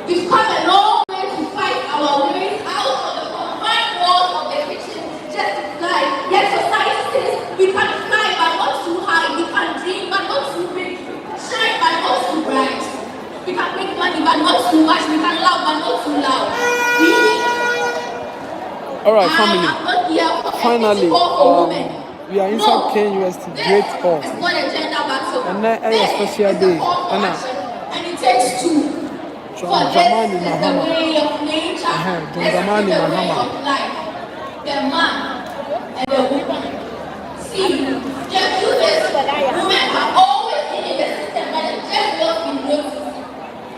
We've come a long way to fight our ways out of the confined walls of the kitchen just to fly. Yet society says we can fly but not too high, we can dream but not too big, shine but not too bright. We can make money but not too much, we can laugh but not too loud. Alright, family. Finally, we are inside KNUST Great Hall. It's not a gender battle. And now a special day. And it takes two. For this is the way of nature. This is the way of life. The man and the woman. See, just do this. Women have always been in the system, but it just not been noticed.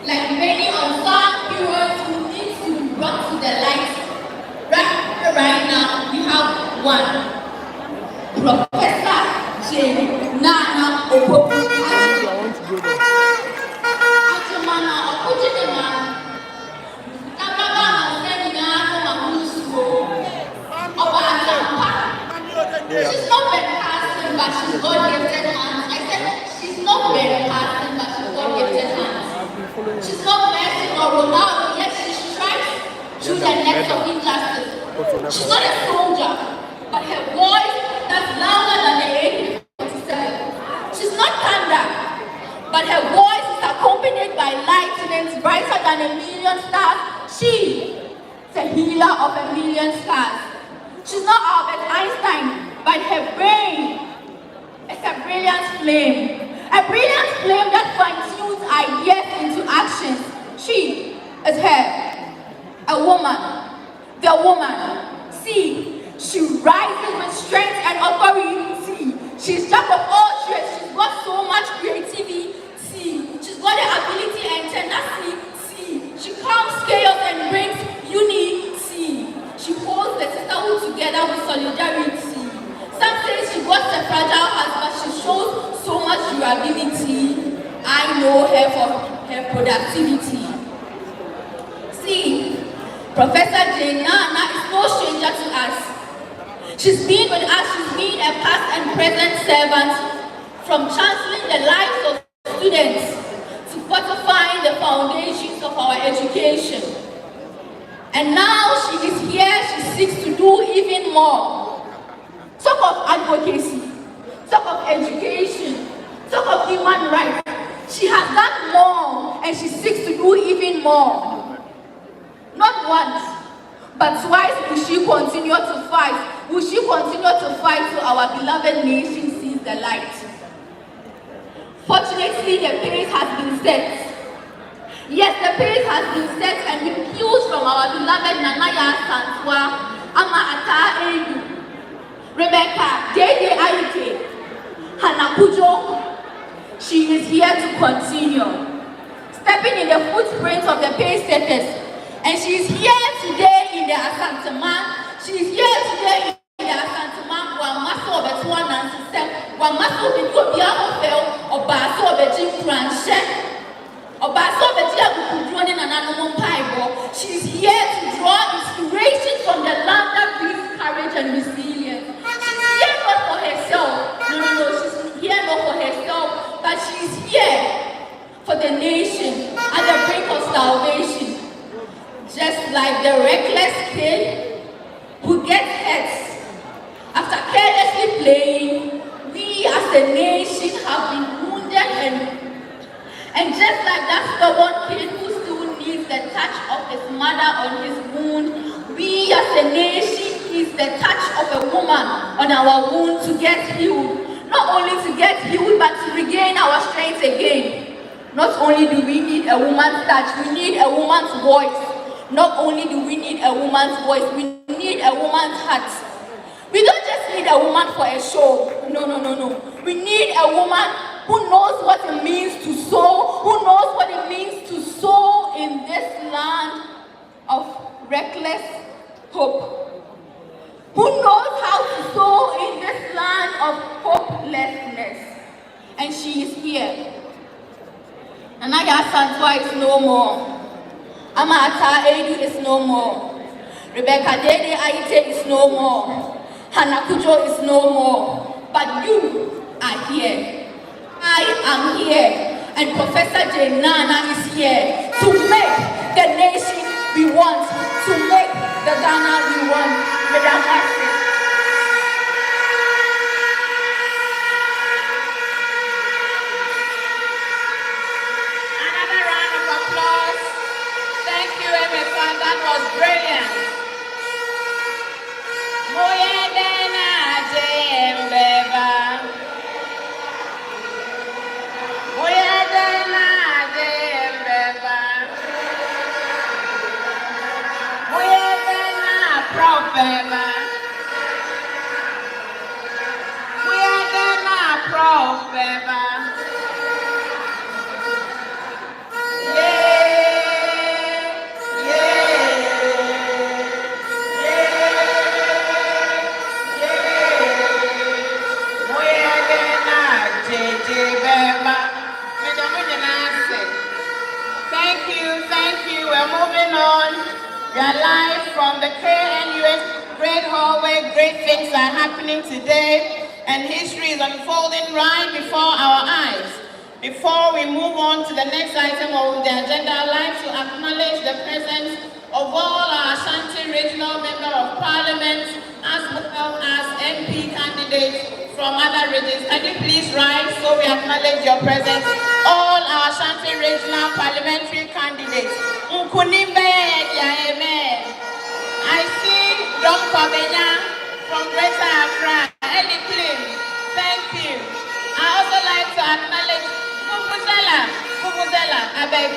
Like many unsung heroes who need to be brought to the light. Right now, we have one. Professor Naana. She's not very person, but she's God-gifted hands. I said she's not very person, but she's God-gifted hands. She's not Messi or Ronaldo, yet she strikes through the nets of injustice. She's not a soldier, but her voice that's louder than the AK-47. She's not thunder, but her voice is accompanied by lightning brighter than a million stars. She is a healer of a million stars. She's not Albert Einstein, but her brain is a brilliant flame. A brilliant flame that fine-tunes ideas into actions. She is her, a woman. The woman. See, she rises with strength and authority. She's jack of all trades. She's got so much creativity. See, she's got the ability and tenacity. See, she calms chaos and brings unity. She holds the sisterhood together with solidarity. Some say she got a fragile heart, but she shows so much durability. I know her for her productivity. See, Professor Naana is no stranger to us. She's been with us, she's been a past and present servant, from chancellering the lives of students to fortifying the foundations of our education. And now she is here, she seeks to do even more. Talk of advocacy, talk of education, talk of human rights. She has done more and she seeks to do even more. Not once, but twice will she continue to fight. Will she continue to fight till our beloved nation sees the light. Fortunately, the pace has been set. Yes, the pace has been set and with cues from our beloved Naana Santwa, Atta, Rebecca, J.J. Hanakujo. She is here to continue, stepping in the footprints of the pace setters. And she is here today in the Asantama. She is here today in the Asantama. Wamaso Betuan and System. Wamaso Betuan Bell or Baso Betin Franche. She's here to draw inspiration from the land that breeds courage and resilience. She's here not for herself. No. She's here not for herself, but she's here for the nation at the brink of salvation. Just like the reckless kid who gets hurt after carelessly playing, we as a nation have been wounded and just like that stubborn kid who still needs the touch of his mother on his wound, we as a nation need the touch of a woman on our wound to get healed. Not only to get healed, but to regain our strength again. Not only do we need a woman's touch, we need a woman's voice. Not only do we need a woman's voice, we need a woman's heart. We don't just need a woman for a show. No. We need a woman who knows what it means to sow, who knows what it means to sow in this land of reckless hope, who knows how to sow in this land of hopelessness. And she is here. Anaya Santwa is no more. Atta is no more. Rebecca Dede Aite is no more. Hanakujo is no more. But you are here. I am here. And Professor Naana is here to make the That was brilliant. Moyedena jembeba. Moyedena jembeba. Moyedena profeba. Moyedena profeba. Thank you. We're moving on. We are live from the KNUST Great Hall where great things are happening today and history is unfolding right before our eyes. Before we move on to the next item of the agenda, I'd like to acknowledge the presence of all our Ashanti Regional Member of Parliament as well as MP candidates from other regions. Can you please rise so we acknowledge your presence? All our Ashanti Regional Parliamentary candidates. I see Dom Pabenya from Greater Accra. Ellie Klim, thank you. I also like to acknowledge Vuvuzela, I beg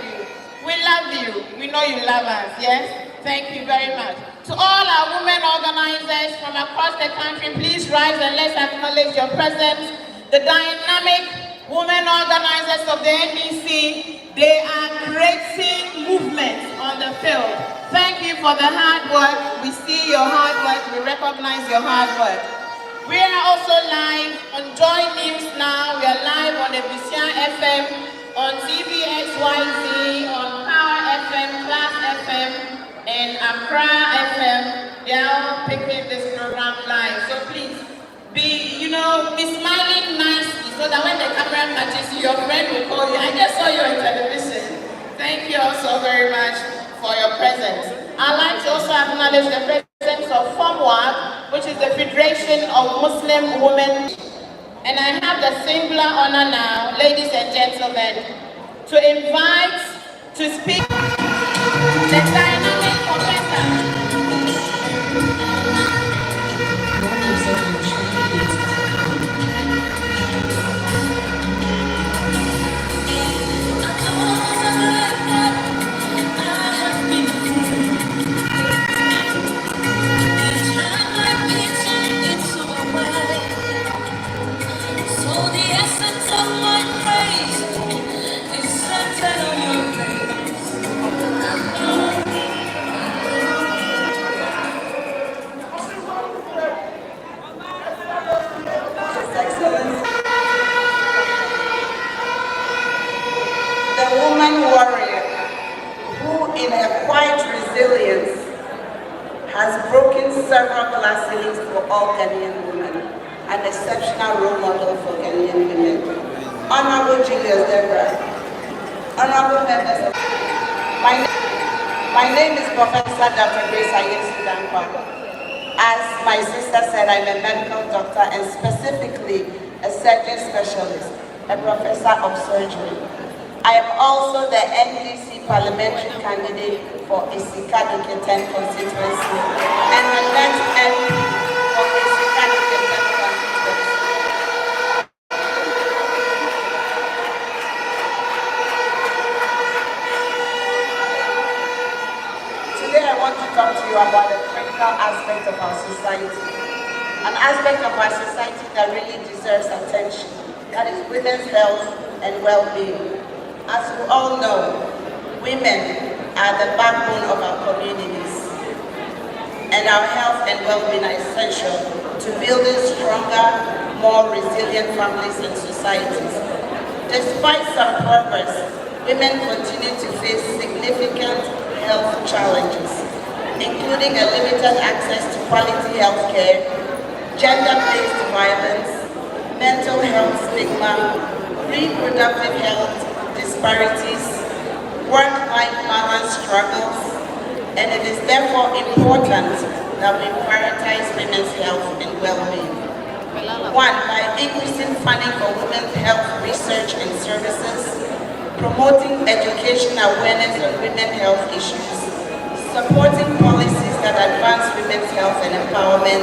you. We love you. We know you love us, yes? Thank you very much. To all our women organizers from across the country, please rise and let's acknowledge your presence. The dynamic women organizers of the NDC, they are creating movements on the field. Thank you for the hard work. We see your hard work. We recognize your hard work. We are also live on Joy News now. We are live on the Bisia FM, on TVXYZ, on Power FM, Class FM, and Accra FM. They are all picking this program live. So please, be smiling nicely so that when the camera catches you, your friend will call you. I just saw you on television. Thank you also very much for your presence. I'd like to also acknowledge the presence of FOMWA, which is the Federation of Muslim Women. And I have the singular honor now, ladies and gentlemen, to invite to speak the dynamic professor. Warrior who in her quiet resilience has broken several glass ceilings for all Ghanaian women, an exceptional role model for Ghanaian women. Honorable Julius Deborah, honorable members, my name is Professor Dr. Grace Ayesu Dankwa. As my sister said, I'm a medical doctor and specifically a surgeon specialist, a professor of surgery. I am also the NDC parliamentary candidate for Isika-Duke 10 constituency and the next MP for Isika-Duke 10 constituency. Today I want to talk to you about a critical aspect of our society, an aspect of our society that really deserves attention, that is women's health and well-being. As you all know, women are the backbone of our communities, and our health and well-being are essential to building stronger, more resilient families and societies. Despite some progress, women continue to face significant health challenges, including a limited access to quality health care, gender-based violence, mental health stigma, reproductive health disparities, work-life balance struggles, and it is therefore important that we prioritize women's health and well-being. One, by increasing funding for women's health research and services, promoting education awareness on women's health issues, supporting policies that advance women's health and empowerment,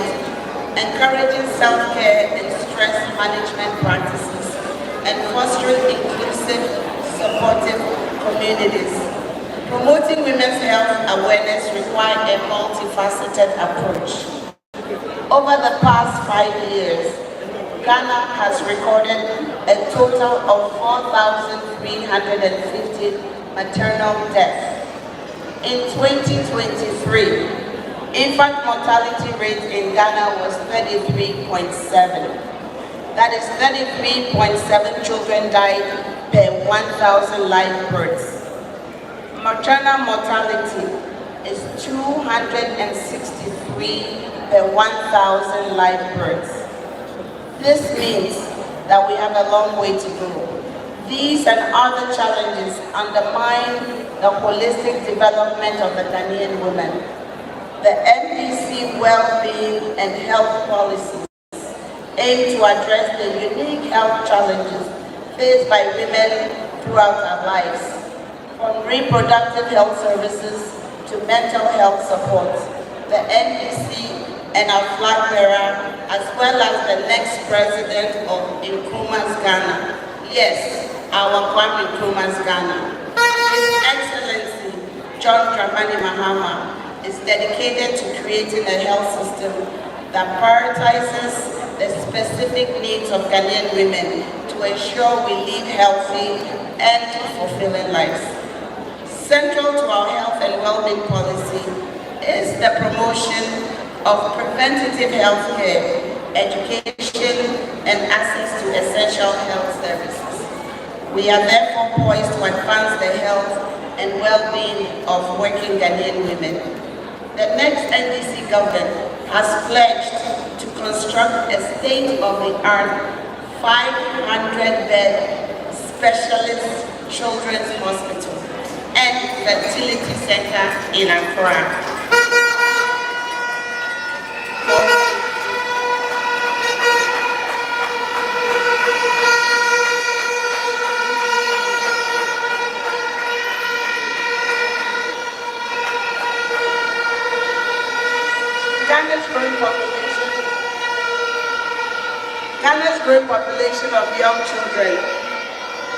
encouraging self-care and stress management practices, and fostering inclusive, supportive communities. Promoting women's health awareness requires a multifaceted approach. Over the past 5 years, Ghana has recorded a total of 4,350 maternal deaths. In 2023, infant mortality rate in Ghana was 33.7. That is 33.7 children died per 1,000 live births. Maternal mortality is 263 per 1,000 live births. This means that we have a long way to go. These and other challenges undermine the holistic development of the Ghanaian woman. The MPC well-being and health policies aim to address the unique health challenges faced by women throughout our lives, from reproductive health services to mental health support. The MPC and our flag bearer, as well as the next president of Nkrumah's Ghana, yes, our Kwame Nkrumah's Ghana, His Excellency John Dramani Mahama, is dedicated to creating a health system that prioritizes the specific needs of Ghanaian women to ensure we lead healthy and fulfilling lives. Central to our health and well-being policy is the promotion of preventative health care, education, and access to essential health services. We are therefore poised to advance the health and well-being of working Ghanaian women. The next NDC government has pledged to construct a state-of-the-art 500-bed specialist children's hospital and fertility center in Accra. Ghana's growing population of young children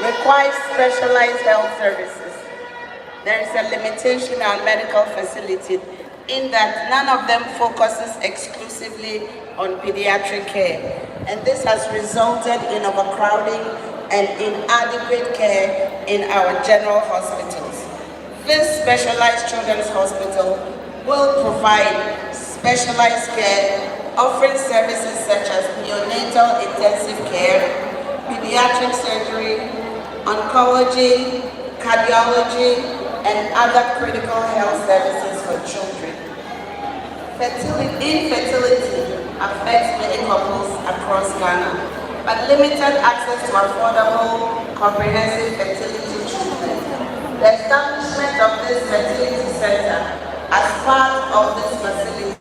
requires specialized health services. There is a limitation on medical facilities in that none of them focuses exclusively on pediatric care, and this has resulted in overcrowding and inadequate care in our general hospitals. This specialized children's hospital will provide specialized care, offering services such as neonatal intensive care, pediatric surgery, oncology, cardiology, and other critical health services for children. Infertility affects many couples across Ghana, but limited access to affordable, comprehensive fertility treatment. The establishment of this fertility center as part of this facility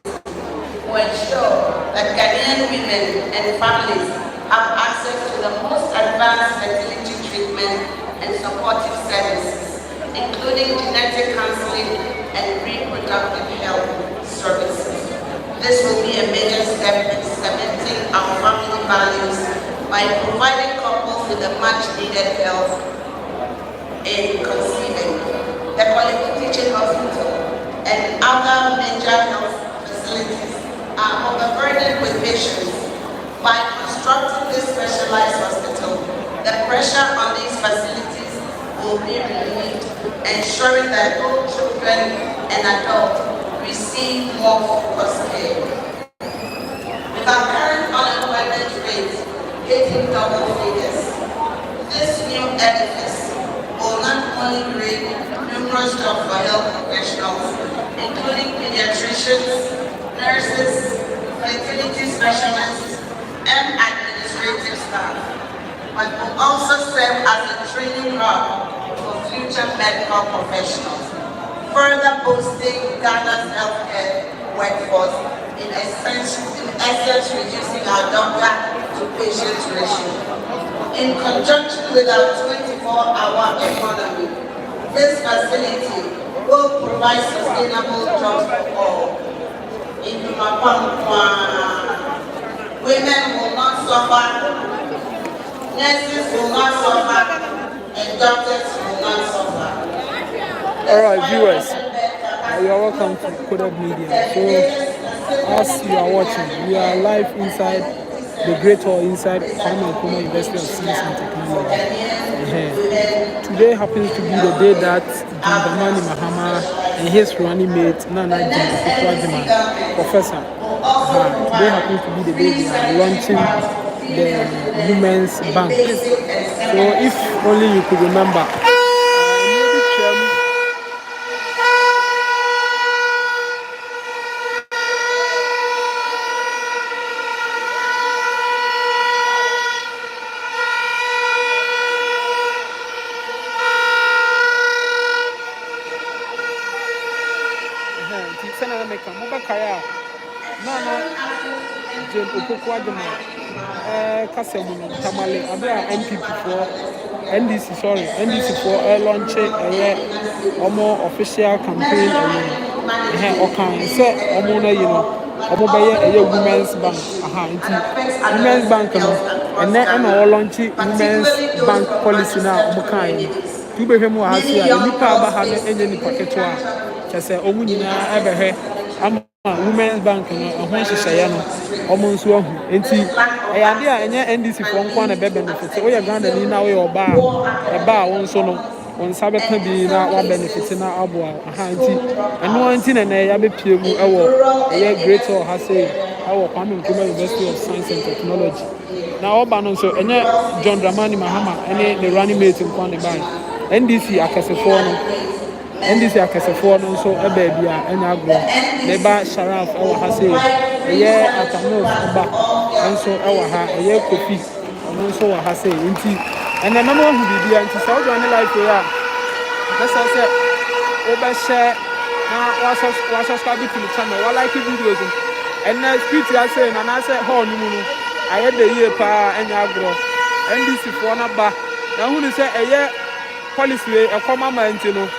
will ensure that Ghanaian women and families have access to the most advanced fertility treatment and supportive services, including genetic counseling and reproductive health services. This will be a major step in cementing our family values by providing couples with the much-needed help in conceiving. The Quality Teaching Hospital and other major health facilities are overburdened with patients. By constructing this specialized hospital, the pressure on these facilities will be relieved, ensuring that all children and adults receive more focused care. With our current unemployment rate hitting double figures, this new edifice will not only create numerous jobs for health professionals, including pediatricians, nurses, fertility specialists, and administrative staff, but will also serve as a training hub for future medical professionals, further boosting Ghana's healthcare workforce, in essence reducing our doctor-to-patient ratio. In conjunction with our 24-hour economy, this facility will provide sustainable jobs for all. In Mapampa, women will not suffer, nurses will not suffer, and doctors will not suffer. All right, viewers, you are welcome to Coded Media. So, as you are watching, we are live inside the Great Hall inside Parliamentary University of Science and Technology. Today happens to be the day that Mahama and his running mate Naana Professor. Today happens to be the day they are launching the Women's Bank. So, if only you could remember. NDC for launch official campaign Women's Bank. Women's Bank and then launch Women's Bank policy now. You be him was here. You can't have any pocket. Just say, Women's Bank and when she say, almost one. And see, I am NDC for one benefit. So we are going to need now a bar one so on Sabbath can be now one benefit in our abo. And no one thing and I be peer a great or has say our Parliamentary University of Science and Technology. Now, Obano so any John Dramani Mahama, any the running mate in Kwani Bank. NDC Akasefono so a baby and agro. Neba Sharaf our Hase, a year at a note and so our ha, a year coffee, and also a Hase, and the number who be the anti South on the life here. That's I said, overshare now was subscribing to the channel, I like videos. And now speech I say, and I said, oh, no, I had the year pa and agro. NDC for one bar. Now who say a year policy a common man, you know.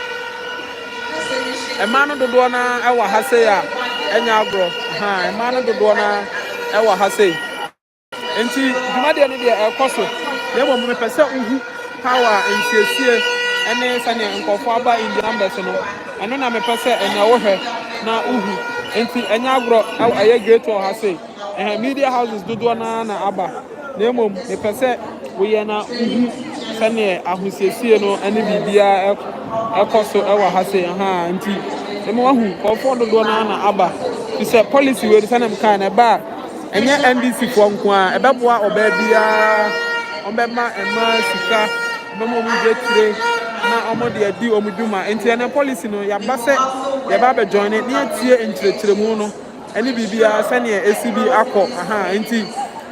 A man of the Dona, our Hasea, and Yagro, a man of the Dona, our Hase. And she, Madian, a cosso, they will make a certain power in CSC, and then Sanya and Kofaba in the ambassador. And then I'm a person and our her now, and see, and Yagro, our great or Hase, and her media houses do Dona Abba. Nemo, a person, we are now, Sanya, Ahusia, no, and the Akoso ewa hase nti emo wahu kofo do na aba is a policy we dey kan na ba enye NDC fo nko a ebeboa oba bia ombema ema sika memo mu jetire na omo de adi omuduma nti na policy no ya ba se ya ba be join ne atie ntirechiremu no ene bibia sane esibi akọ nti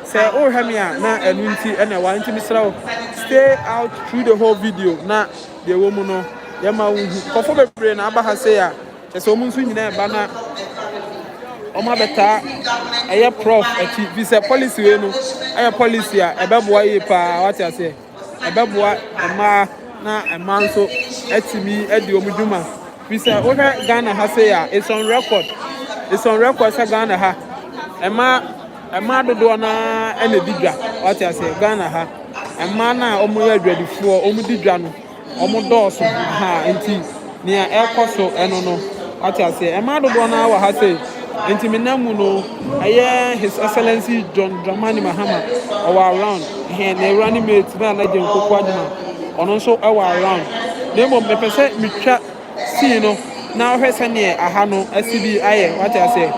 se o hwemi a na enu nti ene wa nti misrawo stay out through the whole video na the woman no Yama kofo bebre na aba ha say ya chese omu nso nyina eba na oma beta eye prof achi visa policy we no eye policy a ebeboa ye pa what you say ebeboa ema na ema nso atimi edi omuduma visa o Ghana ha say ya it's on record say Ghana ha ema dodo na ene digwa what you say Ghana ha ema na omu ya adwadifo omu digwa no omodoso enti nia ekoso eno no ati ase e ma dodo na wa ha sei enti menamu no aye his excellency John Dramani Mahama o around he na running mate na na je nkoko adima ono so e wa around demo me pese mitwa si no na o hwese ne aha no asibi aye wati ase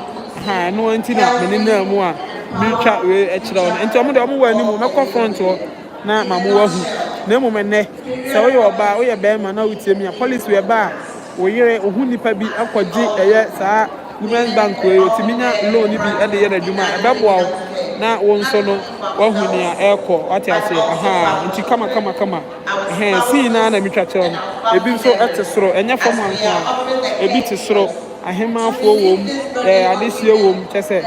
no enti na menina mu a mitwa we e kire on enti omo de omo wa animu mekọ front o na mamu wa hu nemo menne se wo yoba wo ye be ma na wutie mi police we ba wo yere ohu nipa bi akwaji eye saa Women's Bank we otiminya loan bi e de ye adwuma e beboa na wo nso no wa hu ni a eko wati ase nti kama si na mitwa kire no ebi nso ete soro enye fom anko ebi te soro ahemafo wom adesie wom kese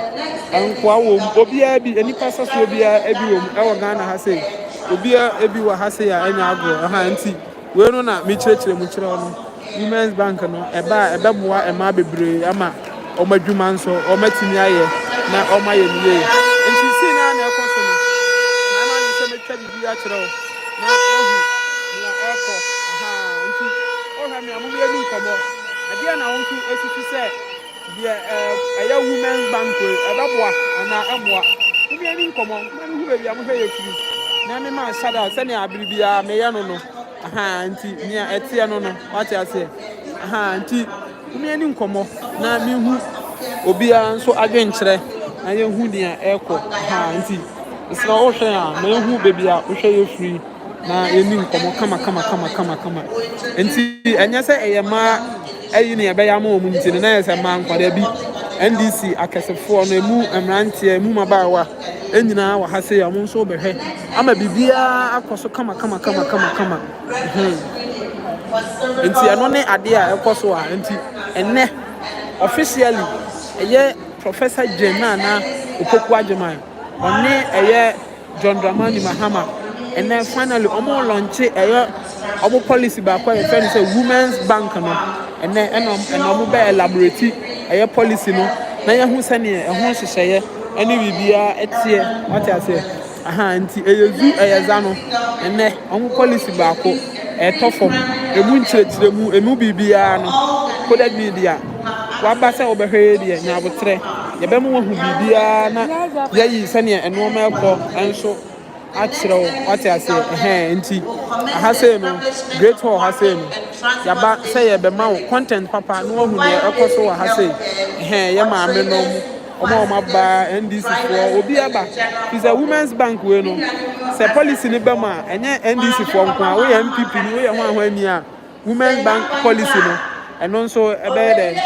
anko wom obia bi enipa saso obia ebi wom e wo Ghana ha sei obia ebi wa ha sei ya enya agro nti we no na mi chirechire mu chire no Women's Bank no eba boa ema bebre ama omadwuma nso omatimi aye na omaye niye nti si na na ekoso no na ma ni se metwa bibi a kire o na ohu na eko nti oha mi amu ye ni komo ade na wonku esusu se de eya Women's Bank eba boa ana aboa ubi ni komo na hu bebi amu hwe yefiri na me ma shada se ne abiribia me ye no nti nia etie no wate ase nti umi ni nkomo na mihu obia nso adwenkyere na ye hu dia eko nti isra o hwe a na ye hu bebi a o hwe ye free na ye ni nkomo kama nti enya se eyema ayi ne ebe ya ma omu nti na ye se ma nkwada bi NDC akesefo no emu emrante emu mabawa enyina wa ha se ya mo nso behwe ama bibia akoso kama nti eno ne ade a ekoso a nti enne officially eye Professor Naana opoku agyeman onne eye John Dramani Mahama enne finally omo launch eye omo policy ba kwa e say Women's Bank no enne eno be elaborate eye policy no na ye hu sane e ho hyehyeye ene bibia etie what I say nti eyezu eyeza no enne omo policy ba ko etofom emu nkyerɛkyerɛmu emu bibia no coded media waba sɛ obehwe de nyabotre yebemu wahu bibia na yayi sane eno ma ekɔ enso akyerɛw what I say nti ahase no great hall hase no yaba sɛ yebema wo content papa no wahu ne ekoso wa hase ye maame no omo ba NDC for obi aba is a Women's Bank we no se policy ni bema enye NDC for nko a we MPP ni we ho ahwani a Women's Bank policy no eno nso ebe de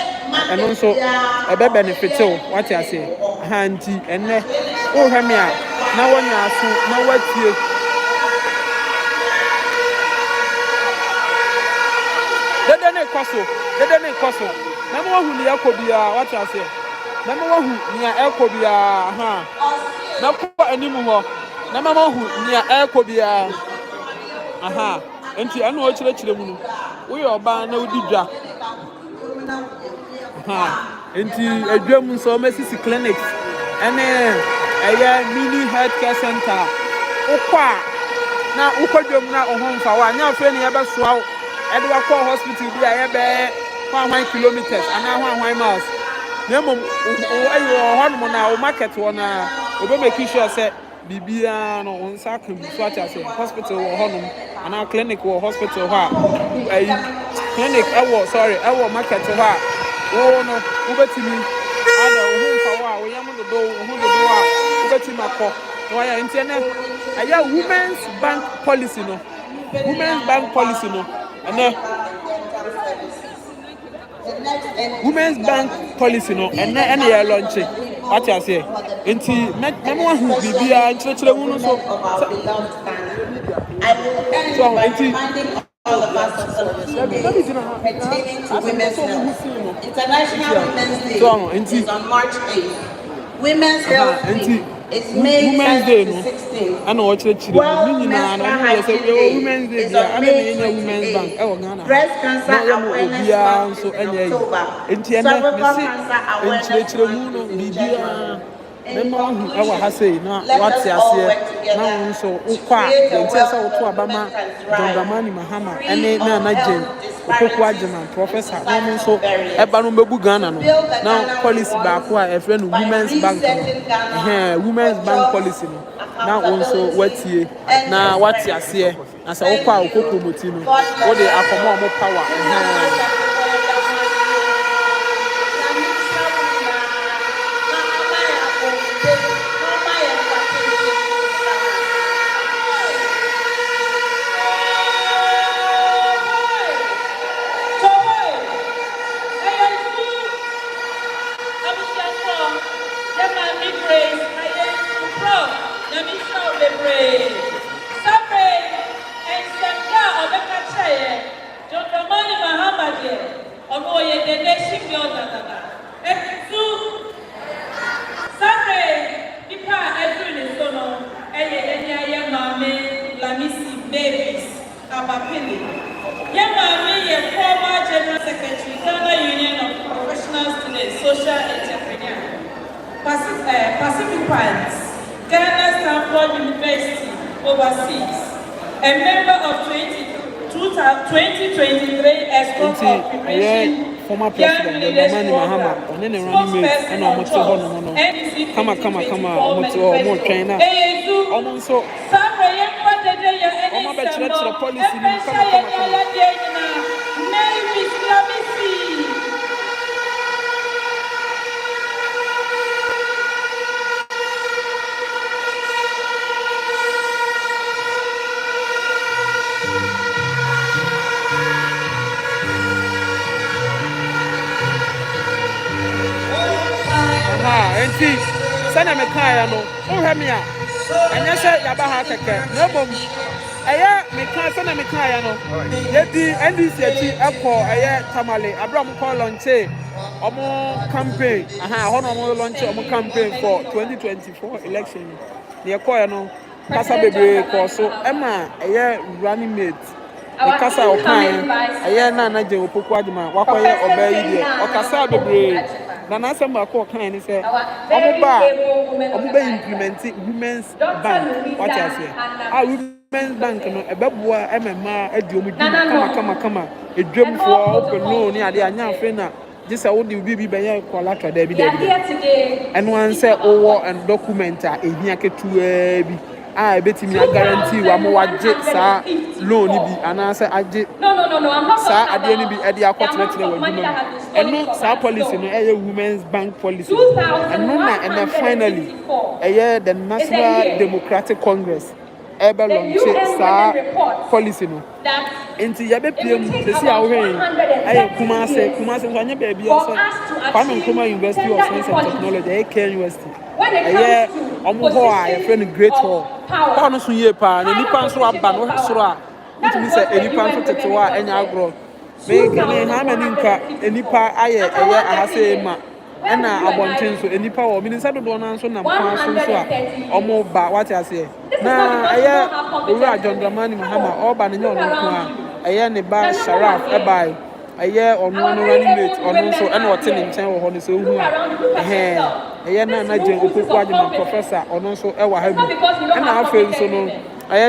eno nso ebe benefit o what I say nti enne o hwame a na wonya aso na watie dede ne koso na mo hu ni yakobia what I say na mo hu nia ekobia na ko animu ho na ma hu nia ekobia enti anu o kyerɛkyerɛ mu no wo ye oba na odi dwa enti adwam nso mesisi clinics ene eye mini healthcare center ukwa na ukodwam na ohomfa wa nya afre ne yebesoa ede wa call hospital bi a yebe 1 kilometers ana 1 miles nemo ayo hono na o market wona obe make sure say bibia no onsa kan bi so ata say hospital wo hono ana clinic wo hospital ho ayi clinic ewo market ho wo no ubetimi ada ohunfa wa wo yam do a ubetimi akọ no ya ntene aya Women's Bank policy no ene Women's Bank policy no ene ya launch what you say enti memo hu bibia nkyerɛkyerɛ mu no so enti all of us pertaining to women's health. International Women's Day is on March 8th. Women's Health is May 10th to 16th. World Menstrual Hygiene Day is on May 28th. Breast Cancer Awareness Month is in October. Cervical Cancer Awareness Month is in January. Memo hu ewa ha sei na wate ase na nso ukwa enti asa woto abama John Dramani Mahama ene na anajen opoku agyeman professor na nso eba no mebu Ghana no na policy ba ko a efre no Women's Bank no Women's Bank policy no na nso watie na wate ase na sa ukwa okoko moti no wo de akomo omo power overseas, a member of 2023 ESCOM Operation, former president Mahama on any running mate and almost so come almost China almost so policy enti sana me kan no o hwe me a anya se ya ba ha keke na bom aya me kan sana me kan no ye di NDC achi ekọ aya tamale abram call launch omo campaign ho no omo launch omo campaign for 2024 election ye call ya no kasa bebre ko so ema aya running mate the kasa okan aya na na je opoku adima wakoye oba yi de o kasa bebre na na asem akọ kan ni say omo ba implement women's bank what you say women's bank no ebeboa emema adi omo dwuma kama edwemfo open no ni ade anya afi na just wo de bibi be ye collateral da bi and one say owo and document a ehia ketua bi ebetimi na guarantee wa mo waje sa loan ni bi anase age sa ade ni bi e de akotenetere wa dwuma eno sa policy no women's bank policy eno na finally the National Democratic Congress ebe launch sa policy no enti ya be piem sesi a wo hwen kumase so anya ba bia so Parliamentary University of Science and Technology KNUST omo ho a ye friend great hall no so ye pa na nipa so aba no soro a itimi se enipa so tetewa enya agro me kene ha mani nka enipa aye ahase ma ena abonten so enipa wo minisa dodo na so na mpa so a omo ba what you say na owura John Dramani Mahama oba ne nyo no ko a ne ba Sharaf ebai ono running mate ono so ena wote ne nchen wo ho ne so hu a na je opoku adima professor ono so ewa ha bi ena afa so no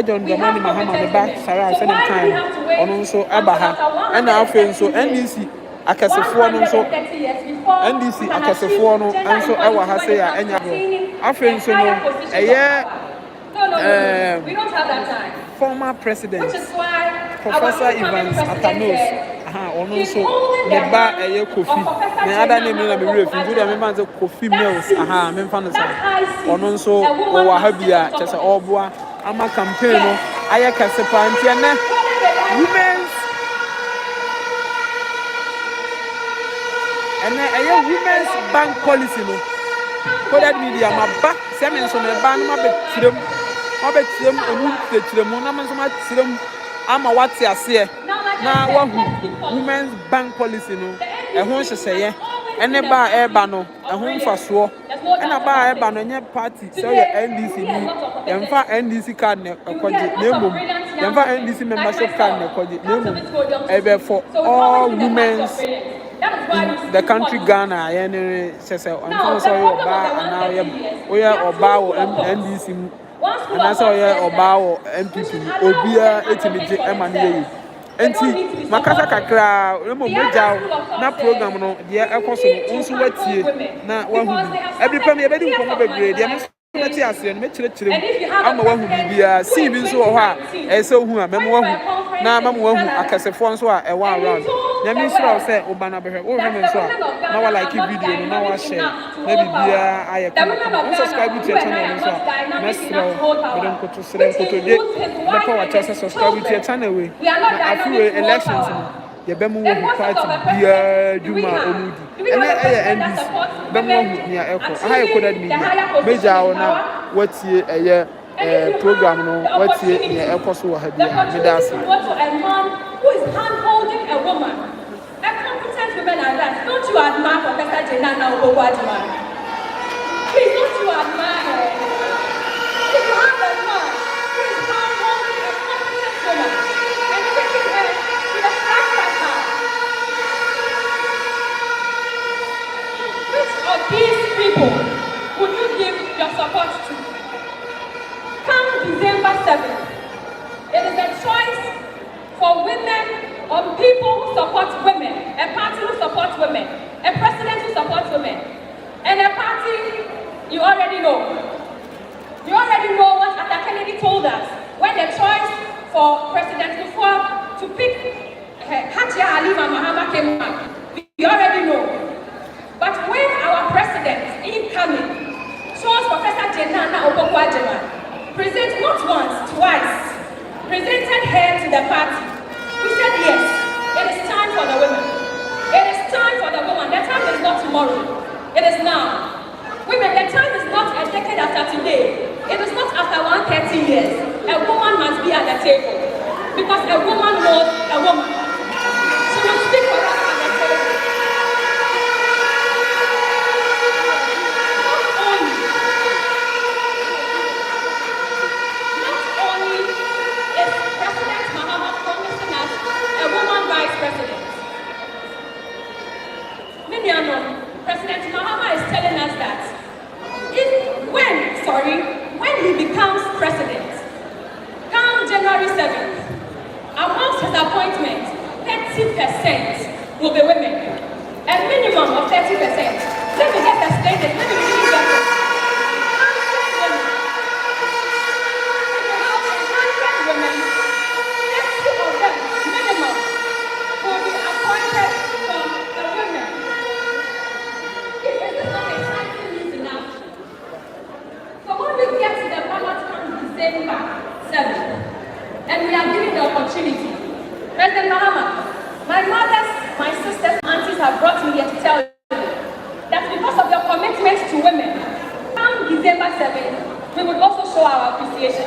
John Dramani Mahama ne ba Sharaf se ne kan ono so aba ha ena afa so NDC akasefo no so NDC akasefo no anso ewa ha se ya enya bro afen so no we don't have that time. Former president Professor Evans Atta ono so ne ba Kofi na ada name na me refi do dem man say Kofi Mills me mfa no say ono so wo ha bia chese oboa ama campaign no kasepa ntia na women's and women's bank policy no coded media ma ba semen so me ba no ma betirem emu betirem na man so ma tirem ama wate ase na wahu women's bank policy no ehun hyehyeye ene ba no ehun faso ena ba eba no nye party so ye NDC ni yemfa NDC card na ekoje na emom yemfa NDC membership card na ekoje na emom ebe for all women's in the country Ghana any say on so you ba and now oba wo NDC and that's how oba wo MPP obia etimije ema ne yi enti makasa kakra remo meja na program no de ekoso no nso watie na wahu every time e bedi nkomo bebre de me na ti ase no me kire ama wahu bibia si bi nso wo ho a ese hu a memo wahu na mamo wahu akasefo nso a e wa around nyame sura say obana behwe wo hwe nso a na wa like video no na wa share na bibia aye kama subscribe to your channel nso a mesra we don ko to sere ko to de na pa wa chance subscribe to your channel we na afi elections no ye be mu wo party bia djuma omudi ene NDC be mu wo nia eko aha ye coded media meja ona watie program no watie nia eko so wa ha bia me da ase who is hand-holding a woman, a competent woman like that. Don't you admire Professor Naana? Please, don't you admire her? If you have a man who is hand-holding a competent woman and taking her to the flat like her, which of these people would you give your support to? Come December 7th, supports women, a president who supports women, and a party you already know. You already know what Atta Kennedy told us when the choice for President Kufuor to pick Hatia Ali and Mahama came up. We already know. But when our president, incoming, chose Professor Naana present not once, twice, presented her to the party, we said yes, it is time for the women. It is time for the woman. The time is not tomorrow. It is now. Women, the time is not a decade after today. It is not after 130 years. A woman must be at the table. Because a woman was a woman. She will speak for us at the table. Not only is President Mahama promising us a woman vice president. President Mahama is telling us that when he becomes president, come January 7th, amongst his appointments, 30% will be women. A minimum of 30%. Let me just explain this. Let me really get it. 100 women, 30 of them, minimum, will be appointed from the women. Is this not exciting news enough? So when we get to the ballot on December 7th, and we are given the opportunity, President Mahama, my mothers, my sisters, aunties have brought me here to tell you that because of your commitment to women, come December 7th, we would also show our appreciation.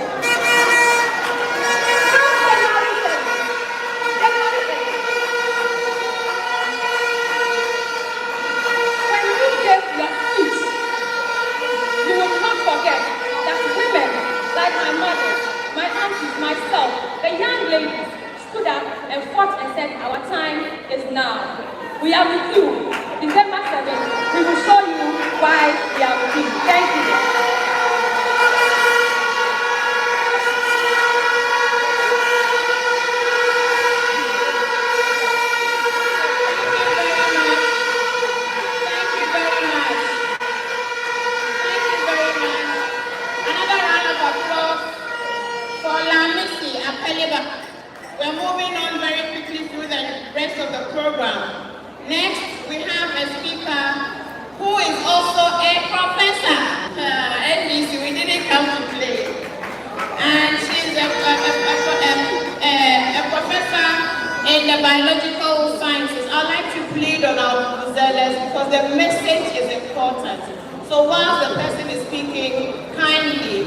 Myself, the young ladies stood up and fought and said, our time is now. We are with you. December 7th, we will show you why we are with you. Thank you. We're moving on very quickly through the rest of the program. Next, we have a speaker who is also a professor. NBC, we didn't come to play. And she's a professor in the biological sciences. I'd like to plead on our zealous because the message is important. So while the person is speaking, kindly,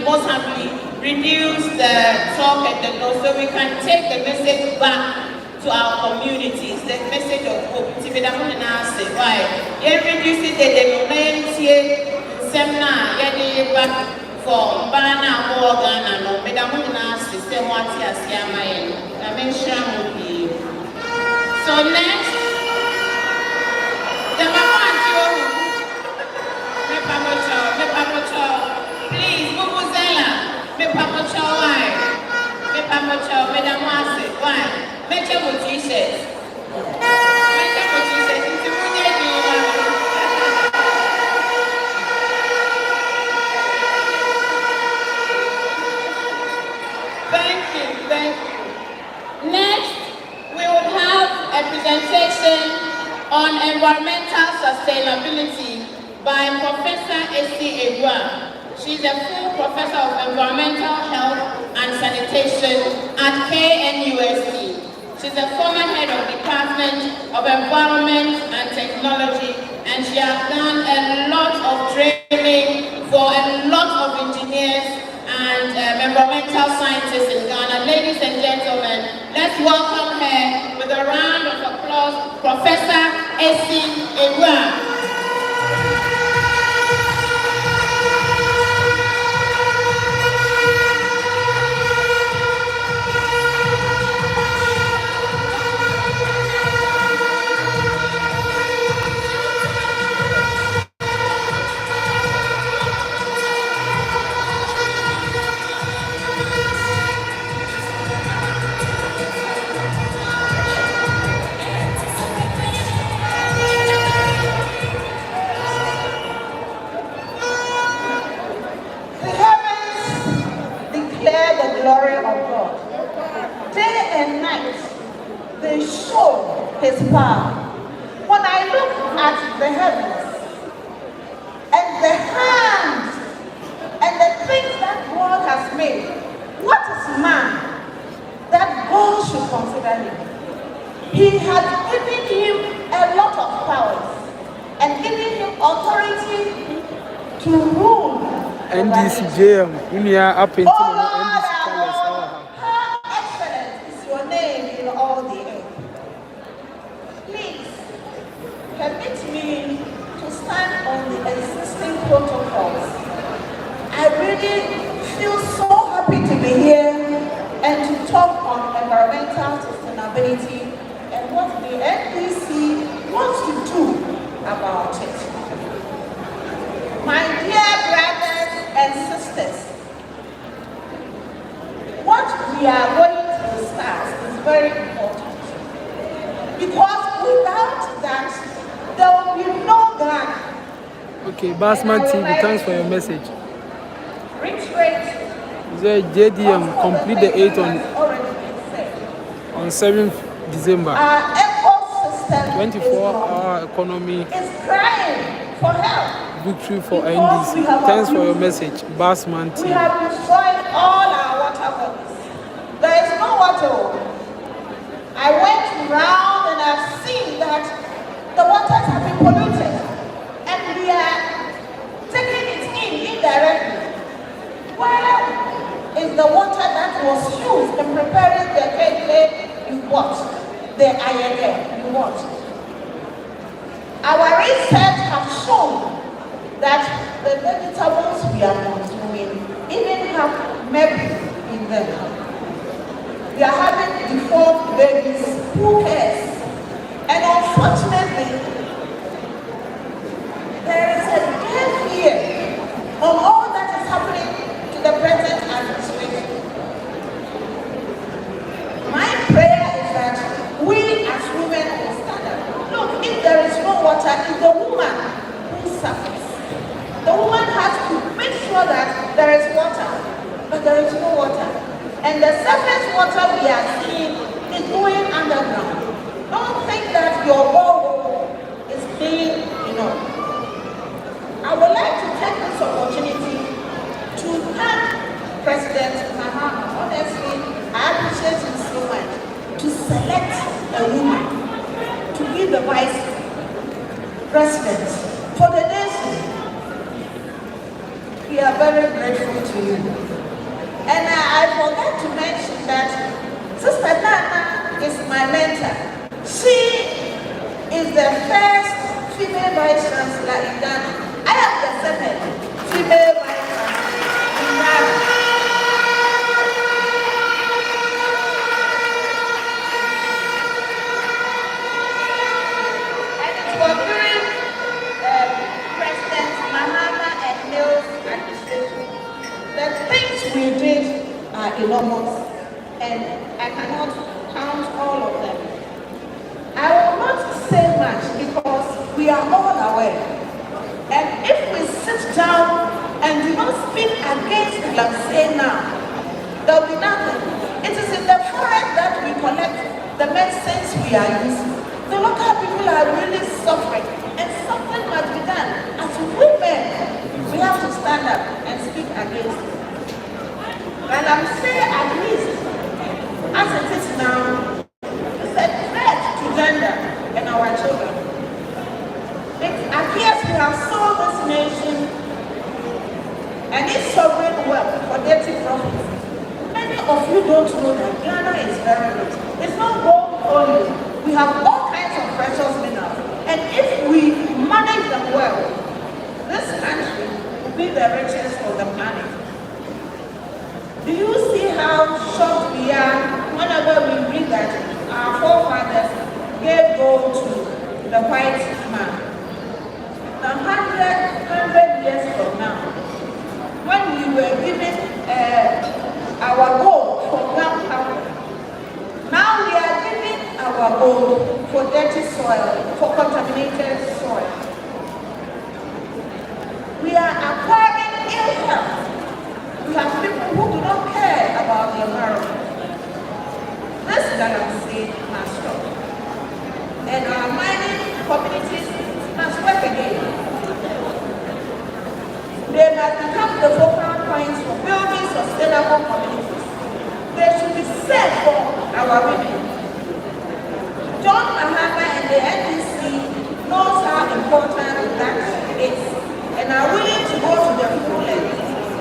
most humbly, reduce the talk and the noise so we can take the message back to our communities, the message of hope. Why? You reduce it, the seminar, back for Bana Morgan, no, Medamuna system, what's so next, the please, Vuvuzela. Me papa chawai, me papa chaw, me damase, why? Me chamo t-shirts. Me chamo t-shirts. It's a good idea. Thank you. Next, we will have a presentation on environmental sustainability by Professor A.C. Egwa. She's a full professor of environmental health and sanitation at KNUST. She's a former head of Department of Environment and Technology, and she has done a lot of training for a lot of engineers and environmental scientists in Ghana. Ladies and gentlemen, let's welcome her with a round of applause, Professor A.C. Egwa. at the heavens and the hands and the things that God has made, what is man that God should consider him? He has given him a lot of powers and given him authority to rule. NDCJM, Unia up into Oh Lord, NDC Palace. how excellent is your name in all the earth. Please, permit me to stand on the existing protocols. I really feel so happy to be here and to talk on environmental sustainability and what the NDC wants to do about it. My dear brothers and sisters, what we are going to discuss is very important, because without that, there will be no Ghana. Okay, Basman TV, thanks for your message. Reiterate. The JDM complete the 8 on 7th December. Our ecosystem 24-hour economy is crying for help. victory for NDC. Thanks for your message, Basman We TV. have destroyed all our water bodies. There is no water. I went round and I've seen that the waters have been polluted, and we are taking it in indirectly. Where is the water that was used in preparing the cake you what? The ayege you what? Our research has shown that the vegetables we are consuming even have mercury in them. We are having deformed babies. Who cares? And unfortunately, there is a deaf ear on all that is happening to the present administration. My prayer is that we as women will stand up. Look, if there is no water, it's the woman who suffers. The woman has to make sure that there is water, but there is no water. And the surface water we are seeing is going underground. Don't think that your borehole is being enough. I would like to take this opportunity to thank President Mahama. Honestly, I appreciate him so much to select a woman to be the vice president for the nation. We are very grateful to you. And I forgot to mention that Sister Naana is my mentor. She is the first female vice chancellor in Ghana. I am the second female vice chancellor in Ghana. And it was during President Mahama and Mills administration. The things we did are enormous, and I cannot count all of them. I will not say much because we are all aware. And if we sit down and do not speak against what I'm saying now, there will be nothing. It is in the forest that we collect the medicines we are using. The local people are really suffering, and something must be done. As women, we have to stand up and speak against it. And I'm saying at least, as it is now, it's a threat to gender and our children. It appears we have sold this nation and its sovereign wealth for dirty profits. Many of you don't know that Ghana is very rich. It's not gold only. We have all kinds of precious minerals. And if we manage them well, this country will be the richest on the planet. Do you see how shocked we are whenever we read that our forefathers gave gold to the white man? 100 years from now, when we were given our gold for gunpowder, now we are giving our gold for dirty soil, for contaminated soil. We are acquiring ill health. We have people who do not care about the environment. This galaxy must stop. And our mining communities the focal points for building sustainable communities. They should be set for our women. John Mahama and the NDC knows how important that is and are willing to go to the full length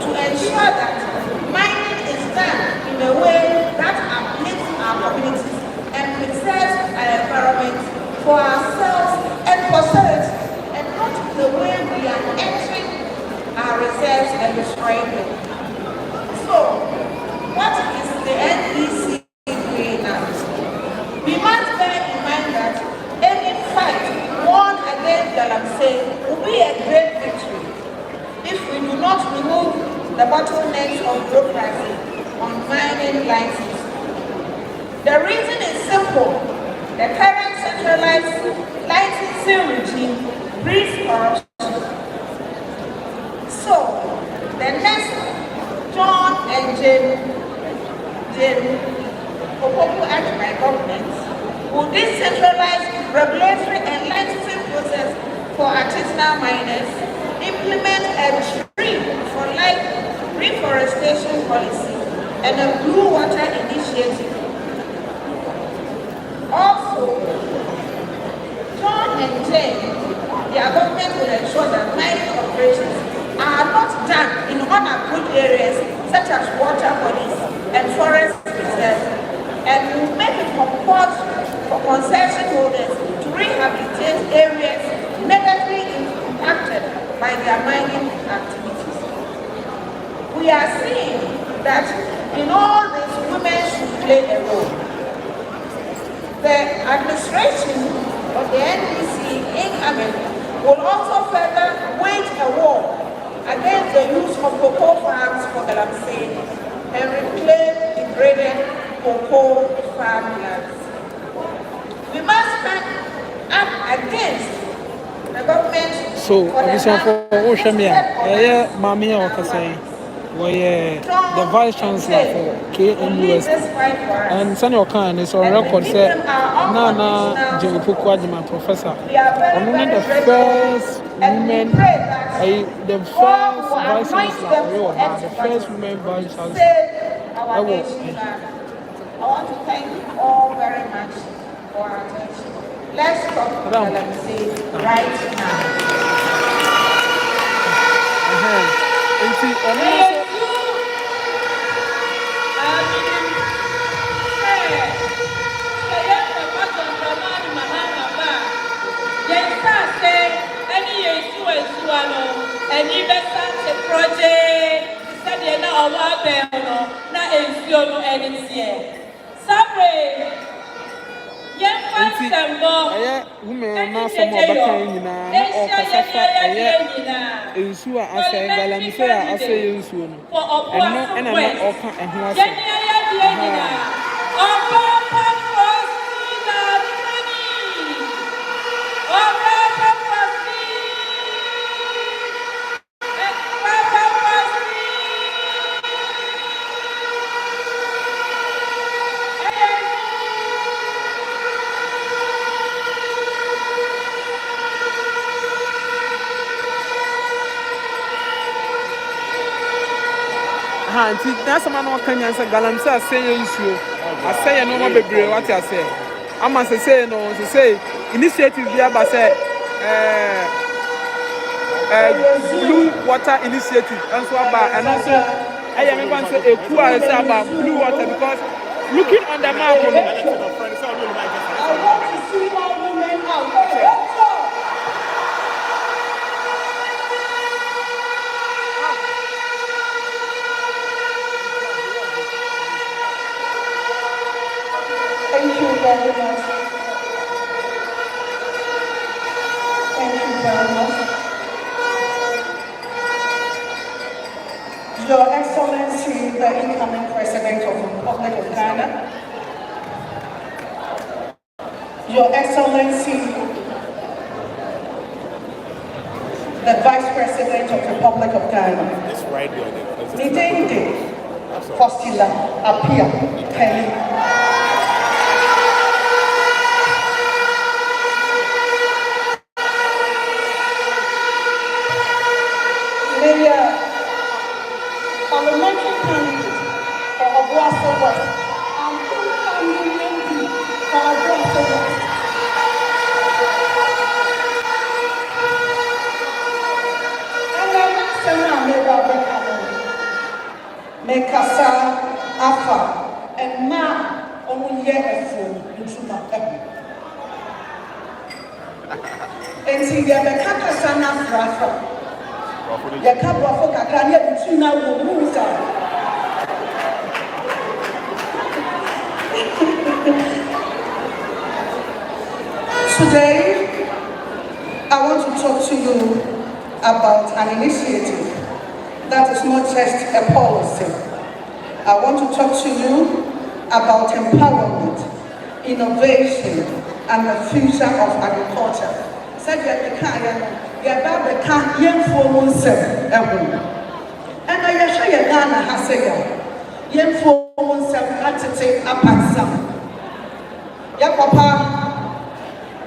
to ensure that mining is done in a way that uplifts our communities and preserves our environment for ourselves and posterity, and not the way we are entering our reserves and destroying them. So, what is the NDC doing now? We must bear in mind that any fight won against Galamsey will be a great victory if we do not remove the bottlenecks of bureaucracy on mining licenses. The reason is simple. The current centralized licensing regime breeds corruption. So, the next John and Jane Opoku Act by government will decentralize regulatory and licensing process for artisanal miners, implement a tree for life reforestation policy, and a blue water initiative. Also, John and Jane, their government will ensure that mining operations are not done in unapproved areas such as water bodies and forest reserves, and will make it compulsory for concession holders to rehabilitate areas negatively impacted by their mining activities. We are seeing that in all this, women should play a role. The administration of the NDC incoming will also further wage a war against the use of cocoa farms for Galamsey and reclaim degraded cocoa farmlands. We must stand up against the government. So, for Oceania, Mammy or Kasay, the Vice Chancellor for KNUST, and Senator Khan is on record said, Naana Jepukwadima Professor, one of the first women, the first Vice Chancellor, the first women Vice Chancellor. I want to thank you all very much for our attention. Let's talk Galamsey right now. Women are some of the kind or Casafa, Insua, I say, Galamsey, I say, Insu, and I'm not Oka and who I say. That's a man who can answer Galamsey, say, Insu. I say, no more baby, what I say. I must say, no, to say, initiative here, but say, blue water initiative, and so about, and also, I am going to say a cool about blue water because looking on the map, I want to see more women out. Thank you very much. Thank you very much. Your Excellency, the incoming President of the Republic of Ghana, Your Excellency, the Vice President of the Republic of Ghana, Nidende Fostila Apia Penny, yɛ ɛfo ntoma ɛho enti yɛbɛka kasa na afrafa yɛka borɔfo kakra ne yɛbutu na wɔ mu saa Today, I want to talk to you about an initiative that is not just a policy. I want to talk to you about empowerment, innovation, and the future of agriculture. Said and I assure you, Naana has said,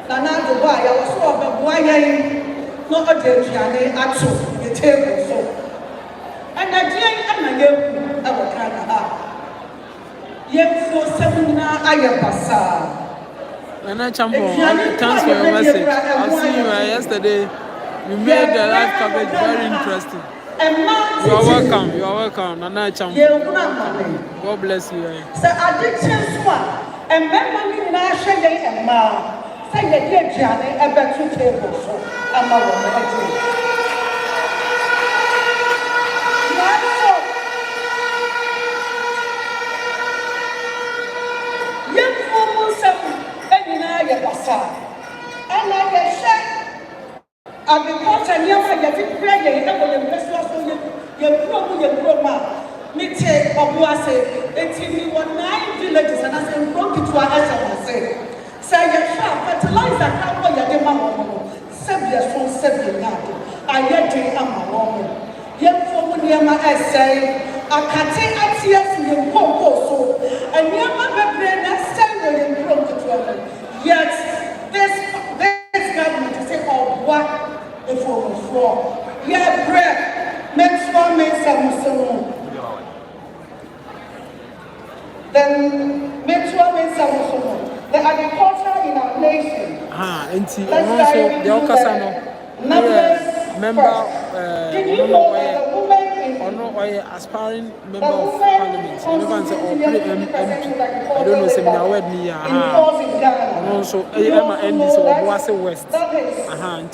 Nana Dubai, I was so of a boy, no attention at so the table so. And I didn't ever Canada. Yet for 7 Ayapasa. Nana Champo, thanks for your message. I've seen you yesterday. You made the live coverage very interesting. You are welcome. You are welcome, Nana Champo. God bless you. So I did change one. And remember, National and Ma. Say the dear Johnny, a better table, so I'm not going to do. Young woman, and I was and I said, agriculture, near my getting pregnant, and the business of your grandma. Me take of was it's in 9 villages, and I said, broke it to our essence. Say your shop, fertilizer can't go your demand. Sebias from Sebian. I yet drink a man. Young folk near my essay. I can't take a tears in your so. And near my brain, that's standing in front of you. Yet, this government is saying, oh, what if for yeah, bread makes one make some. Then makes one make some. The agriculture in our nation. And also the Okasano member, aspiring member of Parliament. Everyone say, oh, MP. I don't know, say, me now word me. And also, Emma Endis or Boase West. And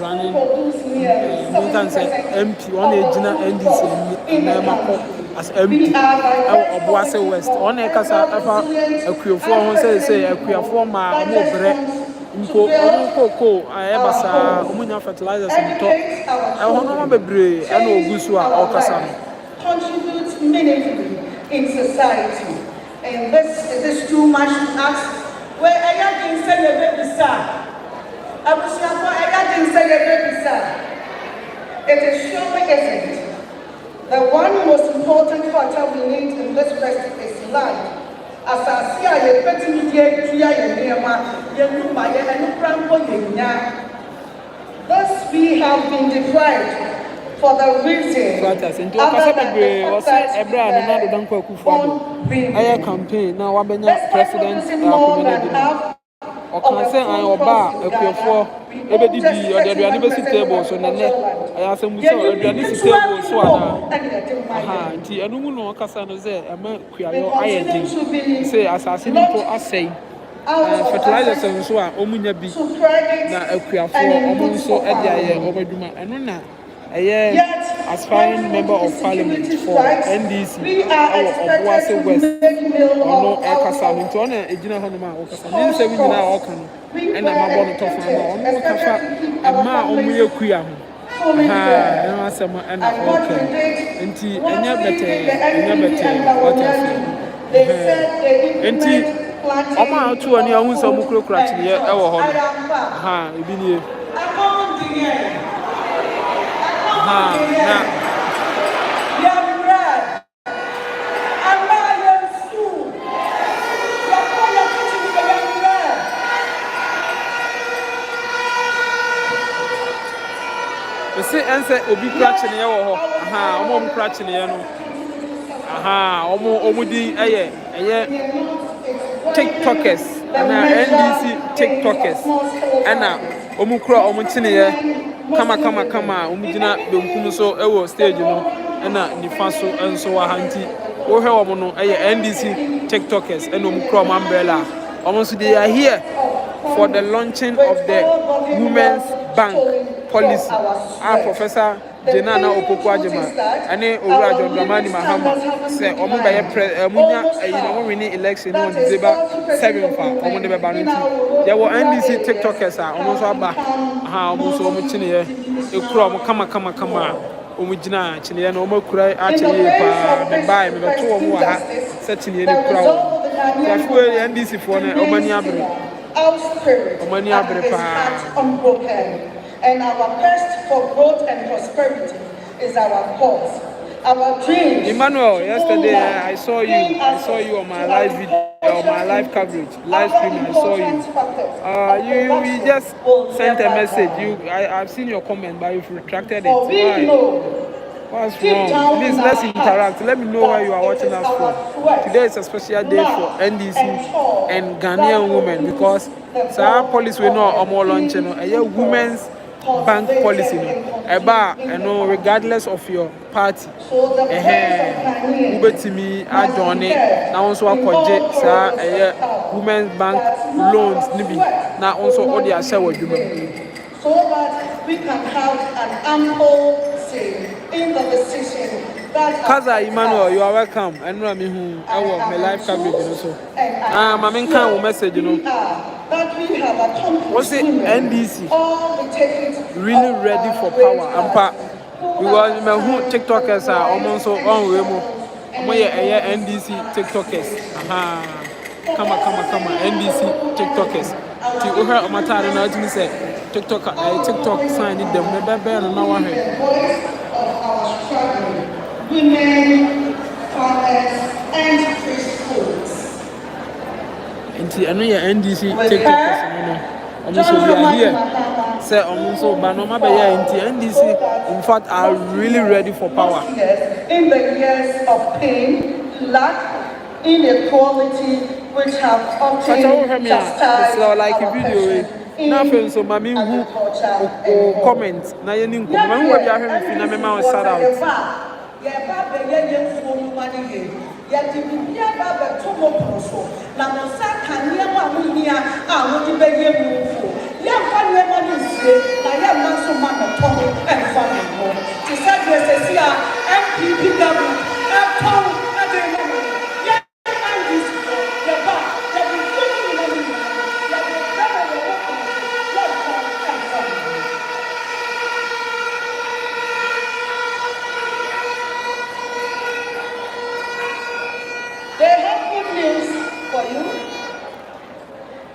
running. You can say MP, one agent Endis in as MP or Boase West. On a casa, a queue for say a queue for my bread. Cocoa, I ever saw Umunya fertilizers in the top. I want to be and Ogusua or Kasano. Contributes meaningfully in society. And this is too much to ask. Where I can say a baby son. I was not I can say a baby son. It is surely isn't. The one most important factor we need in this festival is life. As I see, I am betting you thus we have been deprived for the reason campaign now president or can say I oba for ebedi bi or the university table so na I ask mu so university table so ana nti enu mu no kasa no say ama kuayo ayedi say asase ni to asay fertilizers so a omunya bi na akuafo omo so e dia ye obaduma enu na aspiring member of Parliament for NDC or Boase West or no Ekasa into on a Gina Honoma or Casanin, say we now all can and I'm about to talk about a ma only a queer. And I okay. And you're better, what I say. I'm out to any own some crocrat here, our home. You've been here. Say answer obi cracking here or omo cracking here no omo di TikTokers and NDC TikTokers and omo kura omo chine here kama omo gina benkum so ewo stage no and nifa so enso wa hanti wo hwe omo no NDC TikTokers and Chrome umbrella. Almost they are here for the launching of the Women's Bank policy. Our Professor Naana and Owura John Dramani Mahama say winning election on December 7th. There were NDC TikTokers almost almost kama omujina chine na omukura acheye pa me bai me beto omo wa ha setine ni kura o yafu NDC for na omani abre pa and our quest for growth and prosperity is our cause. Our dreams. Emmanuel, yesterday I saw you on my live video, on my live coverage, live stream. I saw you. You just sent a message. I've seen your comment, but you've retracted it. Why? What's wrong? Please, let's interact. Let me know where you are watching us from. Today is a special day for NDC and Ghanaian women because our police will know more launching a women's bank policy regardless of your party ubetimi adone na onso akoje sa women's bank loans nibi na onso odi ahye wadwuma so that we can have an ample say in the decision that Kaza Emmanuel, you are welcome. And I mean my live coverage also. My main kind of message, that we have accomplished. What's it NDC? Really ready for power. Because my TikTokers are almost on way NDC TikTokers. Come NDC TikTokers. To her on my time now to say TikTok sign it them never now women, fathers, and priesthoods. I know your NDC TikTokers, almost we are here. Say almost so, but no matter NDC, in fact, are really ready for power. In the years of pain, lack, inequality, which have often chastised like a video. Nothing so, mommy who comments. Now you need to come. What you are hearing, I remember shout out.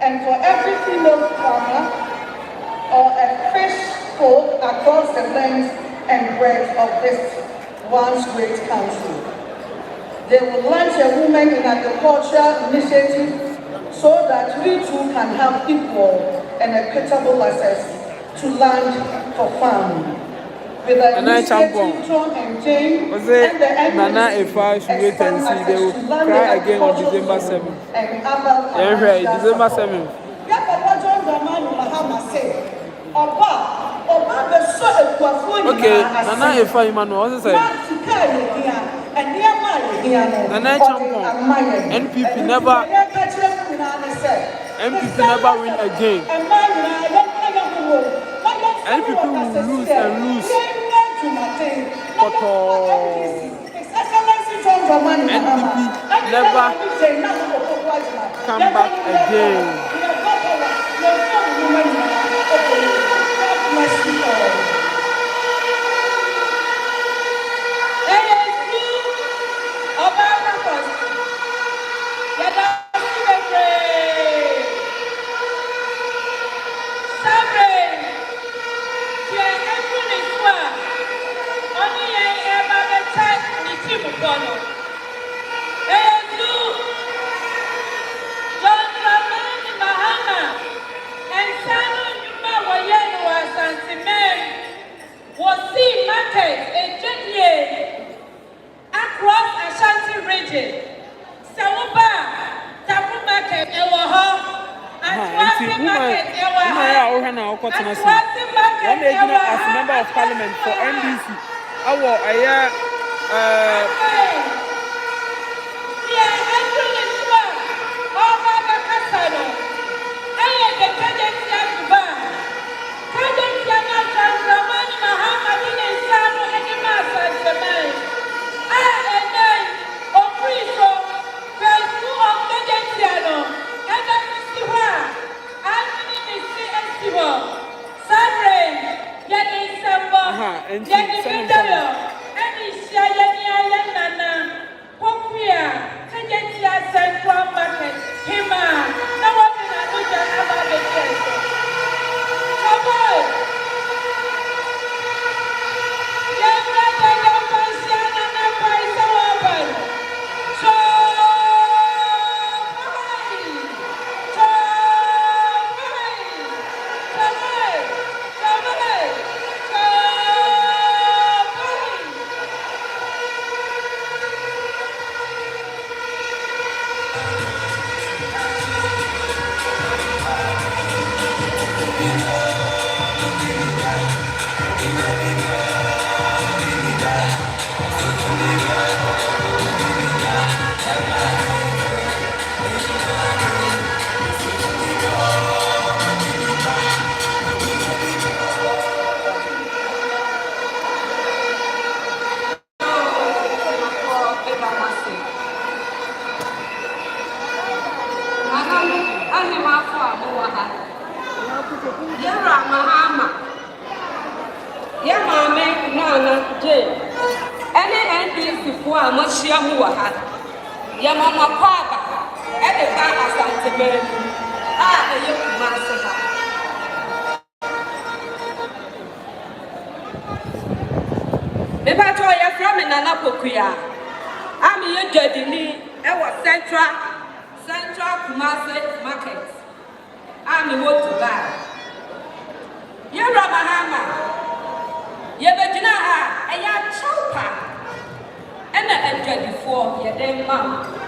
And for every female farmer or a fish folk across the length and breadth of this once great country, they will launch a Women in Agriculture initiative so that we too can have equal and equitable access to land for farming. With the initiative John and Jane and the Naana if I should wait and see, they will cry again on December 7th. And other December 7th. Okay, Naana if I Emmanuel, what's it? Naana champion. NPP never win again. NPP will lose and lose. But NPP never come back again. As a member of Parliament for NDC, ha and Central Market, Hima, no one can do that about the church. Mahama, Mahama, Naana, Jane, any NDC for a Moshia Muaha, Mama Papa, and the car as Santa the young master. If I told you from Naana Pokuya, I'm your Jadini, I was Central Kumasi Market. I'm the one to buy. You're Mahama. You're the Jinaha, and you're Chopa. And I entered before your damn mom.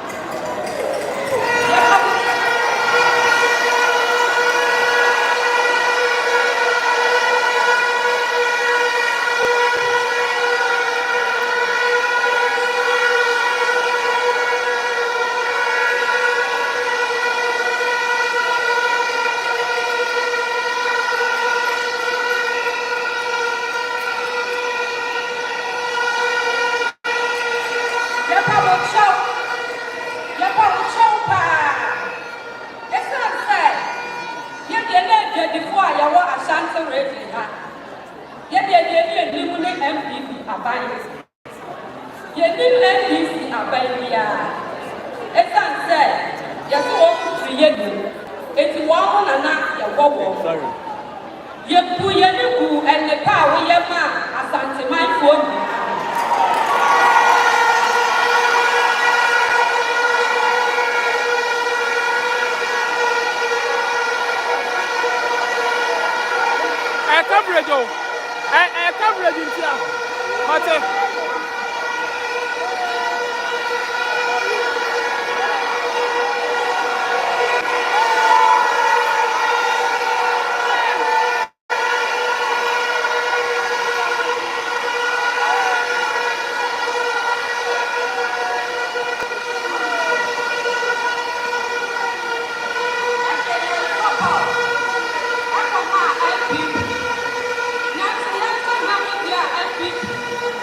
coverage in here. Mate.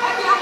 I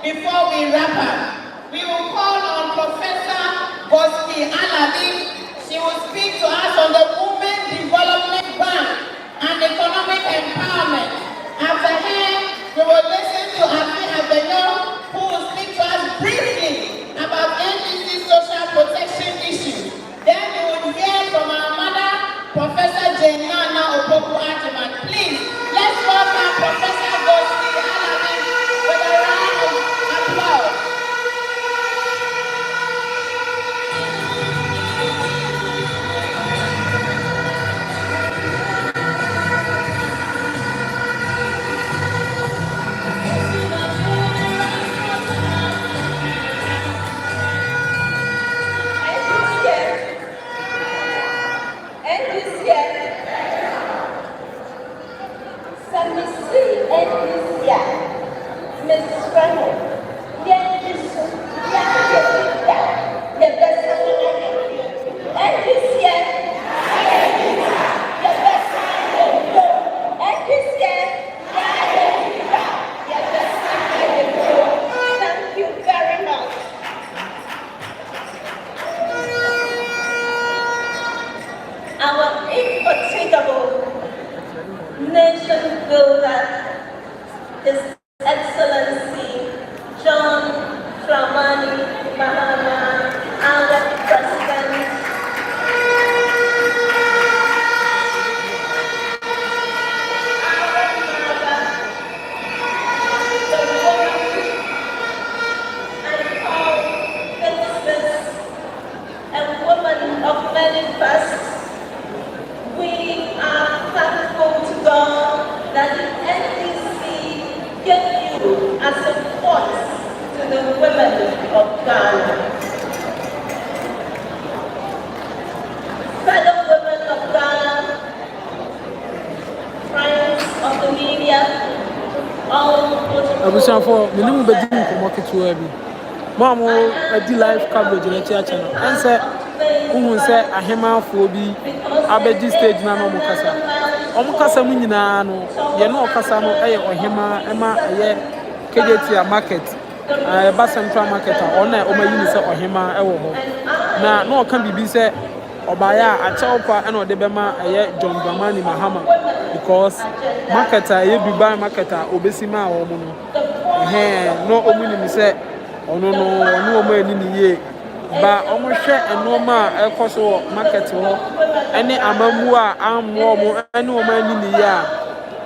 Before we wrap up, we will call on Goski Alabi. She will speak to us on the Women Development Bank and economic empowerment. After her, we will listen to Afi Abenyo, who will speak to us briefly about NGC social protection issues. Then we will hear from our mother, Professor Naana. Please, let's welcome Professor Goski Alabi with a round of applause. Our infatigable nation builder, His Excellency John Dramani Mahama, our President. Of many firsts, we are thankful to God that the NDC gave you as a voice to the women of Ghana. Fellow women of Ghana, friends of the media, all Abusanfo, minimum bedroom for market to every. Mamo, a live coverage in the channel. Answer. Who say a hema for be abeji stage na no mukasa. Omukasa mu nyina no ye no okasa no eye ohema ema eye KJT market. Ba central market ona o ma yini say ohema ewo ho. Na no oka bibi say obaya a chawpa na ode bema eye John Dramani Mahama because market eye Dubai market obesi ma wo mu no. No omuni mi say ono o ma ni ye. Ba omo hwe enoma ekoso market ho ene amamu a amwo mo ene o ma ni ya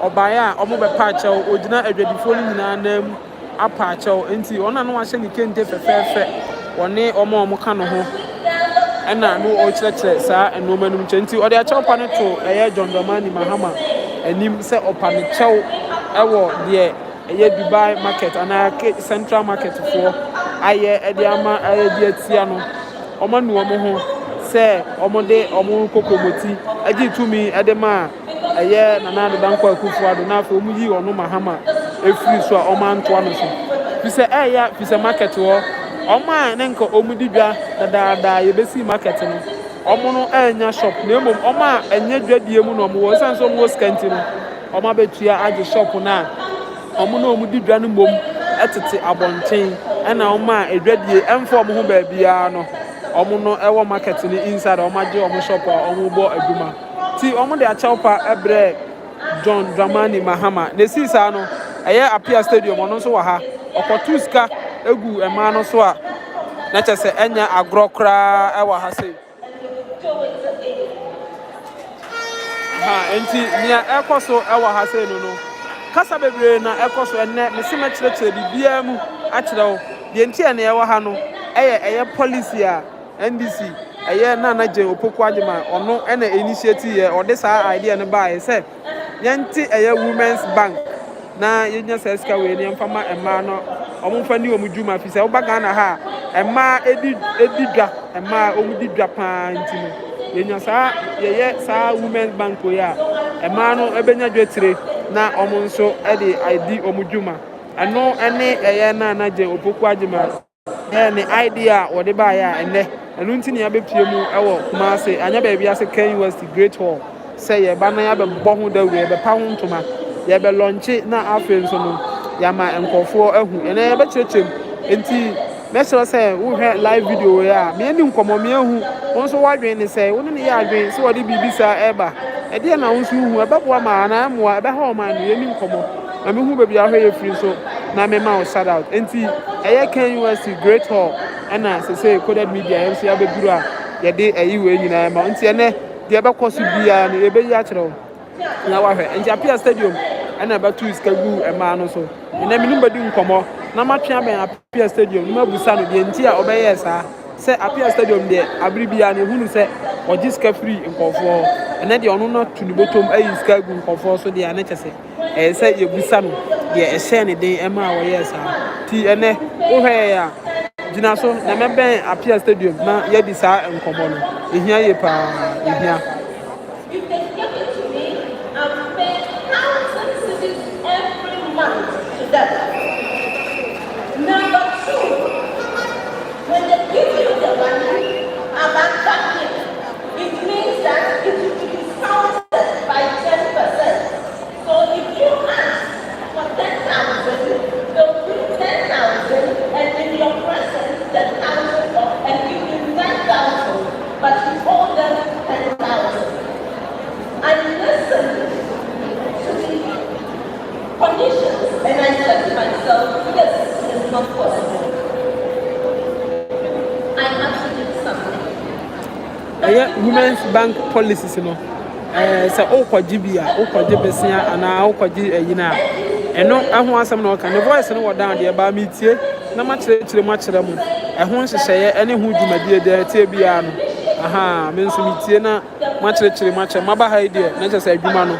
obaya omo be pa chew ogina adwadifo ni nyina nam apa chew enti ona no ahye ni kente fefefe one omo ka no ho ena no o kyerɛkyerɛ saa enoma num enti ode a chew pa ne to eye John Dramani Mahama enim se opa ne chew ewo de eye Dubai market ana central market for aye ediama aye diatia no omo nu omo ho se omo de omo kokomoti agi tumi edema aye nana de danko akufu ado na afa omu yi ono Mahama efiri so omo anto ano so fise eya fise market wo omo a nenka omu didwa dada ye besi market no omo no enya shop na emom omo a enya dwadie mu no omo wo sanso omo skanti no omo betua age shop na omo no omu didwa no mom etete abonten ena oma edwadie emfo omo ho ba bia no omo no ewo market ni inside omo age omo shop omo bo aduma ti omo de achawpa ebre John Dramani Mahama ne sisa no eye Apia Stadium ono so wa ha okotuska egu ema no so a na chese enya agrokra ewa ha sei enti nia ekoso ewa ha sei no kasa bebre na ekoso enne mesime kyerɛkyerɛ bibia mu akyerɛw de enti ene ewa ha no eye policy a NDC eye Naana je opoku agema ono ena initiative ye ode saa idea ne ba ye se yenti eye women's bank na yenya seska we ne mfama ema no omfa ni omudwuma fi se obaga na ha ema edidwa ema omudidwa pa ntimo yenya saa yeye saa women's bank o ya ema no ebenya dwetire na omo nso ede ID omudwuma ano ene eye Naana je opoku agema ne idea wode ba ya ene enu ntini ya bepie mu ewo Kumase anya ba bia se KNUST Great Hall say ye ba na ya be bo ho da we be pa ho ntoma ye be launch na afen so no ya ma enkofo ahu ene ye be kyerkyem enti Let's say we had live video ya. Me and nkomo me hu. Won so wadwen ne say, won ne ya adwen so wodi bibisa eba. E de na won so hu ebeboa ma na mo ebe ha o ma no yeni nkomo. Na me hu bebi ahwe ye free so na me ma o shout out. Enti eye KNUST Great Hall na say coded media MC abeduru a ye de ayi we nyina ma. Enti ene de ebe koso bia no ebe yi a kire na wahwe. Enti Apia Stadium na ba tu iskagu e ma no so. Ene me numbedu nkomo na matwe ben Apia Stadium no mabusa no de nti a obeye sa se Apia Stadium de abribia na ehunu se ogiska free nkofo ene de ono no tunu botom ayi ska gu nkofo so de ane chese se yebusa no de ehye ne den e ma wo yes sa ti ene wo hwe ya gina so na me ben Apia Stadium na ye di sa nkomo no ehia ye pa ehia. If they give it to me, I'm paying thousands of cities every month to them. Number two, when they give you the money about backing, it means that it will be discounted by 10%. So if you ask for 10,000, they'll give 10,000 and in your presence 10,000 and give you 9,000, but you owe them 10,000. I listened to the conditions and I said to myself, this is not possible. I have to do something. Women's bank policies, you know. Say okwaji bia okwaji besia ana okwaji yina eno aho asem na oka ne voice no down de ba metie na ma kire mu eho nhyehyeye ene hu dwumadie de tie bia no aha me nso metie na ma kire ma ba ha ide na kye say adwuma no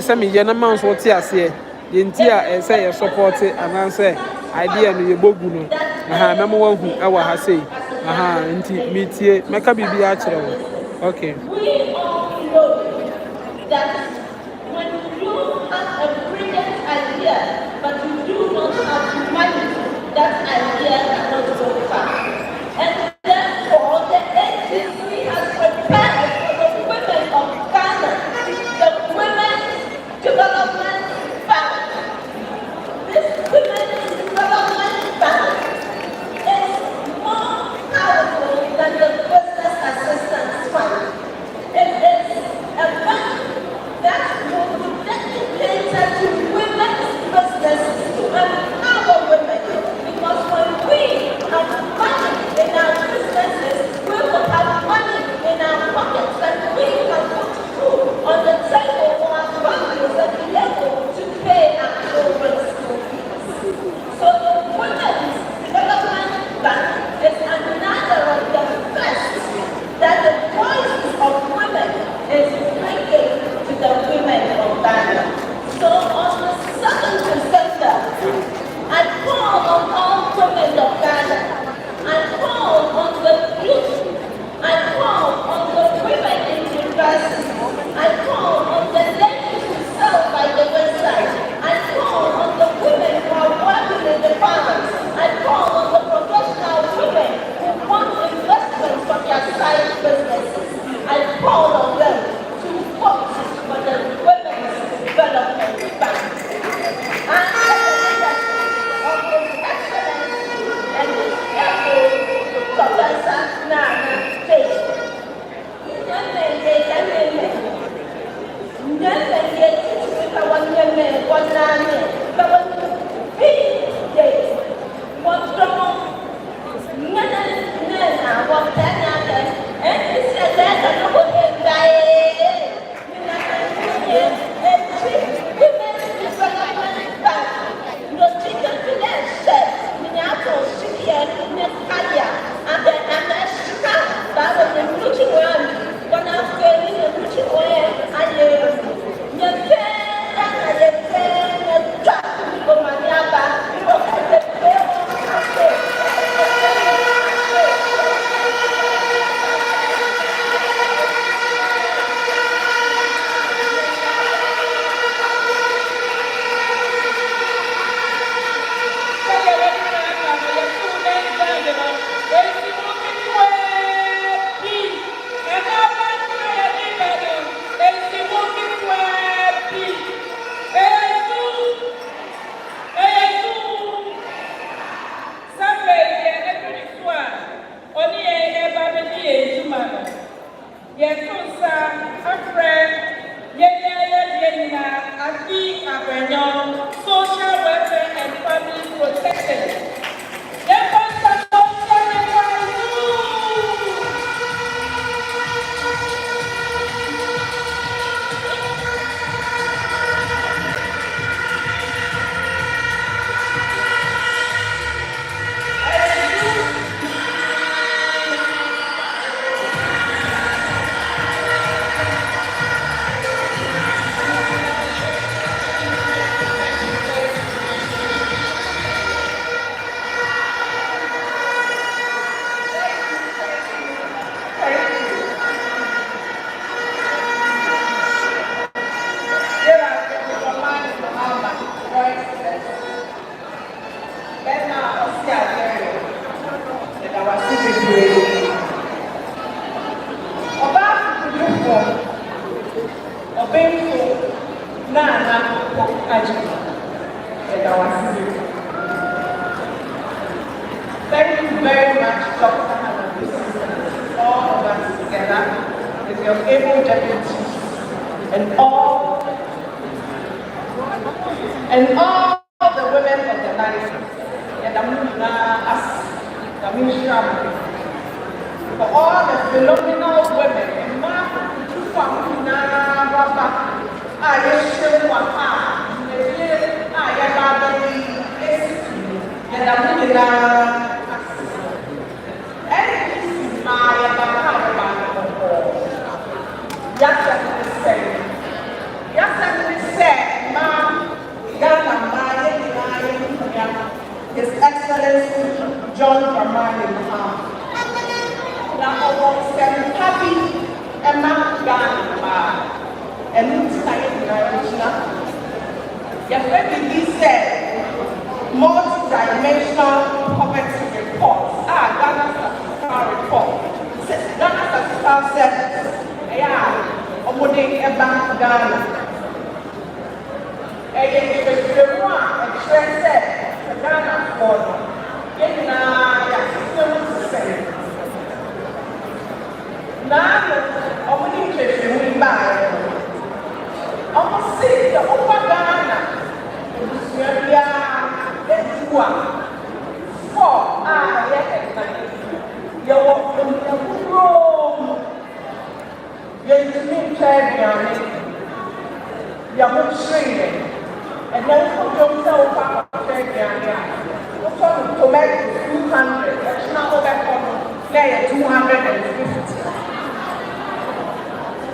se me ye na ma nso tie ase ye nti a se ye support ana se idea no ye bogu no aha me mo wahu e wa ha sei aha nti metie meka bibia kire wo okay. We all know that when you have a brilliant idea, but you do not have the money, that idea cannot go far. And therefore, the agency has prepared for the women of Ghana, the Women's Development Fund. This Women's Development Fund is more powerful than the Business Assistance Fund. It is a fund that will be dedicated to women's business to empower women. Because when Yekunsa, Afre, Yenina, Afi, Abenyon, Social Welfare and Family Protection. Yekunsa, Naana, thank you very much, Dr. Mahama, all of us together with your able deputies and all the women of the life, and us, for all the phenomenal women, and His Excellency John Dramani Mahama. Now, I was happy and not Ghana. And he said, multi-dimensional poverty reports. Ghana statistical report. Ghana statistical service. Omode Eba Ghana. The one said, Ghana for now, omode we buy. Almost see the upper Ghana. And then put yourself up to tomatoes 200, that's not what I call 250.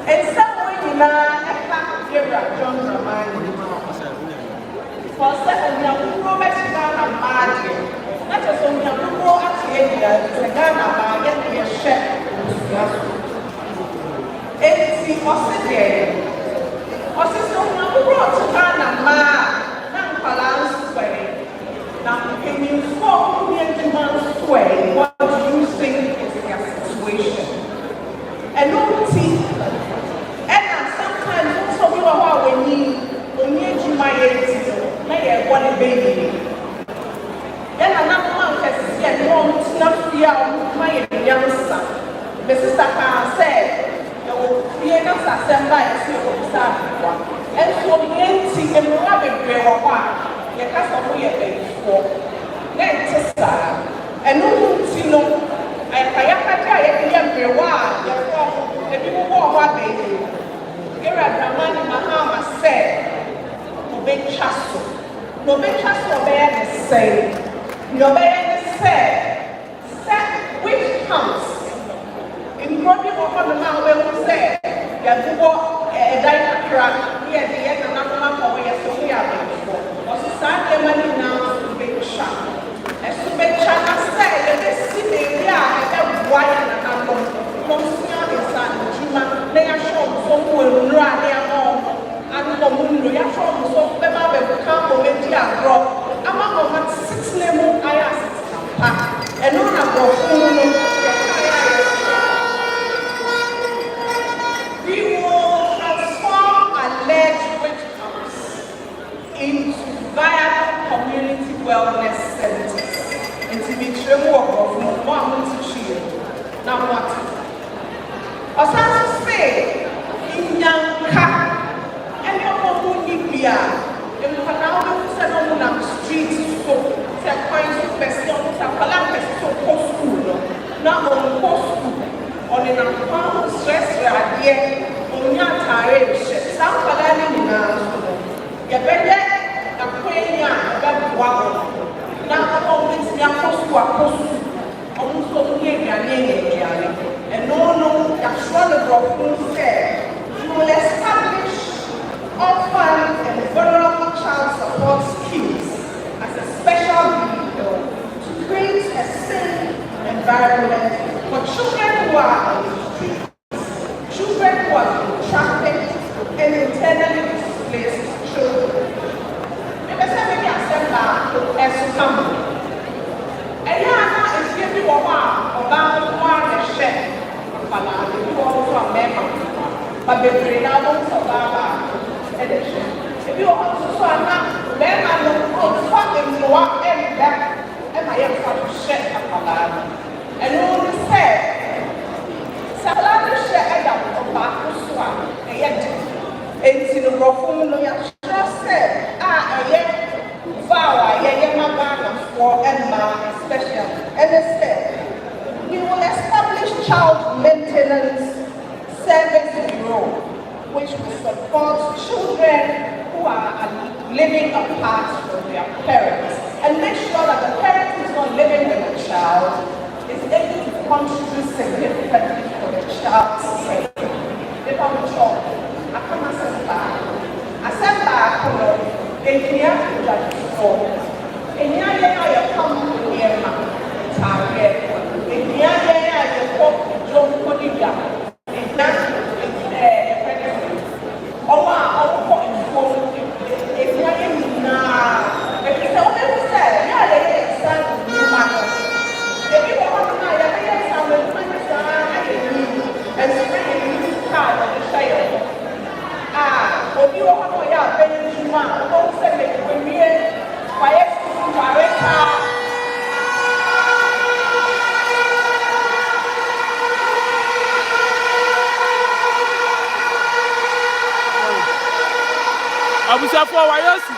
And somewhere in John Dramani for certain young women and margin. Not just on young people actually, the Ghana by getting a chef. It's the Ossidian. Ossidian brought to Ghana, non balance way. Now, can you form the man's way? What do you think is their situation? And no teeth. One baby. Then another one has said, no, it's not fear of my young son. The sister can say, you will fear us assemble and see what one. And so the empty and rabbit bear one, the cast of your baby for. Then sister, and no, I have a one, the people who are baby. Here at Dramani Mahama said, obey Chasso. No make us obey the same. No obey the same. Which comes in probably what the man will say. You go a diet crack here the end of the way so we are before. Or society money now to be shot. As to be China say, the city, yeah, why and I'm going to see the sun, Jima, they are shown somewhere run their home. And the moon, you are from so clever, but come over here, bro. I'm about 6 level, I asked. And on a we will transform alleged witch into viable community wellness centers. Into the work of one to cheer. Now what? na on post on in a stress idea on your tire some Palani you better a queen about one now always your post to a post almost and no Yashua said you will establish orphan and vulnerable child support schemes as a special vehicle to create a safe environment for children who are on the streets, children who are being trafficked, and internally displaced children. Maybe I said that as come. And now is giving about one chef, you also a member, but the brain out of if you want to swim, then I will fucking go up and back, and I am going to share a palada. And only said, Salad share a back to swim, and yet, it's in the room, no, you just said, a yet, vow, a yamagana for Emma, special, and it said, we will establish child maintenance service bureau, which will support children who are living apart from their parents and make sure that the parent who is not living with the child is able to contribute significantly for the child's sake. If I'm a child, I come and send back. I send back for the engineer to judge for. Engineer, I come here, target. Engineer, I come to John Codiga. Abusafo wayosi.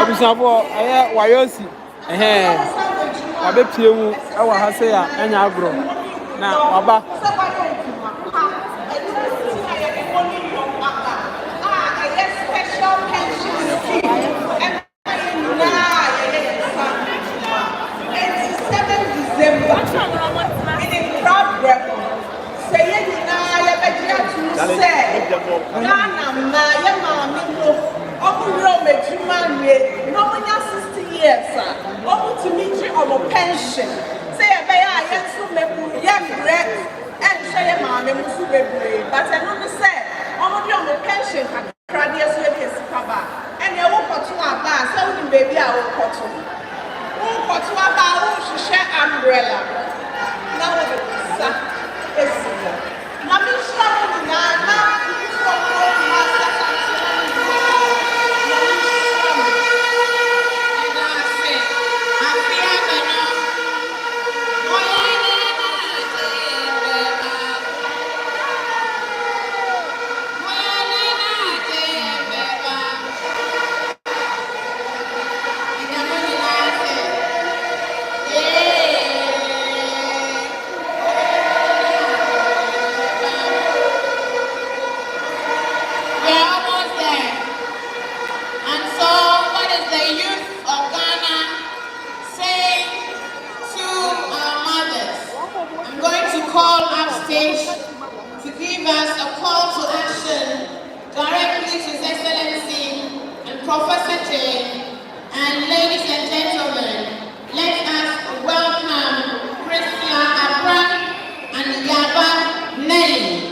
Abusafo aye wayosi wabepie mu awa ha se ya anya agro na waba pension. Say a bear, yes, so maybe young red and say a man, but I know the say, only on the pension can cry this with his cover. And you walk to our bar, so baby, I will cut to. Who got to our bar, she share umbrella. Now it's Mammy, greet His Excellency and Professor Jane, and ladies and gentlemen, let us welcome Priscilla Abram and Yaba Nelly.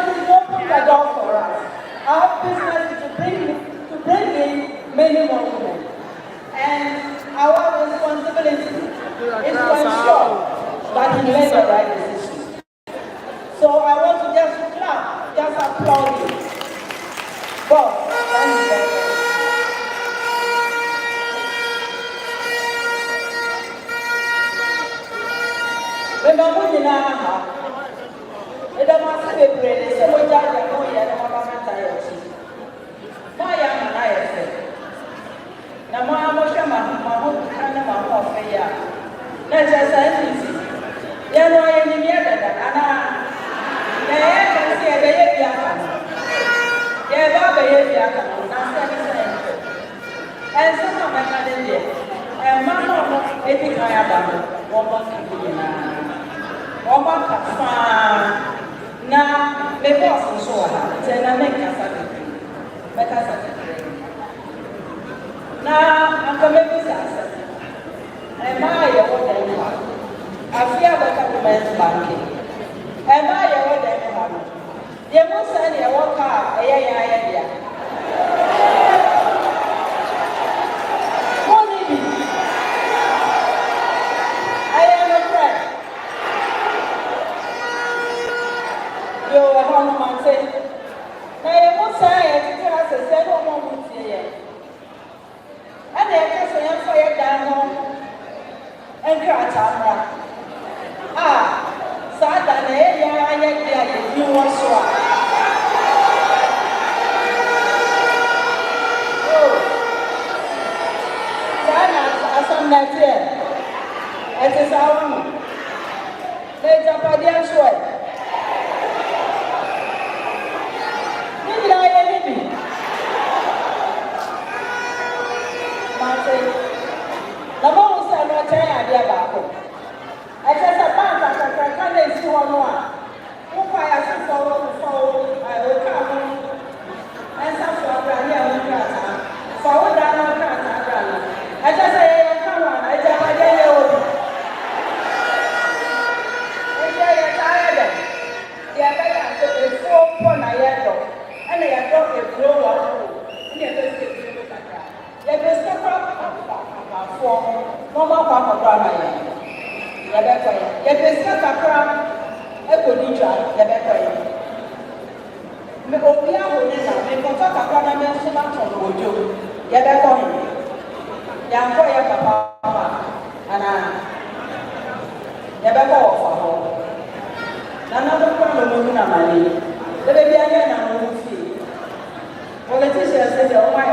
has opened the door for us. Our business is to bring in many more women. And our responsibility is to ensure that we make the right decision. So I want to just clap, just applaud you. God, thank you very much. Remember when you know it doesn't say prayer, so we just go here and have a tired. My young man, I say. Now, Mahama, Mahama, Mahama, Faya. Let's just say easy. You know, I am here, and I can see a baby. Yeah, Baba, and some of my mother did. And Mama, I think I have one now, the boss is so hard, and I make a certain. But I said, now I'm coming to answer. Am I a woman? I fear the government banking. Am I a woman? You must send a walk out, I am a friend. You are one of my saying. Now you must say it has a several moments here. And they are just a fire down and cry camera. Ah, Saturday, you want so. It is our own. They jump at the answer. Maybe I am living. Martin, the most I know, I be about. I just a bank I can't see one more. Who I ask for, I will come. And some for a brand new forward down. I just say, come on, I just and they are not a blower. They will step up for normal papa drama. They will step up a collegian, the better. Me opia honena, me contact a brother mention on Wojo. Yabeko. Yanko papa and Yabeko for home. Another problem with money. The baby I know fee. Politicians say, oh, my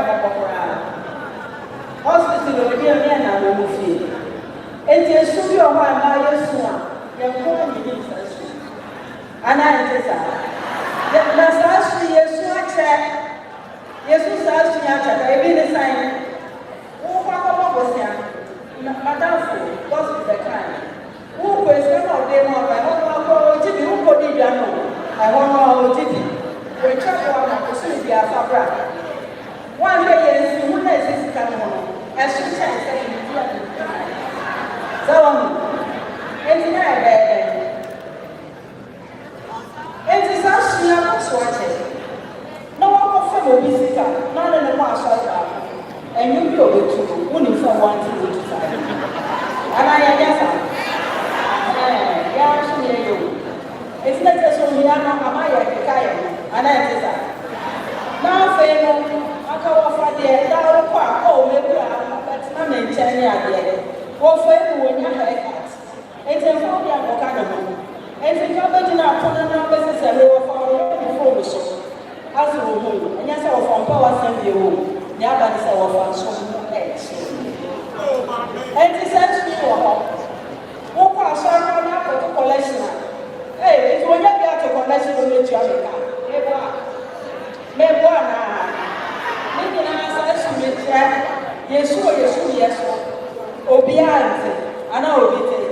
hospital will be a man and will fee. And yes, to be a while, my son, you're going to be and I say, the last 3 years, so I check. Yes, who's asking after I be the sign. Oh, Papa was here. Madame, what's the kind? Who was not them on my own? Who could be done? I want to know we check on the possibility of Fabra. 1 year, who knows this coming on? As you say, so, it's not bad. It is actually not sorted. No one from a visitor, not in the marshal. And you go to only from 1 to 5. And I guess it's not just only Amaya and I desire. Now, Famo, I come off there, now, oh, maybe that's not in China. Or Famo, when you have that. It's a phobia of Canada. And if you're going to put on business and we were for the show. As a woman, and yes, I was from Power Assembly. The other is our function. And it's actually who pass on to collection. Hey, it's when you get to collection of the Jamaica. Maybe one. Maybe I said, yes, Obiant, and I will be there.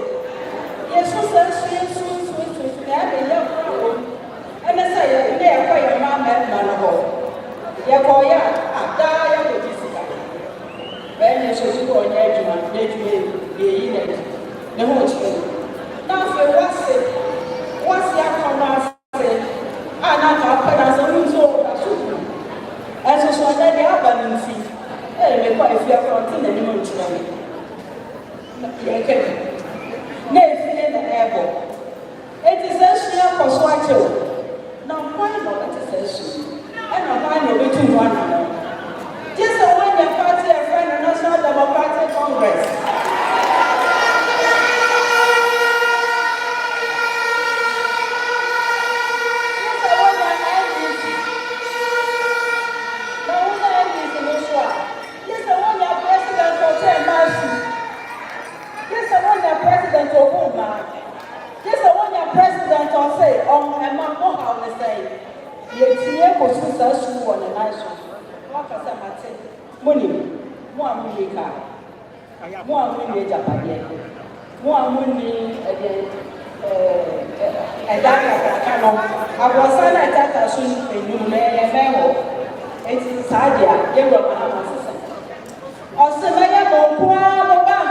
Yes, soon, and I say, they are quite a man and man. Yeah, die with this. When you should go on edge, the whole now, what's the outcome? Pacho. Now, why not let us say and I'm fine with two one. Just so when your party a friend of National Democratic Congress. President Obama, yes, I want your president to say, oh, and my mom, how to say, yes, you go to the school on the nice one. What I say, money, more money, more money, Japan, more money again. And that I was an attacker soon in you may have it is Sadia, you were my sister. Also, I have a poor bank.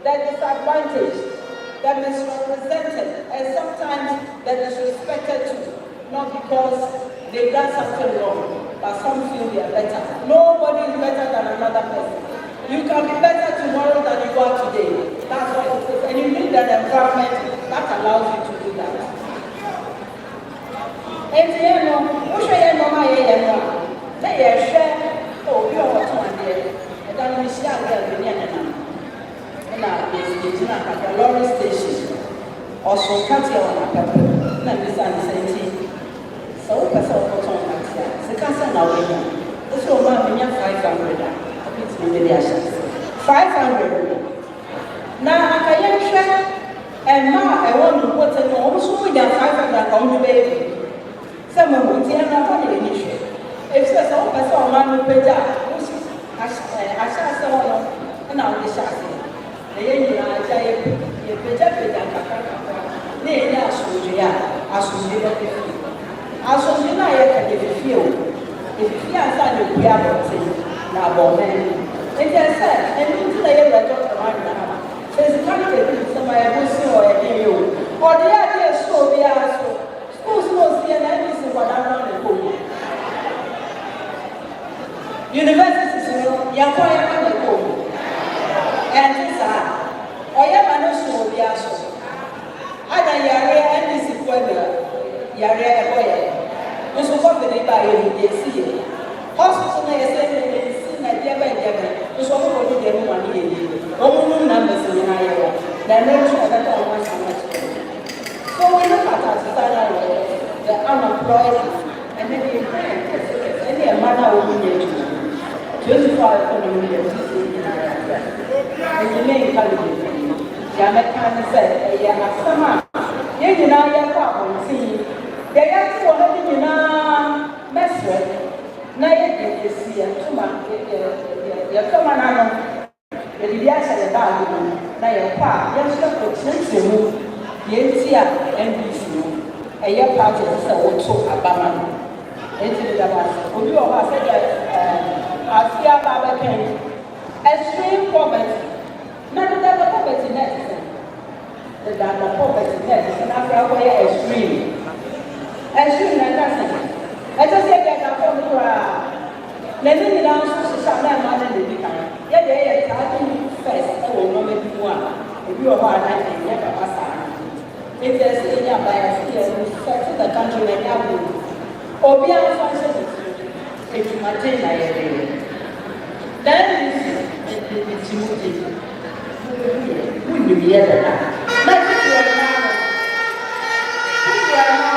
The disadvantaged, the misrepresented, and sometimes the disrespected. not because they've done something wrong, but some feel they are better. Nobody is better than another person. You can be better tomorrow than you are today. That's what it is. And you need an environment that allows you to do that. And you know, who should you know my area? They share, oh, you are what one day. And then we share the Naana. And now, it's not at the lorry station. Also, can't you on a pepper? Let me stand the same thing. So, that's all for Tom. The cancer now, this will not be 500. 500. Now, I can share, and now I want to put it also with 500 on the baby. Someone would tell me what it is. If there's all person man will pay that, I shall say, and I'll be shouting. The end, I say, you pay that, nay, I should be I should be not if you feel. If you are trying to be able to. Now, and I said, and you say, I don't know. There's a kind of somebody who saw you. Or the idea so we are so. Schools must see an emphasis in what I'm not doing. Universities, you're quite a home. And this or you are so we are so. Other Yare and this is whether Yare boy. You should walk the day by you, they see it. Hospital, they say, it's all over the day. Only numbers in the area. Then they try that I want so much. So we look at us, the unemployed, and then the parents, and the mother will be 25 million in America. And the main country, the American said, you have some. You know, your problem, see, they have to have you know, mess with. Na ye see tuma ye kama na no ye di asa le ba no na ye pa ye so ko tsemu ye ti a NBC no e ye party se wo to abama no e ti da ba obi o ha se asia ba ba kan extreme poverty na the poverty net the poverty net na fra ko ye extreme na ka I just said that I'm from let me down to some man in the beginning. Yet they are starting first, I will not make one. If you are hard, I can never pass. If there's any bias here, we settle the country like that. Or be our function if you maintain my area. Then it's Timothy. Wouldn't you be ever now? Not if you are now. If you are now.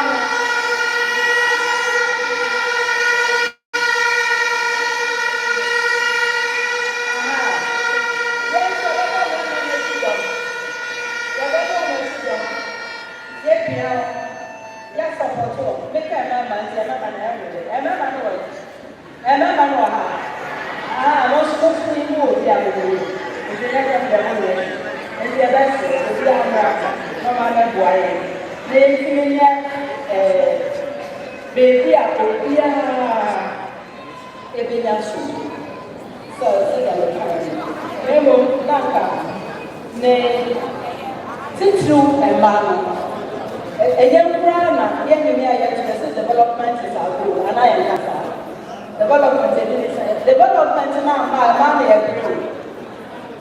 Development now, my money every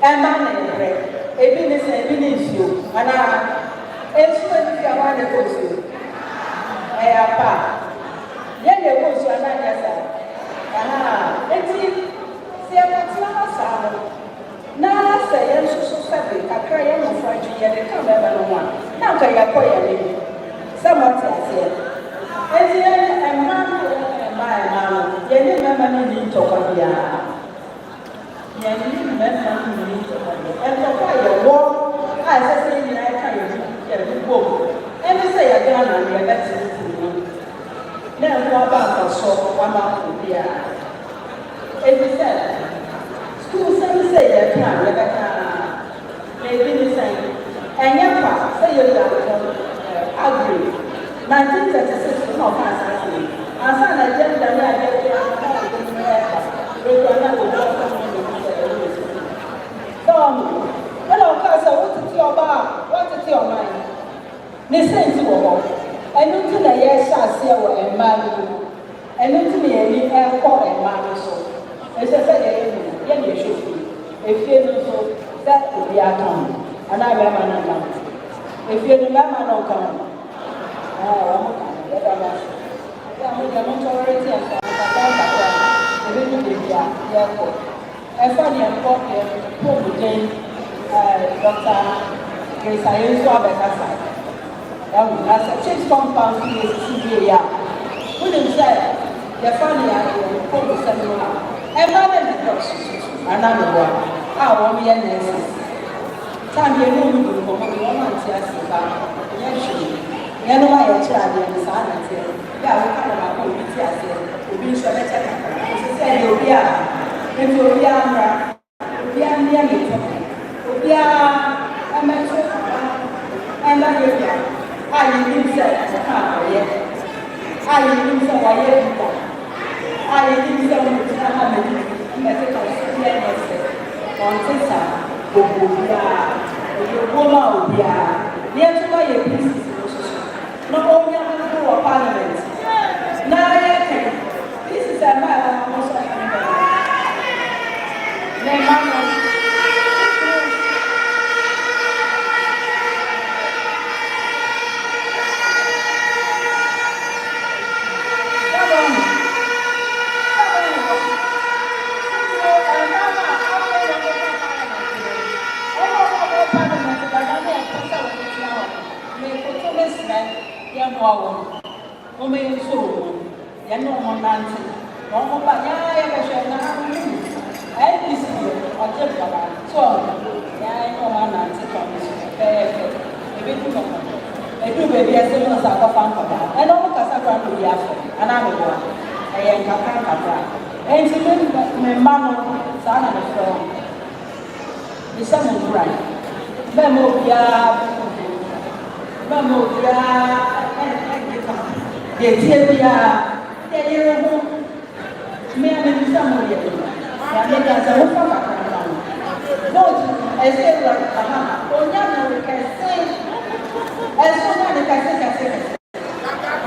and money a business you and it's when you want to go to a pa. Yet you go to another side. It's now say, so sorry, I cry on Friday, and come ever one. Now, can you call someone says, and then a man, my man, you never need to come here. You never need to come here. And so far, your walk, as I say, I can't go. And they say, I don't know, you're better to me. Now, what about the shop, one out here? And he said, school say, I can't, maybe the same. And your part, say you're agree. 1936 no pass me. And so I just done that. So, hello, Casa, what is your mind? They say to all. I don't think I yes, aseɛ wɔ mmaa no mu ɛno nti na yɛni ɛkɔ mmaa no so ɛsɛ sɛ yɛyɛ no yɛne yɛhwɛ fie efie no nso sɛ obi aka ho anaa bɛrima no nka ho efie no bɛrima no nka ho wɔn mo ka ho yɛda no ase ɛsɛ mo deɛ mo ntɔrɔ ti ɛsɛ kakra ebi no beebi a yɛkɔ ɛfa ne ɛkɔ deɛ pɔmu den dɔkta Grace Ayenso abɛkasa na sɛ chief compound yɛ sisi bie ya wonim sɛ yɛfa ne pɔmu sɛm no ɛma ne ne dɔkso anaa ne boa a wɔn yɛ nɛɛsi time yɛ no mu du nkɔmɔ bi wɔn ante ase ba yɛ hwee yɛn no ayɛ kyerɛ adeɛ no saa na teɛ yɛ a wɔka na baako obi ti ase obi nso ɛbɛkyɛ kakra nso sɛ ɛyɛ obi a ebi obi a mmra obi a nneɛ ne to obi a ɛmɛto ɛmɛ yɛ bia a yɛnim sɛ ɛka ɔyɛ a yɛnim sɛ wɔyɛ bita a yɛnim sɛ wɔn gyina ha mɛ bi ɛmɛte ka ɔsɛ yɛ nɛsɛ wɔn te saa gbogbo obiara gbogbo ma obiara ní ẹtú bá yẹ pieces ní ṣoṣo na wọn yẹ kó wọ parliament náà yẹ kẹ pieces ẹ máa yẹ wọn sọ ẹ ní bẹ̀rẹ̀ ní ẹ máa nọ. Ome nso ya no mo nante no mo ba ya ya be hwe na ha mu ai disi o je baba so ya no ma nante to mi e be tu no e du be bi ese no sa ko fan ko ba e no mo kasa kwa no ya fo ana me bo e ye nkaka nkaka e nti me ma no sa na me fo ni sa mo dura be mo bia de tie bia de yere ho me a me bisa mo ye ya me ka sa ho fa ka na no e se la aha onya no ke se e so na de ka se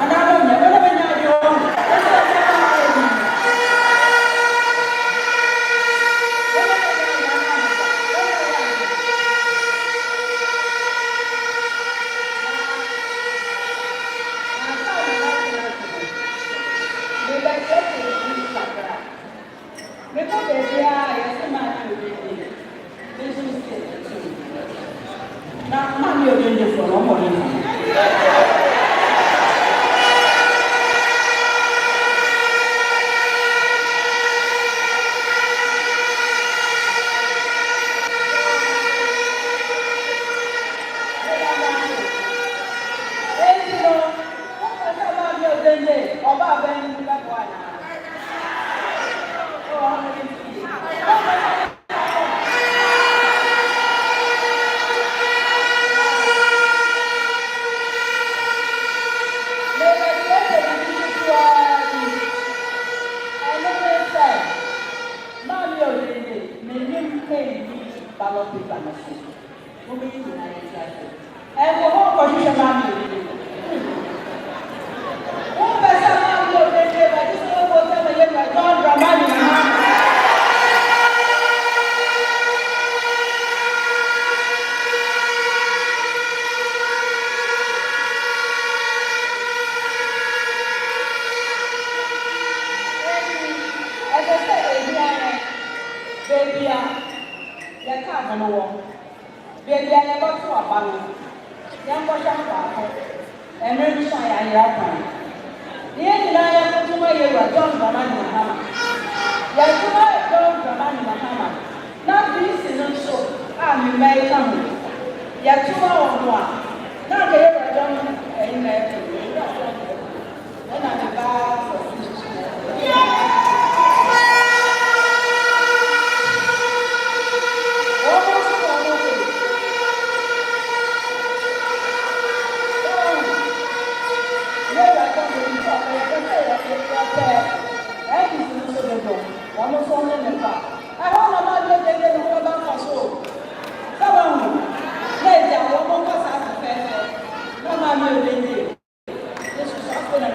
ana no nya no be nya yo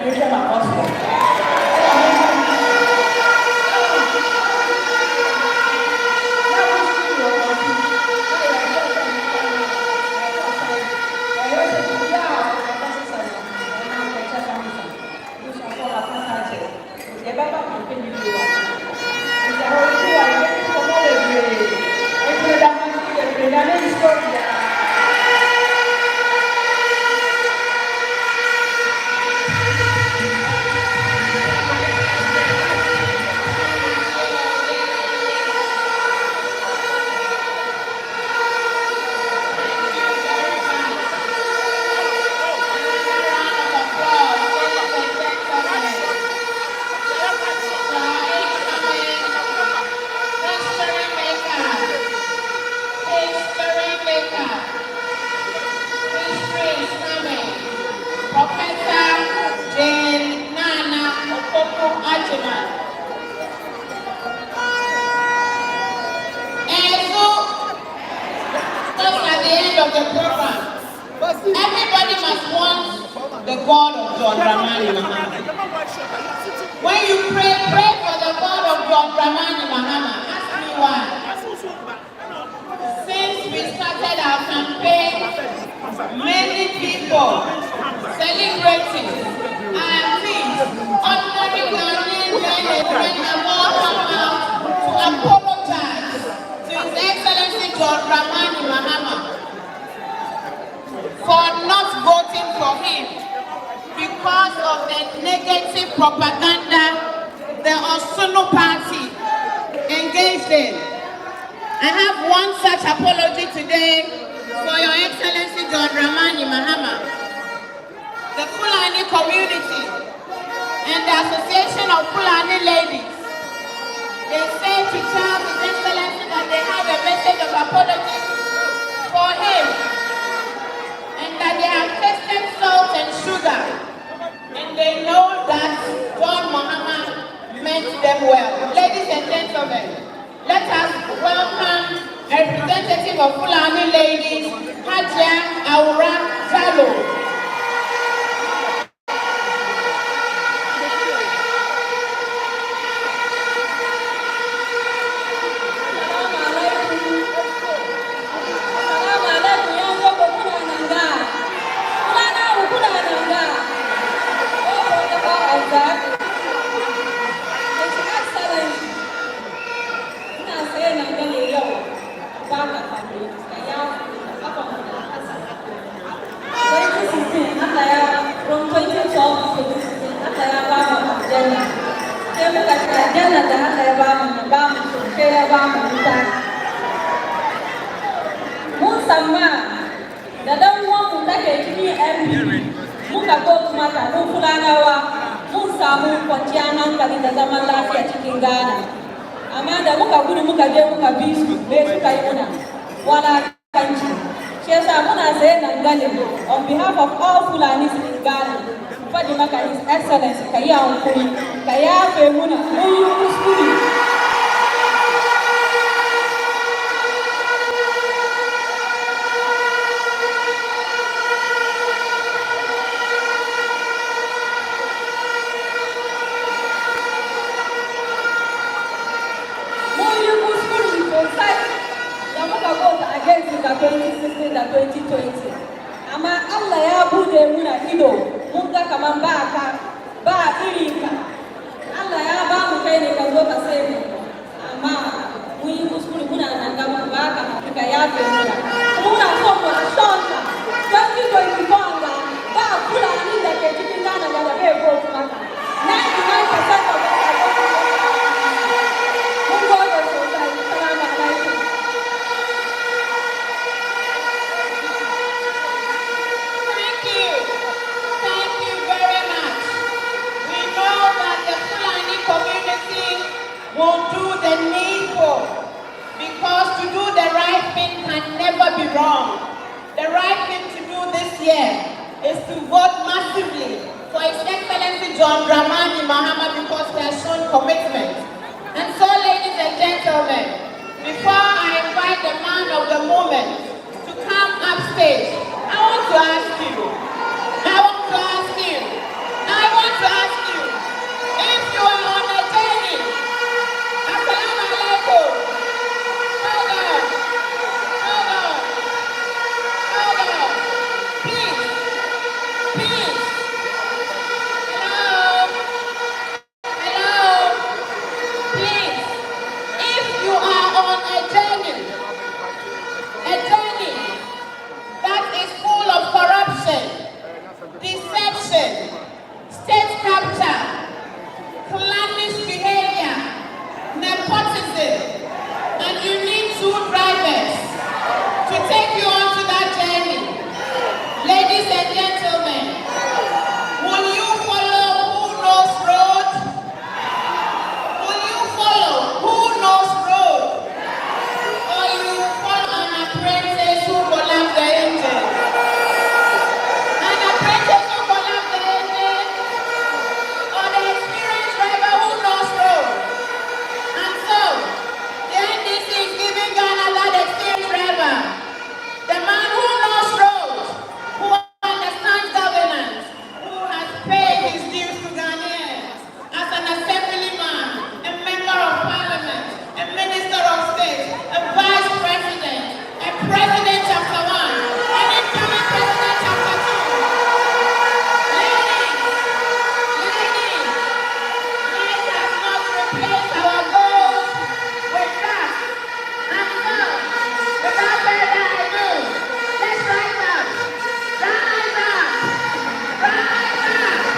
You're my husband. Everybody must want the God of John Dramani Mahama. When you pray for the God of John Dramani Mahama. Ask me why. Since we started our campaign, many people celebrating and things, ordinary Ghanaian men and women have all come out to apologize to His Excellency John Dramani Mahama for not voting for him because of the negative propaganda the Osunu party engaged in. I have one such apology today for Your Excellency John Dramani Mahama. The Fulani community and the Association of Fulani Ladies, they say to tell His Excellency that they have a message of apology for him, and that they have tasted salt and sugar, and they know that John Mahama meant them well. Ladies and gentlemen, let us welcome a representative of Fulani Ladies, Hajia Aura Jalo. On behalf of all Fulanis in Ghana, Fadimaka His Excellency Kaya Unkuri, Kaya Femuna, Muyu Kuskuri. Muyu Kuskuri for site, Yamuka vote against the 2016 and 2020. Ama Allah ya bude muna ido mun ga kaman ba irinka Allah ya ba mu kai ne ka zo ka sai mu amma mun yi kuskure muna nan ga ba ka ya fe muna muna so mu shonka 2024 ba Fulani da ke cikin Ghana da ba bai vote maka 99% of us are voting mun gode sosai. Assalamu alaikum. Will do the needful, because to do the right thing can never be wrong. The right thing to do this year is to vote massively for His Excellency John Dramani Mahama, because he has shown commitment. And so, ladies and gentlemen, before I invite the man of the moment to come upstage, I want to ask you, corruption, state capture, clannish behavior, nepotism, and you need 2 drivers to take you on to that journey. Ladies and gentlemen, will you follow who knows road? Will you follow who knows road? Or you follow an apprentice who will have the engine? An apprentice who will have the engine? Or the experienced driver who knows road? And so, the NDC is giving Ghana that experienced driver. The man who knows road, who understands governance, who has paid his dues to Ghanaians as an assemblyman, a member of parliament, a minister of state, a vice president, a president chapter 1, an incoming president chapter 2. Ladies, let us not replace our goals with that. And so, without further ado, let's rise up. Rise up. Rise up.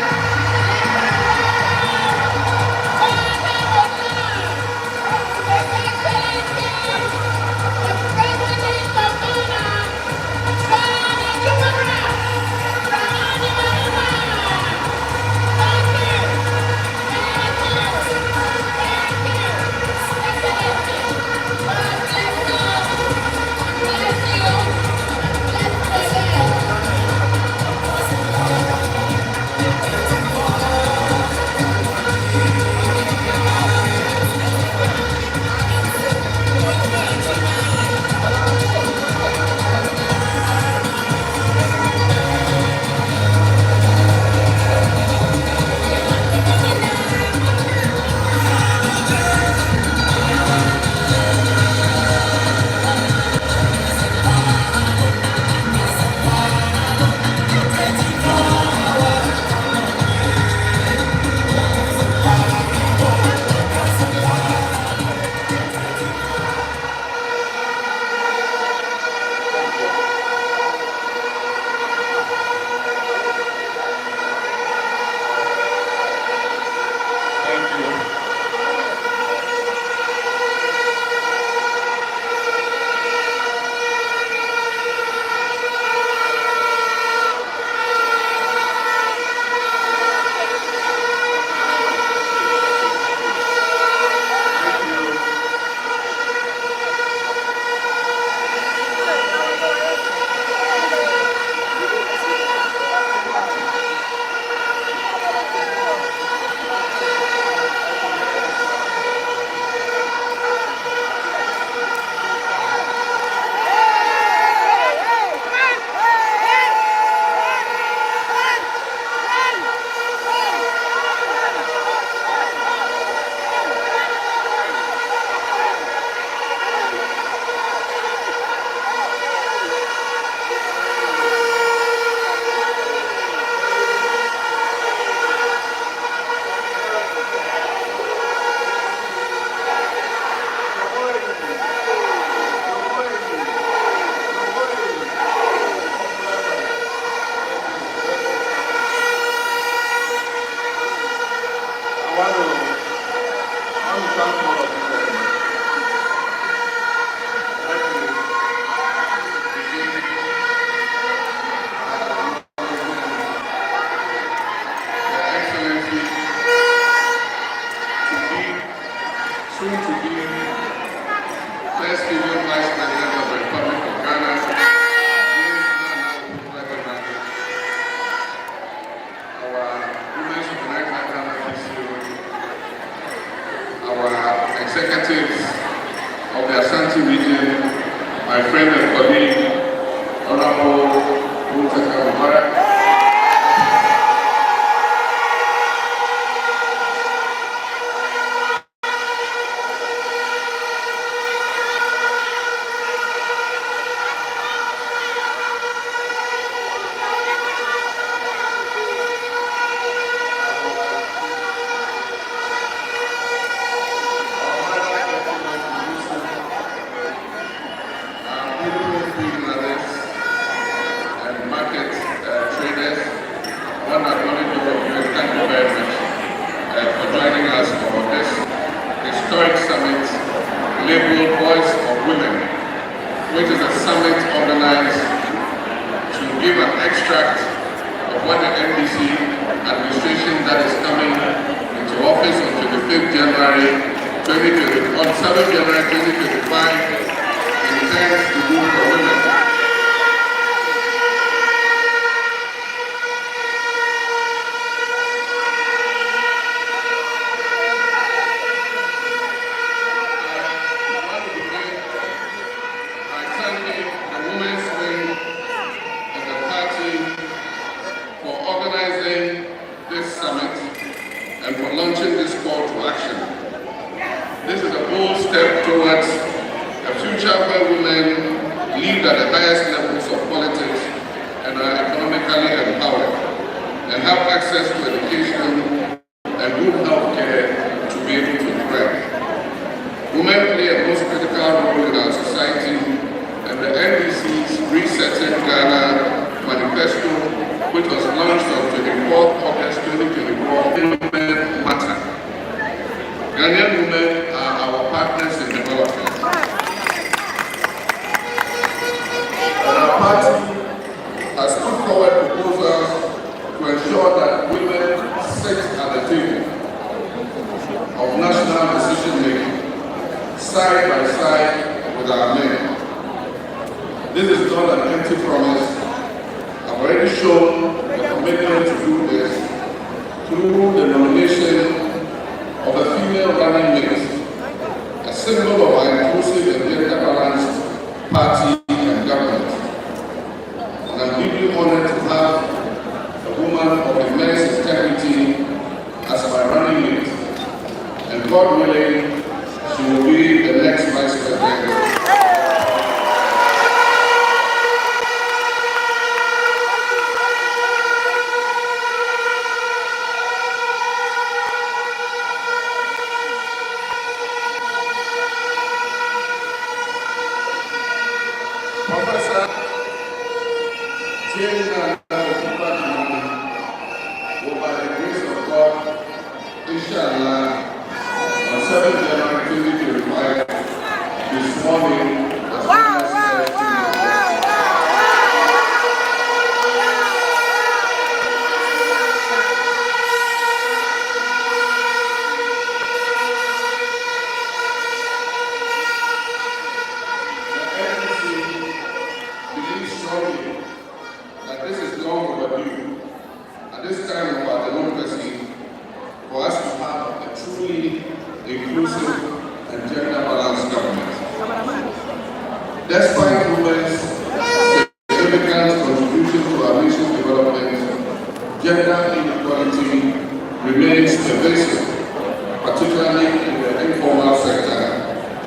executives of the Ashanti region, my friend and colleague, Honorable Muntaka. Market summit organized to give an extract of what the NDC administration that is coming into office on 25th January 2020, on 7th January 2025 intends to do for women. And for launching this call to action. This is a bold step towards a future where women lead at the highest levels of politics and are economically empowered and have access to education and good health care to be able to thrive. Women play a most critical role in our society, and the NDC's Resetting Ghana Manifesto, which was launched on 24th August 2024, Women Matter. Ghanaian women are our partners in development. And our party has put forward proposals to ensure that women sit at the table of national decision making, side by side with our men. This is not an empty promise. I've already shown the commitment to do this through the nomination of a female running mate, a symbol of our inclusive and gender-balanced party and government. And I'm deeply honored to have a woman of immense integrity as my running mate. And God willing, she will be the next Vice President. Despite women's significant contribution to our nation's development, gender inequality remains pervasive, particularly in the informal sector,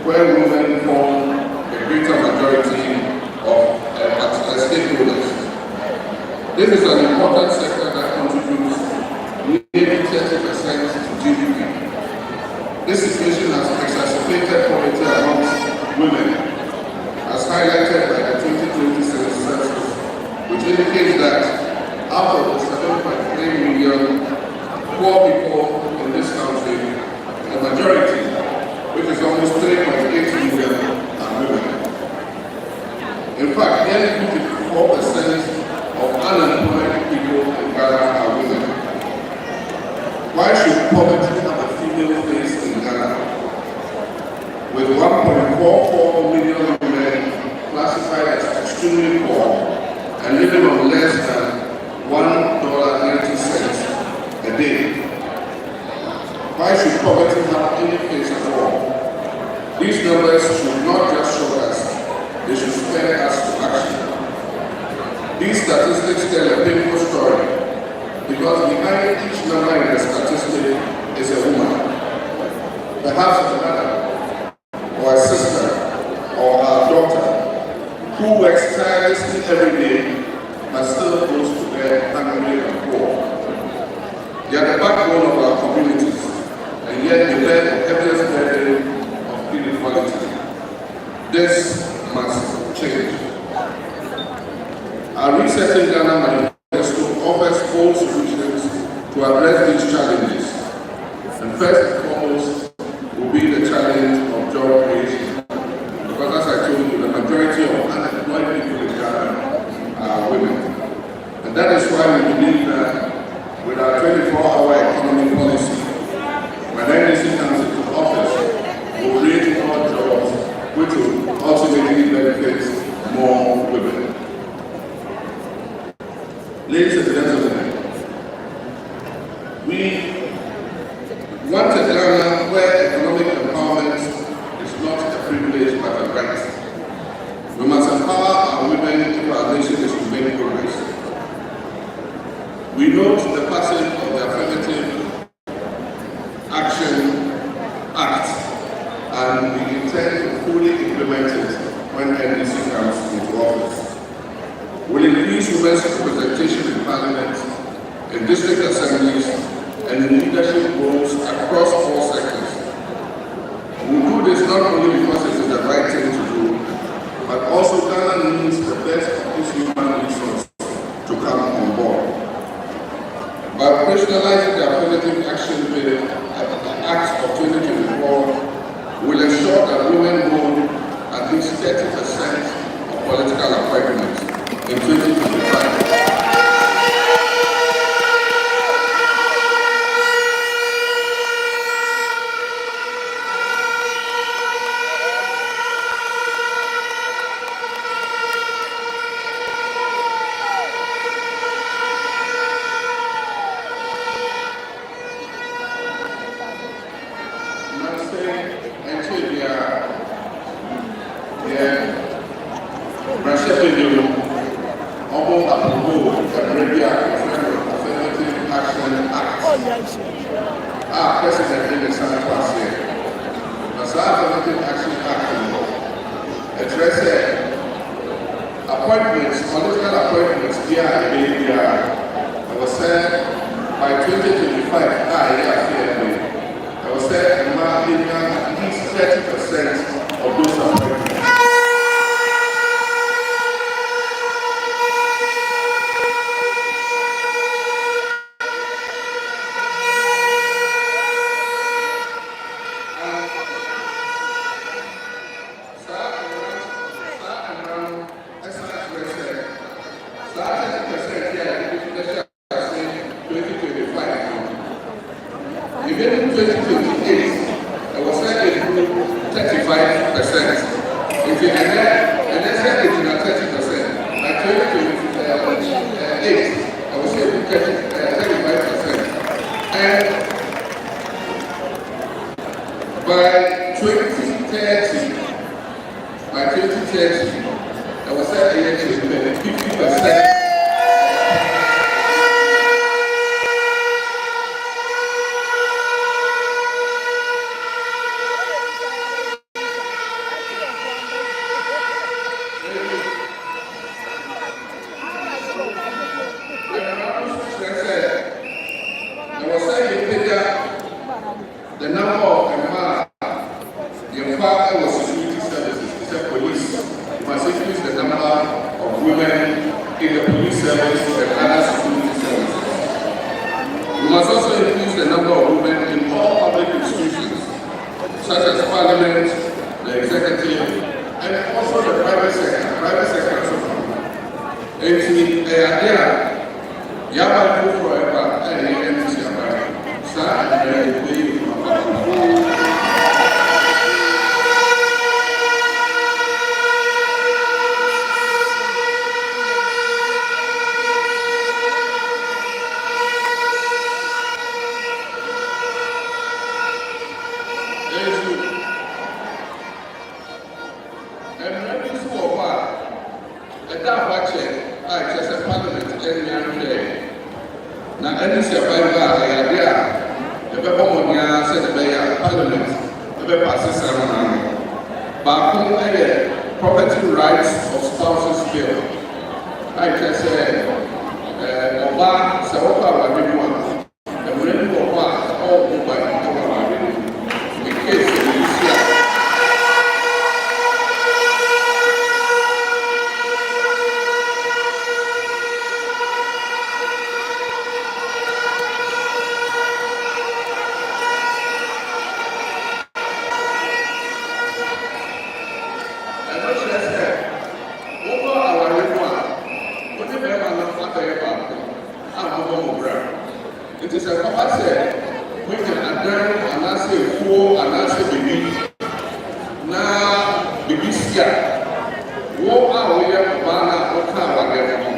where women form a greater majority of stakeholders. This is an important sector that contributes nearly 30% to GDP. This situation has exacerbated poverty amongst women, as highlighted by the 2020 census, which indicates that out of the 7.3 million poor people in this country, the majority, which is almost 3.8 million, are women. In fact, nearly 54% of unemployed people in Ghana are women. Why should poverty have a female face in Ghana? With 1.44 million women classified as extremely poor and living on less than $1.90 a day. Why should poverty have any face at all? These numbers should not just show us, they should spur us to action. These statistics tell a painful story, because behind each number in the statistic is a woman, perhaps a mother, or a sister, or our daughter, who works tirelessly every day, but still goes to bed hungry and poor. They are the backbone of our communities, and yet they bear the heaviest burden of inequality. This must change. Our Resetting Ghana Manifesto offers bold solutions to address these challenges, and first and foremost will be the challenge of job creation. Because as I told you, the majority of unemployed 24-hour economic policy, when NDC comes into office, will create more jobs, which will ultimately benefit more women. Ladies and gentlemen, we want a Ghana where economic empowerment is not a privilege but a right. We must empower our women if our nation is to make progress. We note the passage of the Affirmative Action Act, and we intend to fully implement it when NDC comes into office. We'll increase women's representation in Parliament, in district assemblies, and in leadership roles across all sectors. We'll do this not only because it is the right thing to do, but also Ghana needs the best of this human resource to come on board. By operationalizing the Affirmative Action Bill Act of 2024, will ensure that women hold at least 30% of political appointments in 2025. President in the Senate last year. The Affirmative Action Act addressed appointments, political appointments via I was said by 2025, I was said at least 30% of those appointments. Property rights of spouses bill. I just said, Oba, Sawoka, Wadiwa, and when you are all over the case of Lucia. sɛ papa sɛ wonya adan anaasɛ efuo anaasɛ biribi na biribi si a wo a woyɛ ɔbaa no a woka awadeɛ no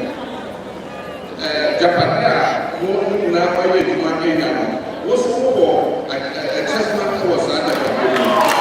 japade a wo nyinaa ɔyɛ adwuma anya no wo so wowɔ ɛkyɛsoma wɔ saa japade no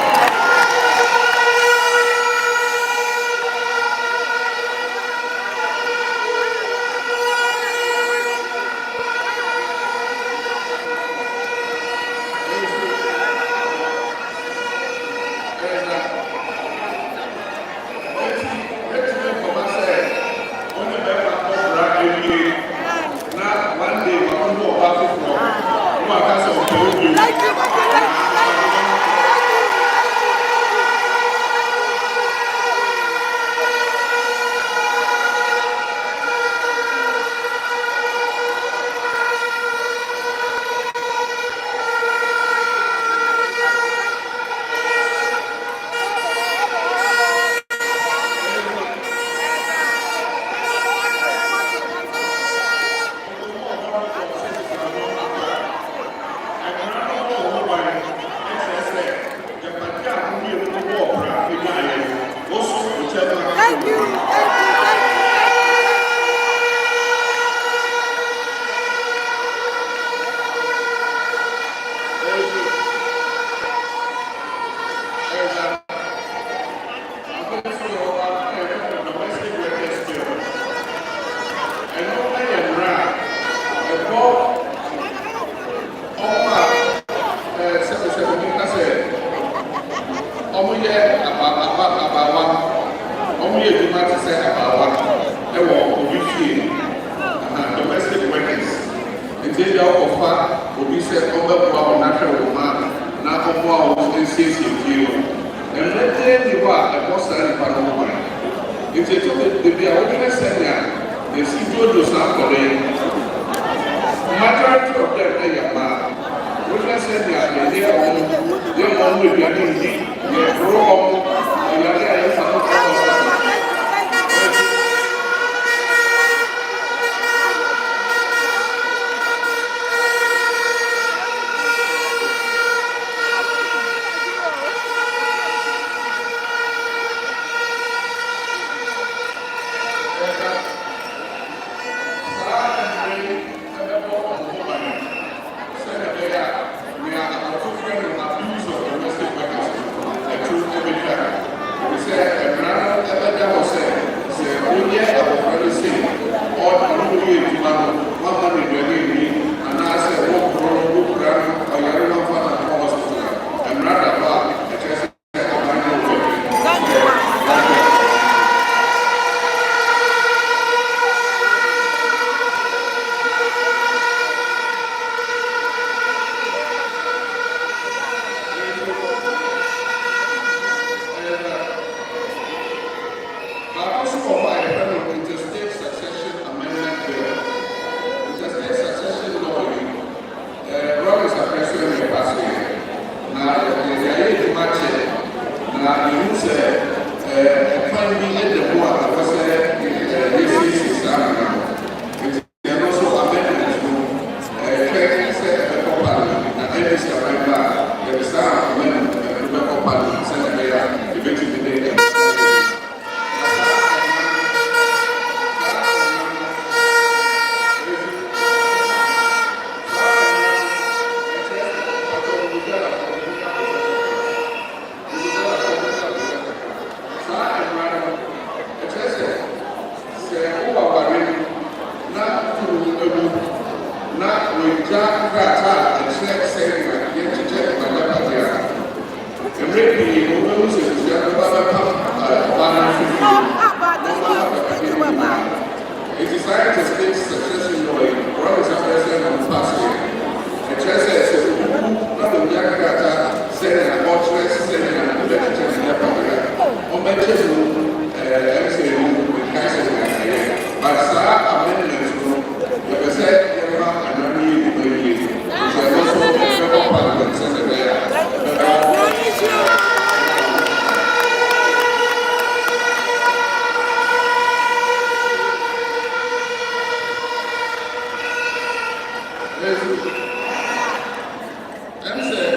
And say,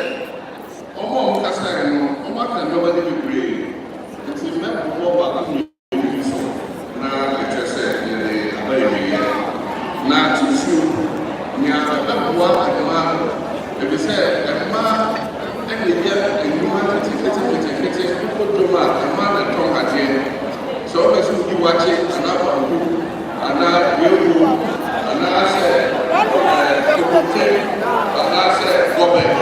Omo Kasa, Oma can nobody be brave. It's a member of what now, let us say, now to shoot, near what a man, if you say, a man, and the year, and you want to take it, people do not, a man and talk again. So, as you watch it, and I will, and I said, people take, and I said, go back.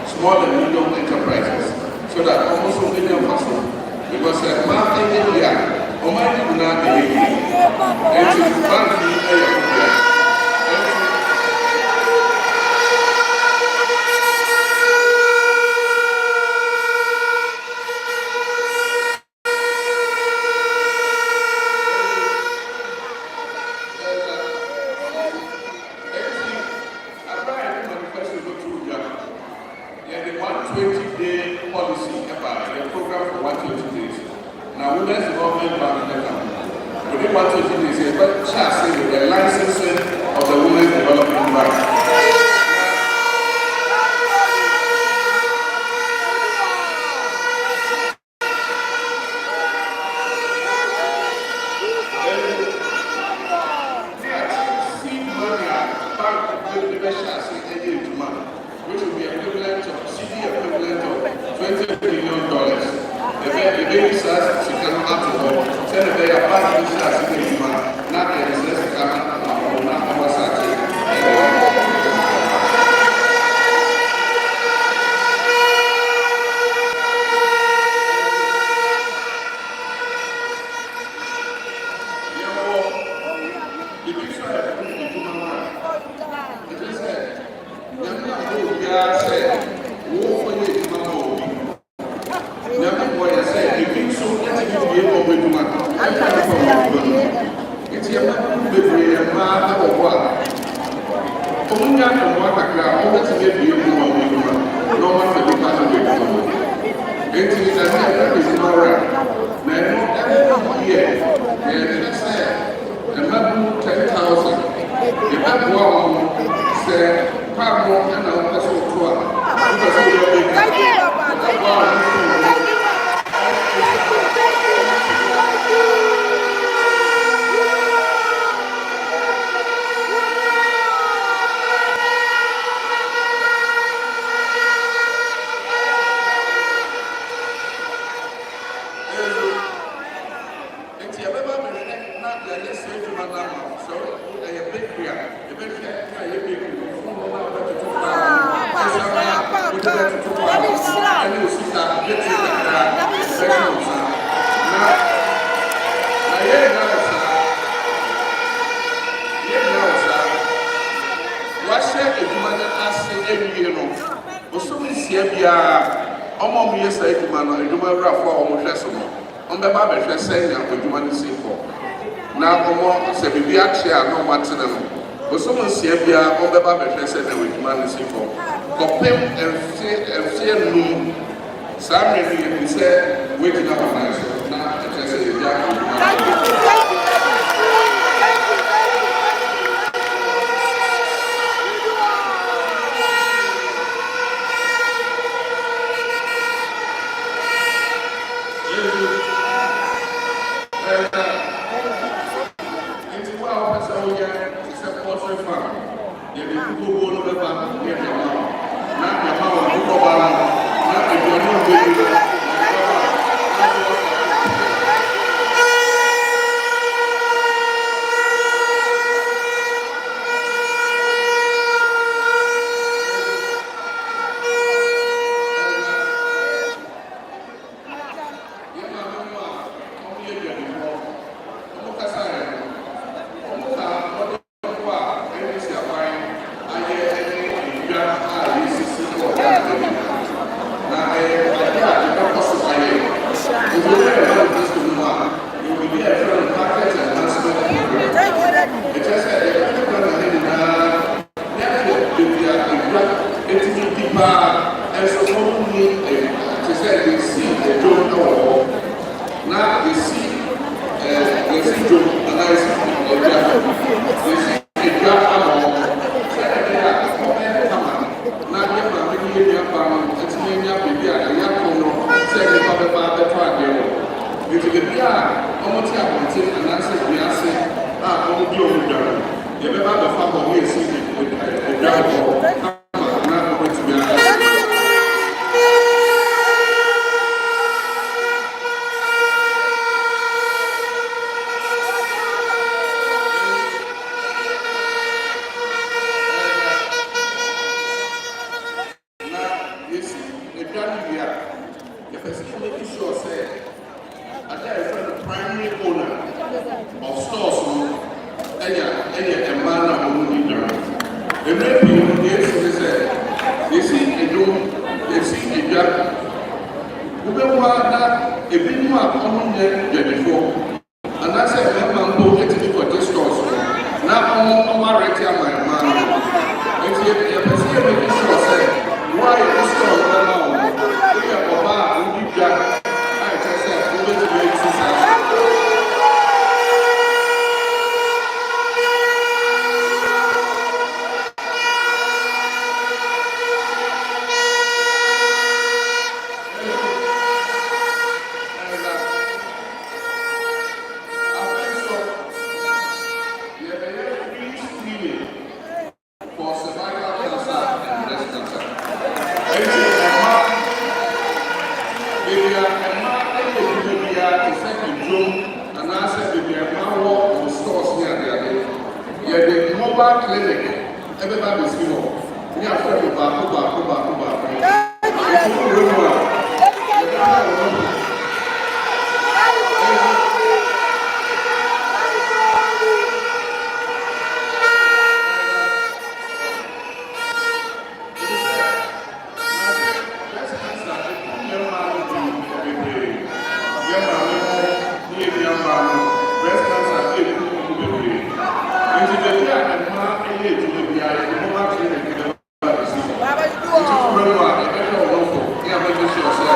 Small and medium enterprises, so that almost all million households, because a man in India, or my people not the and to bank the Now, every year, just say, the member 10,000, the member one say, Pablo and our person to her. Thank you. Now, say, be actually no matter. But someone say, "Be a on the Bible said that we demand to see for." Compare and fear no. Some really say, "Waiting up on myself." Now, I just say, "Thank you."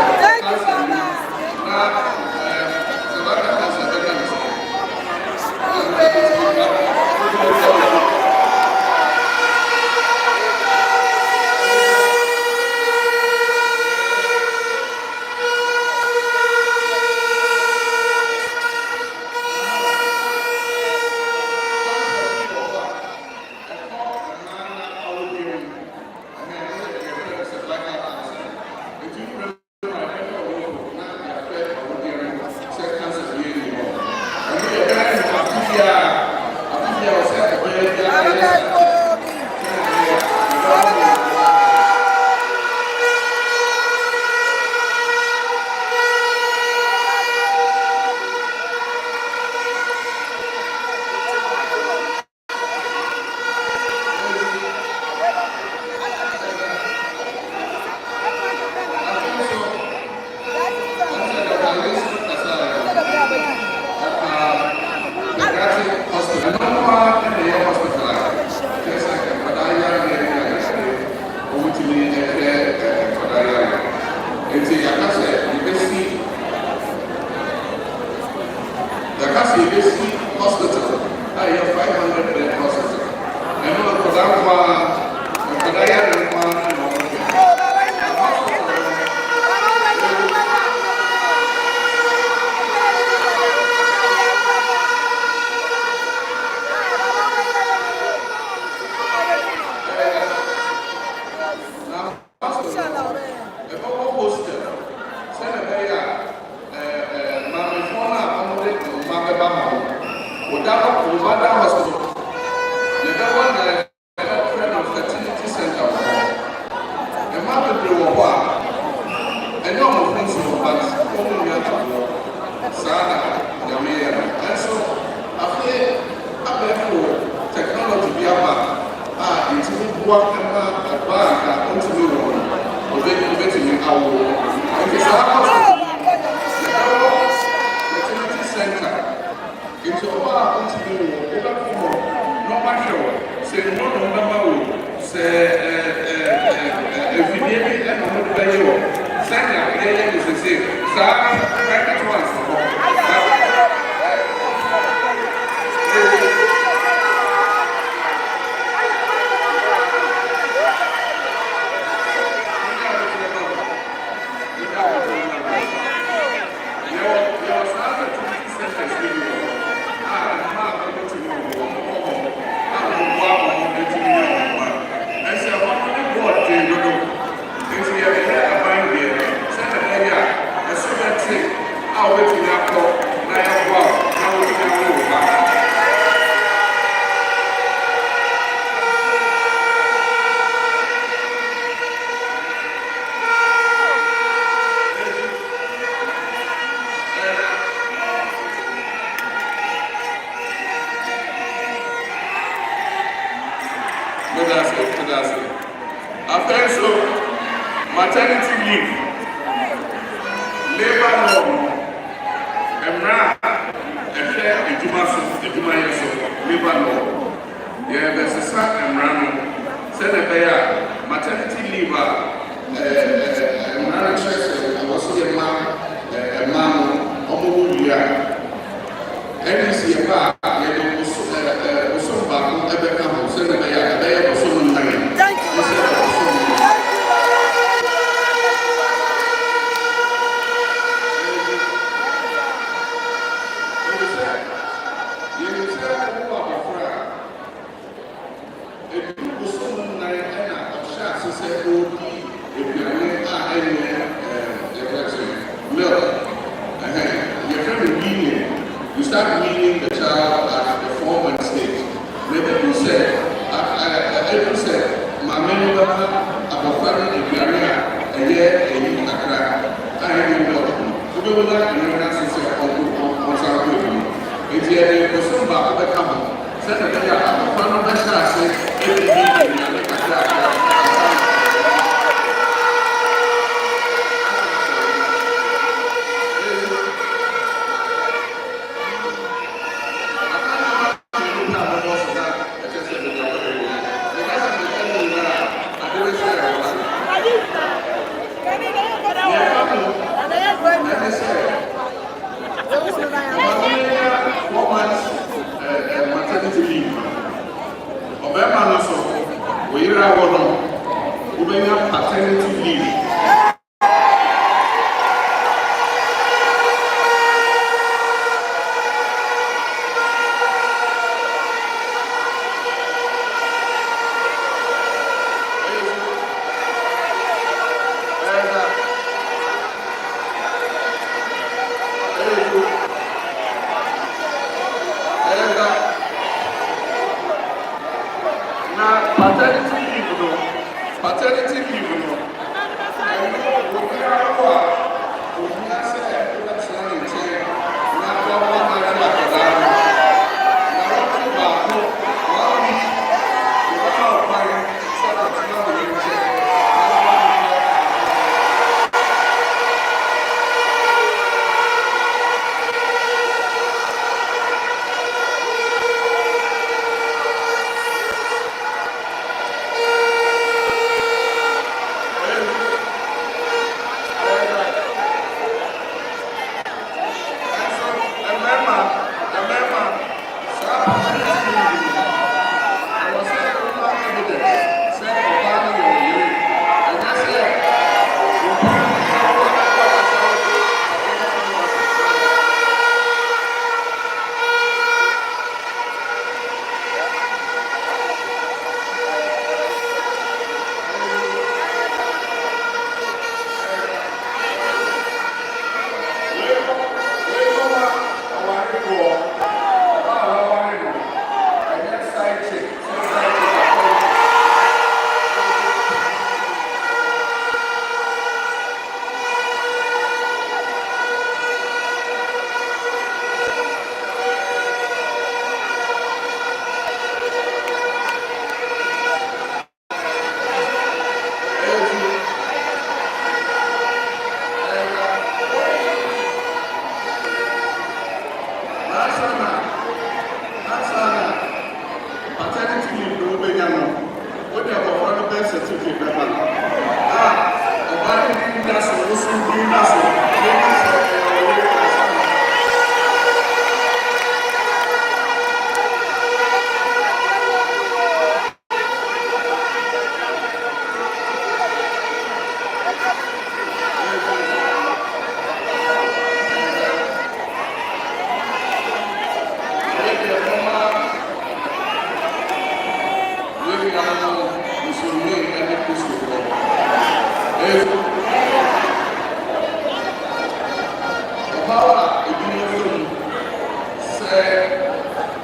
Thank you, Mama.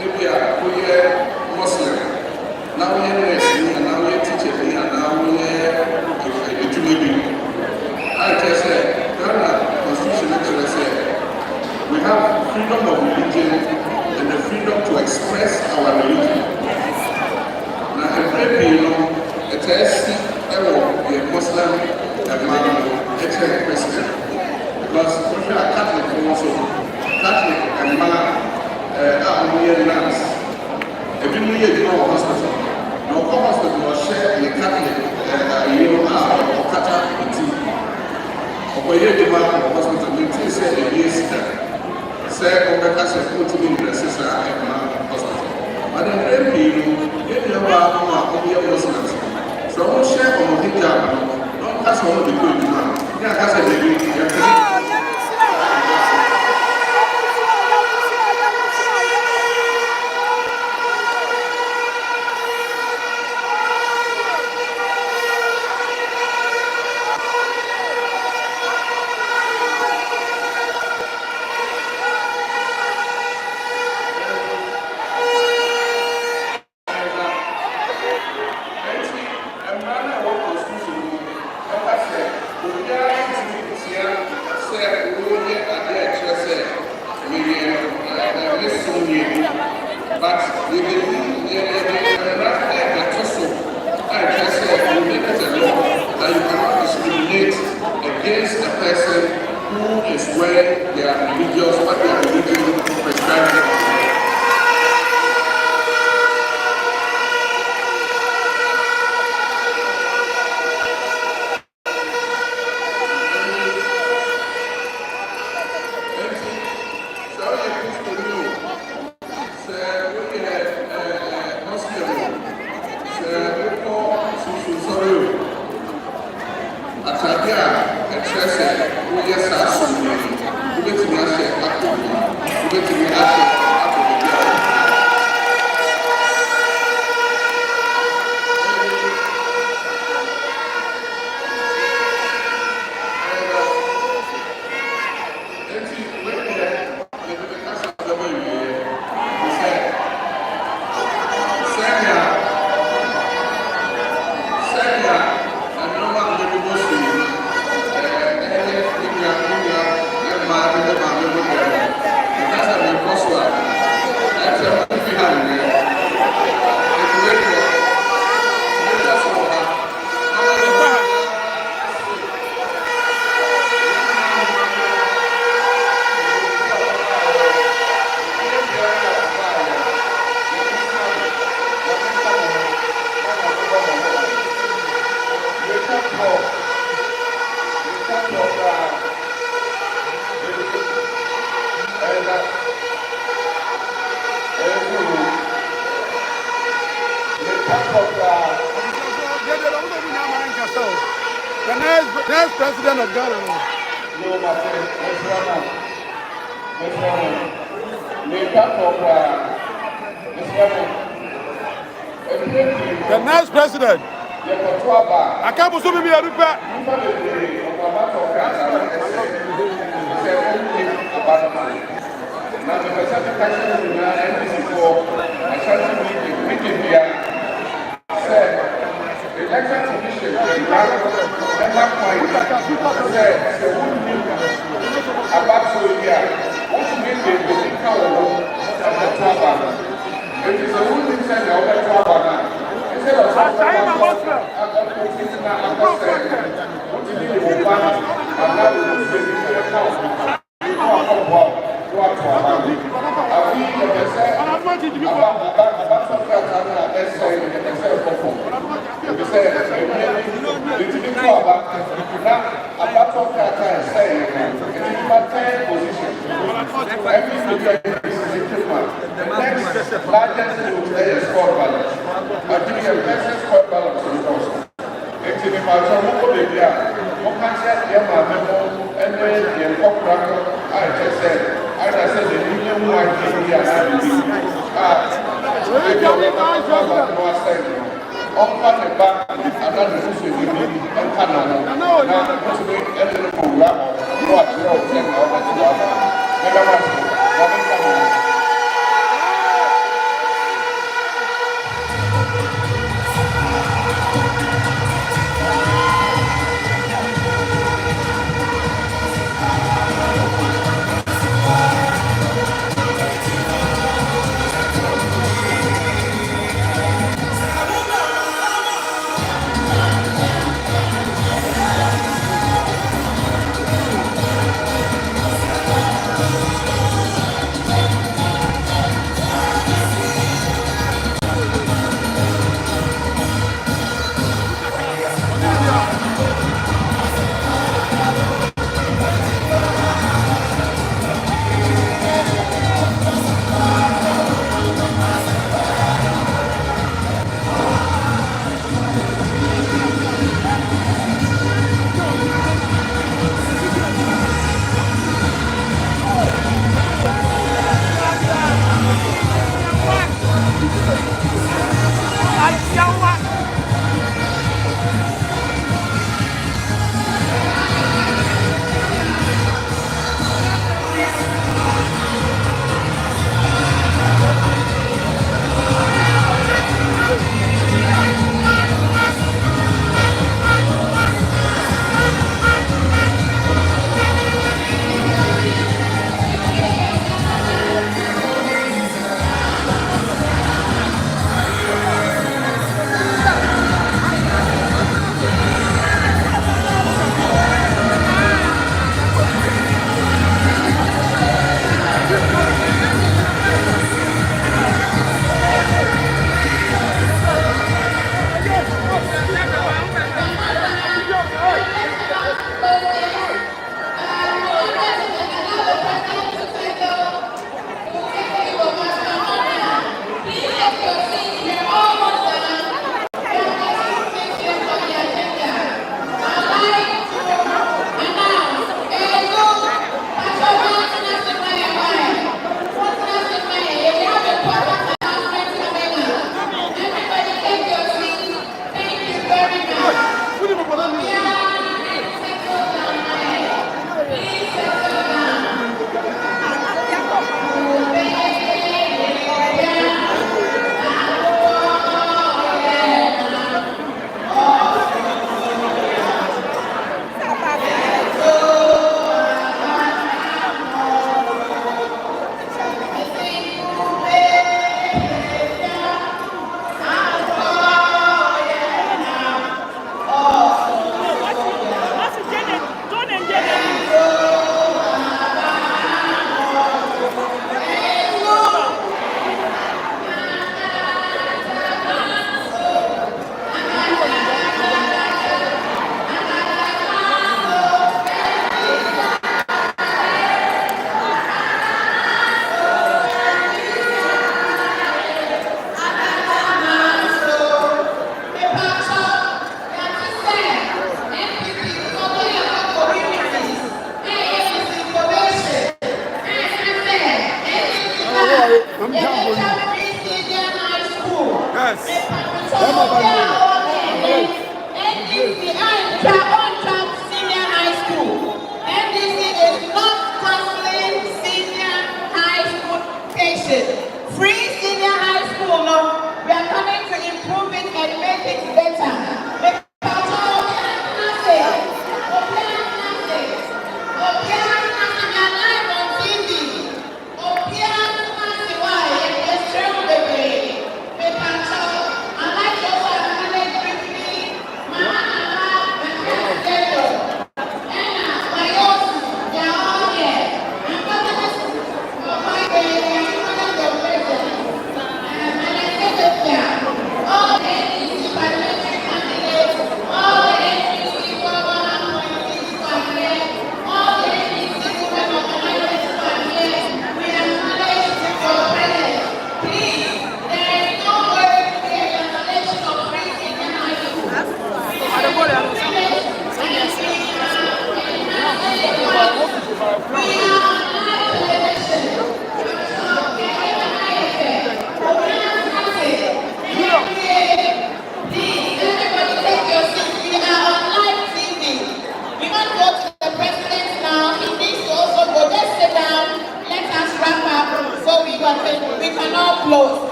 maybe we are Muslim. Now we are nurse, now we are teacher, now we are educated. I just said, Ghana Constitution actually said, we have freedom of religion and the freedom to express our religion. Now, every it has a Muslim president. Because if you are Catholic also, Catholic and Malayan nuns, if you need to go to hospital, no hospital will share the Catholic or Catholic. Or you do hospital, you think say the years say on the Catholic to be in the sister hospital. But then if you are Muslims, so don't share on the hijab, don't pass on the good man. Yeah, that's a baby. The next president of Ghana. The next president. I can't believe it.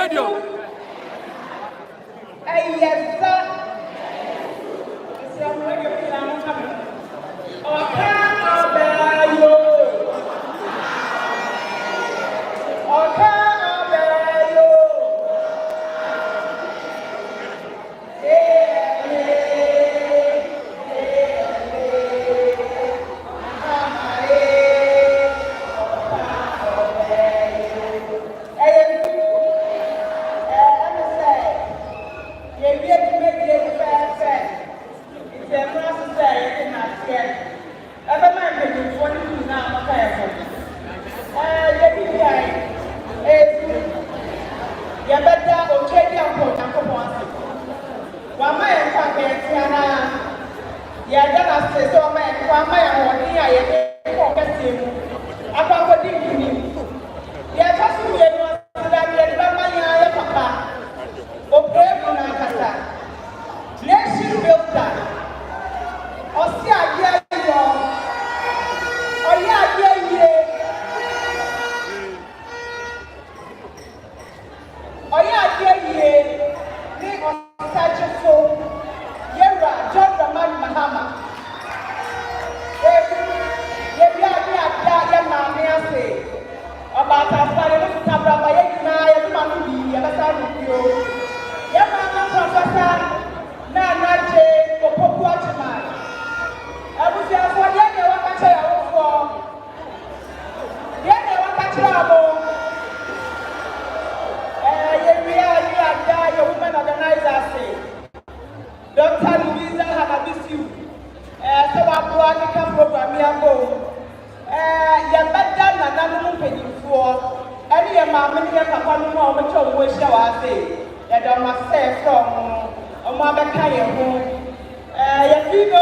Stadium. Hey, yes, sir. It's a regular coming. Oh, can't bear you. Oh, can't bear you.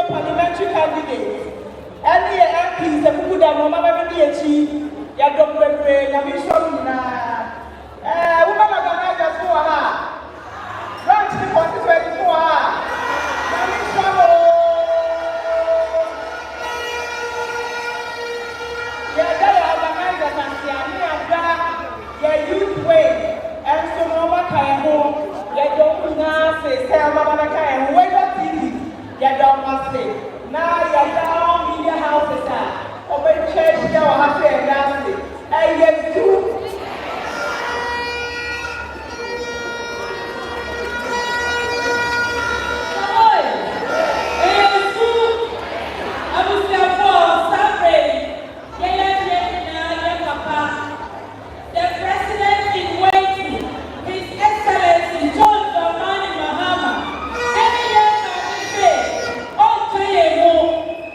Parliamentary candidate. Any MPs, the people that no matter the achieve, ya don't pray, ya be sure na. Woman organizers for her. Branch the constituency for her. Ya be sure. Ya there organizers and ya youth way, and so no matter home, ya don't say mama kai we don't TV. Ya don't say. Now you're down media houses open church there or have to dance it. And yet too. The president in waiting, His Excellency John Mahama, any year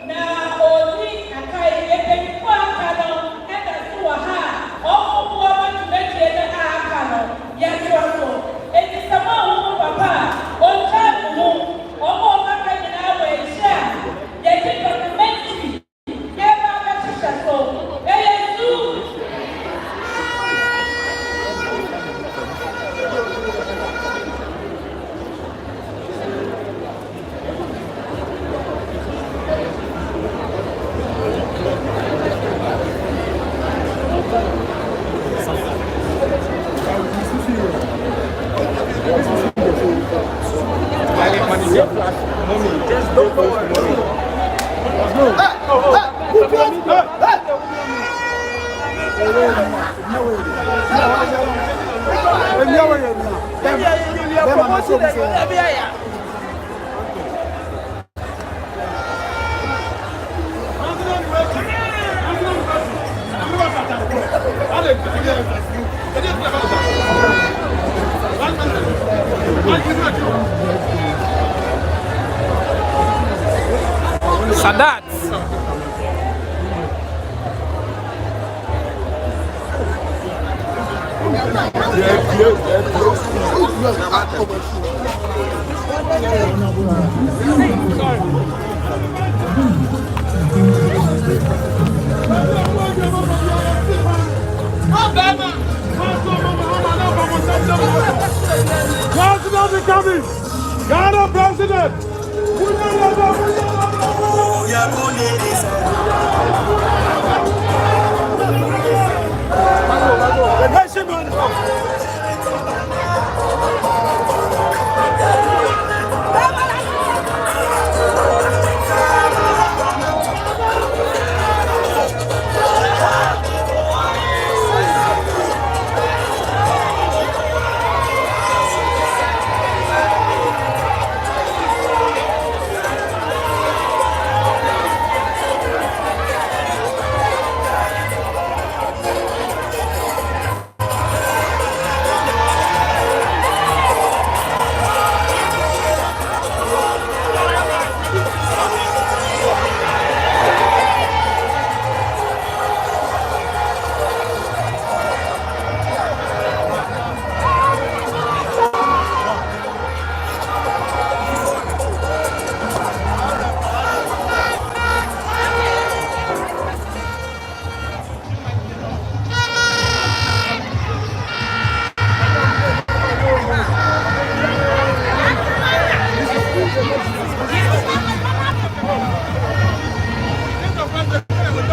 na odi akai ebe kwa akano eda tuwa ha omo buwa matu meji ebe akano ya tuwaso edi sama umu papa oncha umu omo maka jina awe isha ya jika kumenti eba akashisha so eyesu Just don't forward. Sadat. President coming! Ghana president! The nation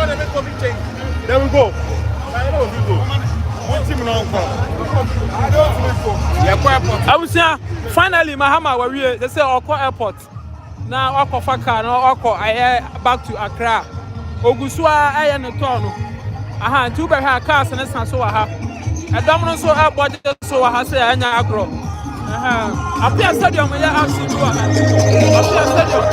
sure they make COVID change. There we go. Abusia, finally Mahama we they say Oko airport. Now Oko Faka no Oko back to Accra. Ogusua aye no turn. Aha, two be ha cars na san so ha. Edom no so airport so ha say anya agro. Aha. Apia stadium ya action do ha. Apia stadium.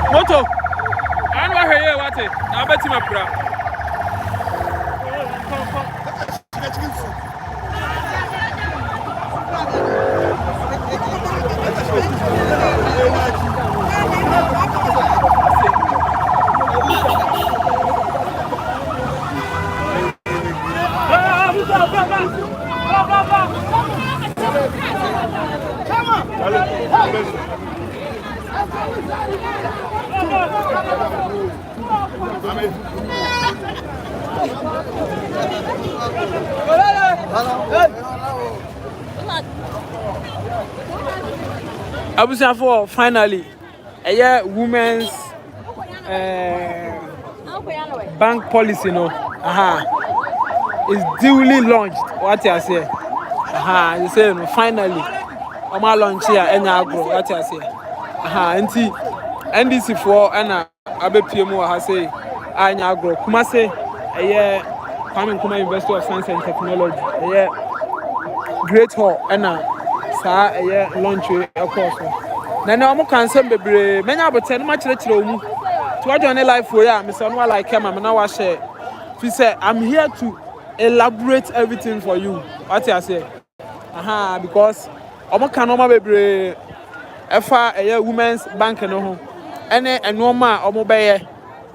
Moto. I know here what it. I bet him a bra. Abusia for finally a women's bank policy no is duly launched. What you say? You say no, finally Oma launch here any agro. What you say? Anti NDC for ana abepiem ha say any agro. Kuma say Fani Kuma University of Science and Technology. Great hall ana sa launch of course. Now I'm concerned bebre many about 10 much to watch on a life for ya Mr. Noah like him and now share. He said I'm here to elaborate everything for you. What I say? Because I'm can normal bebre efa a women's bank no ho. Any normal omobeye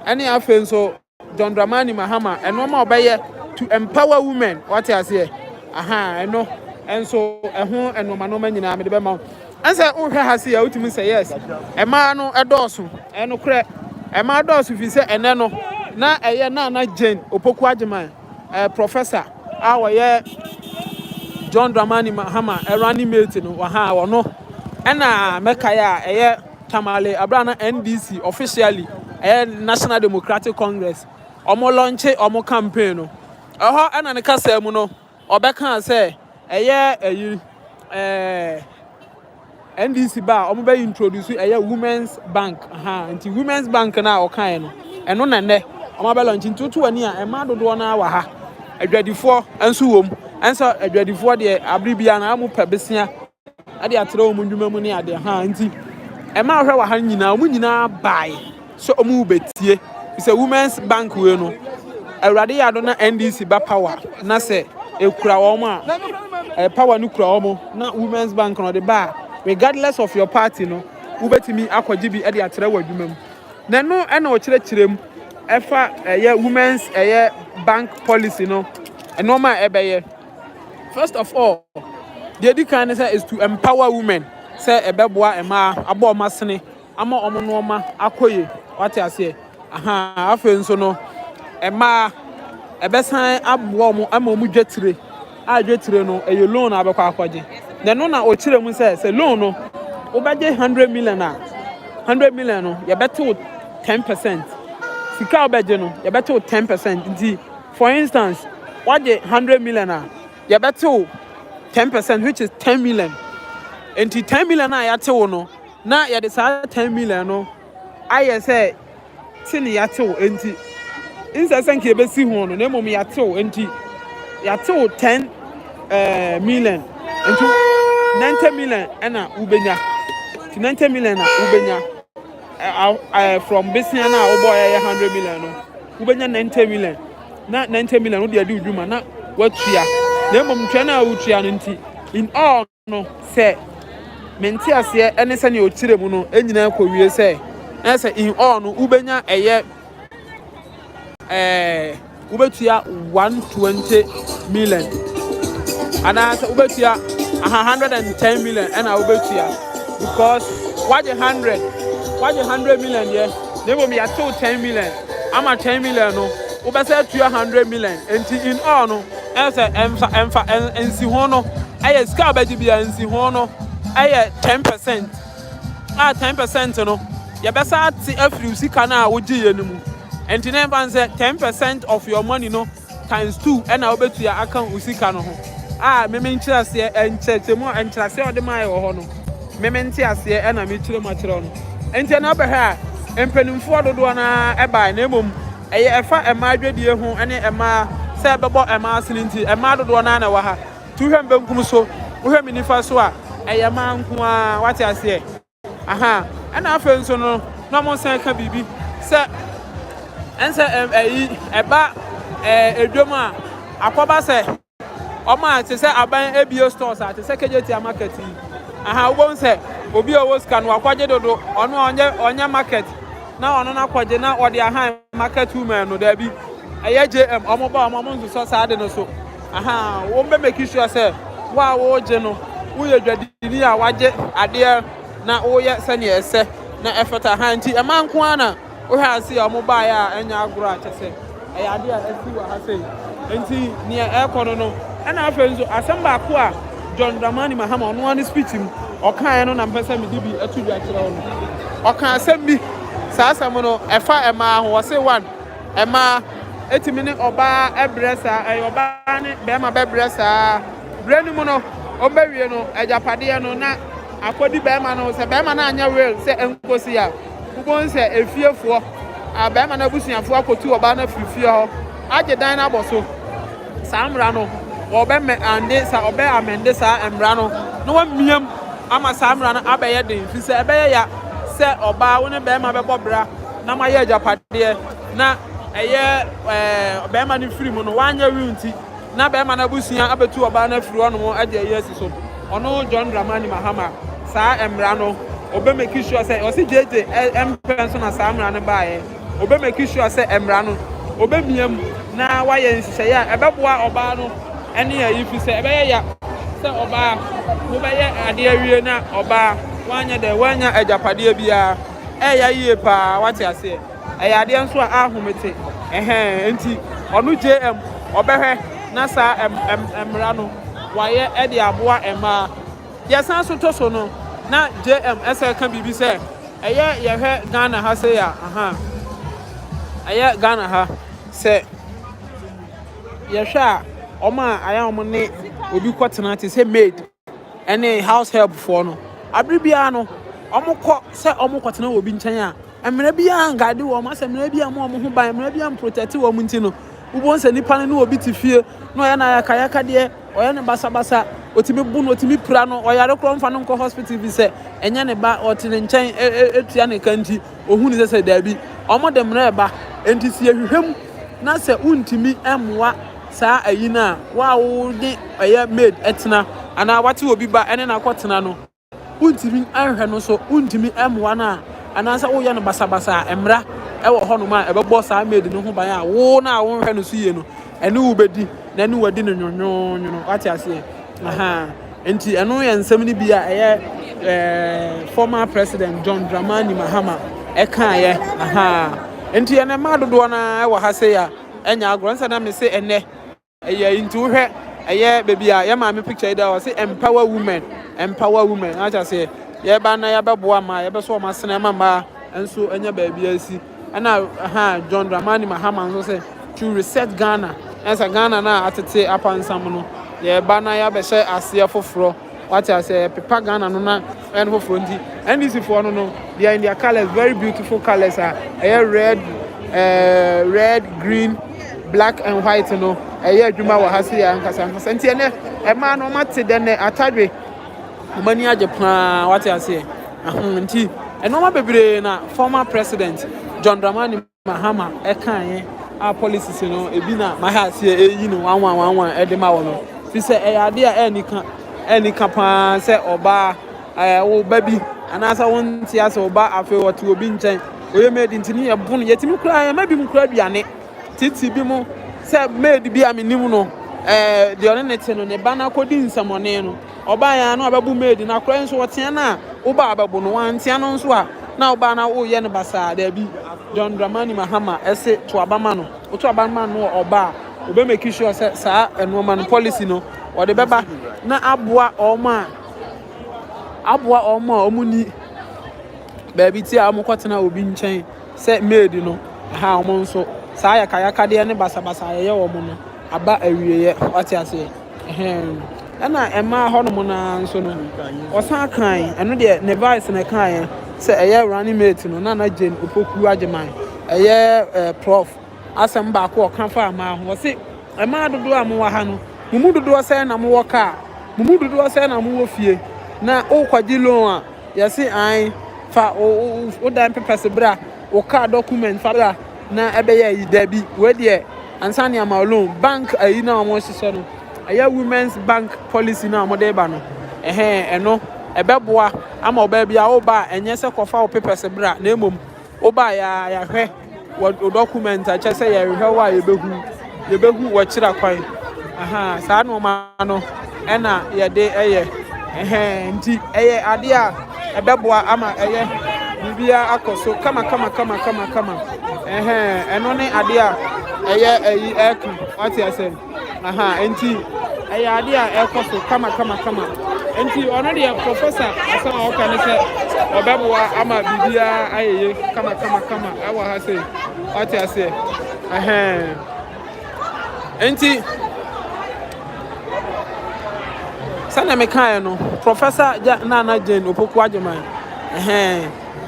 any afen so John Dramani Mahama and normal obeye to empower women. What I say? I know. And so and no man nyina me de be ma. Answer who has here ultimately say yes. A man no adorso and no crack. A man does if he say and no na Naana Jane Opoku Ajiman professor our John Dramani Mahama running meeting or no and Mekaya Tamale Abrana NDC officially National Democratic Congress omo launch omo campaign and an casemuno or beka say NDC bar omo be introduce women's bank nti women's bank na okan no eno na ne omo be launch ntutu ani a ema dodo na wa ha adwadifo enso wom enso adwadifo de abribia na amu pebesia ade atre omo ndwuma mu ne ade nti ema hwe wa ha nyina omo nyina bai so omo betie is a women's bank we no awrade ya do na NDC ba power na se ekura wo ma power no kura wo na women's bank no de ba regardless of your party no ubetimi akwaji bi e de atere wadwuma mu na no e na o kirechirem efa women's bank policy no normal ebeye first of all the education is to empower women say ebeboa ema abo masene ama omo no ma akoye what you say afen so no ema ebesan abo omo ama omu dwetire a dwetire no loan abekwa akwaje na no na o kirem say loan no Obaje 100 million 100 million no you better 10%. Sika obaje no you better 10%. For instance, what the 100 million you better 10%, which is 10 million. And 10 million yate no na you decide 10 million no I say tin yate enti insa ke be si ho no na mom yate enti yate 10 million into 90 million na ubenya 90 million na ubenya from business na oboy 100 million no ubenya 90 million na 90 million no dey do dwuma na watua na mom twa na watua no nti in all no say menti ase ene se ne otire mu no enyina ko wie se na se in all no ubenya ubetua 120 million and as ubetua 110 million and ubetua because what 100 million yeah never me at 10 million I'm at 10 million no ubese 100 million and in all no as emfa ensi ho no aye ska baji bia ensi ho no aye 10% 10% no ya besa ati afri sika na woji ye no mu and never say 10% of your money no times 2 and ubetua account usika no ho me nchirase enchechemu enchirase ode mai wo ho no me ntiase e na me chire ma chire no enti na be ha empanimfo dodo na eba na emom eye efa ema adwedie ho ene ema se bebo ema asinti ema dodo na wa ha tuhwe mbenkum so wohwe minifa so a eye ma nko a wate ase aha ena afa nso no na mo san ka bibi se ense eba edwom a akoba se Oma te say aban ebio stores te say KJT market aha wo say obi owo scan wa kwaje dodo ono onye market na ono na kwaje na ode aha market woman no da bi eye JM omo ba omo nso so sa de no so aha wo mbe make sure say wa wo je no wo ye dwadini a waje ade na wo ye se ne ese na efeta ha nti e man ko ana wo ha se omo ba ya enya agro a chese eye ade a esi wa ha sei nti ne e kono no ana afenzo asamba ko a John Dramani Mahama ono an speech him okan no na mpesa me dibi atudwa kire ono okan asembi saasam no efa ema ho wose one ema etimi ne oba ebresa oba ne be ma bebresa brenu mu no obawie no ajapade no na akodi be ma no se be ma na anya real se enkosi a ubon se efiefo a be ma na busuafo akotu oba na frifie ho aje dan na boso samra no obe me ande sa obe amende sa emra no no wa miam ama samra no abeye den fi se ebeye ya se oba wo ne be ma bebo bra na ma ye japade na eye be ma ni free mu no wanya wiunti na be ma na busuan abetu oba na free ono mo ade ye si so ono John Dramani Mahama sa emra no obe make sure say o si jeje empenso na samra no baaye obe make sure say emra no obe miam na wa ye nhye ya ebeboa oba no ene ya yifi se ebe ya se oba mo be ye ade awie na oba wanya de wanya ajapade bia ya yie pa wate ase ya ade nso a ahomete enti onu JM obehwe na sa emra no waye ede aboa ema yesan so to so no na JM ese ka bibi se ye hwe Ghana ha se ya Ghana ha se ye hwa Oma aya omo ne obi kwotena te say maid ene house help for no abribia no omo ko se omo kwotena obi nchen a emre bia ngade wo ma se emre bia mo ho ban emre bia protect wo munti no ubon se nipa ne obi ti fie no ya na yakayaka de oya ne basa otimi bu no otimi pra no oyare kro mfa no nko hospital bi se enye ne ba otine nchen etua ne kanti ohunu se da bi omo de mre ba enti si ehwehwem na se untimi emwa sa ayina wa wo de eye made etna ana wati obi ba ene na kwotena no untimi anhwe no so untimi emwa na ana sa wo ye no basa emra e wo ho no ma e be bo sa made no ho ban a wo na wo hwe no so ye no ene wo bedi na ene wadi no nyonyo wati ase aha enti eno ye nsem ni bia eye former president John Dramani Mahama e kan ye aha enti ene ma dodo na e wo ha se ya enya agronsa na me se ene eye into hwe eye baby a ye ma me picture there was say empower women acha say ye ba na ya beboa ma ye be so ma sene ma enso enya ba bia asi ana John Dramani Mahama nso say to reset Ghana ensa Ghana na atete apansam no ye ba na ya be hye ase foforo what I say pepa Ghana no na en foforo ndi NDC for no they are in their colors, very beautiful colors red green black and white no adwuma wa hase ya nkasa nti ene ma no mate de ne atadwe mani age pa what I say nti enoma bebre na former president John Dramani Mahama ekan our policies no ebi na mahase eyi no 1111 edema wo no fi se ade a enika pa se oba wo baby anasa won ti ase oba afi wotu obi nchen oye made ntini ye bunu yetimi kura ya mabi mu kura duane titi bi mu se made bi aminim no de one nete no ne bana kodi nsamone no oba ya na obabu made na kura nso wote na oba ababu no wantia no nso a na oba na wo ye ne basa da bi John Dramani Mahama ese to abama no to abama no oba obe make sure say sa enoma no policy no o de beba na aboa oma omuni baby ti amukotena obi nchen se made no ha omo nso sa ya kayaka de ne basabasa ye omo no aba awieye wati ase na ema hono na nso no osan kan eno de ne vice na kan se eye running mate no na Jane opoku ageman eye prof asem ba ko kan fa ma ho se ema dodo amwa ha no mumu dodo se na mo woka mumu dodo se na mo wo fie na o kwaji loan a yesi an fa o dan papers bra o ka document fa bra na ebeye yi dabi we de ansani ama loan bank ayi na omo sise no aya women's bank policy na omo de ba no eno ebeboa ama oba bia o ba enye se kofa o papers bra na emom o ba ya hwe o document a chese ya hwe wa yebehu wo kira kwan saa no ma no ena ye de eye nti eye ade a ebeboa ama eye bibia akoso kama eno ne ade a eye eyi eku wati asem nti eye ade a ekoso kama nti ono de professor asama oka ne se obeboa ama bibia ayeye kama awa ha se wati ase nti sana mekan no professor Naana Jane opoku ageman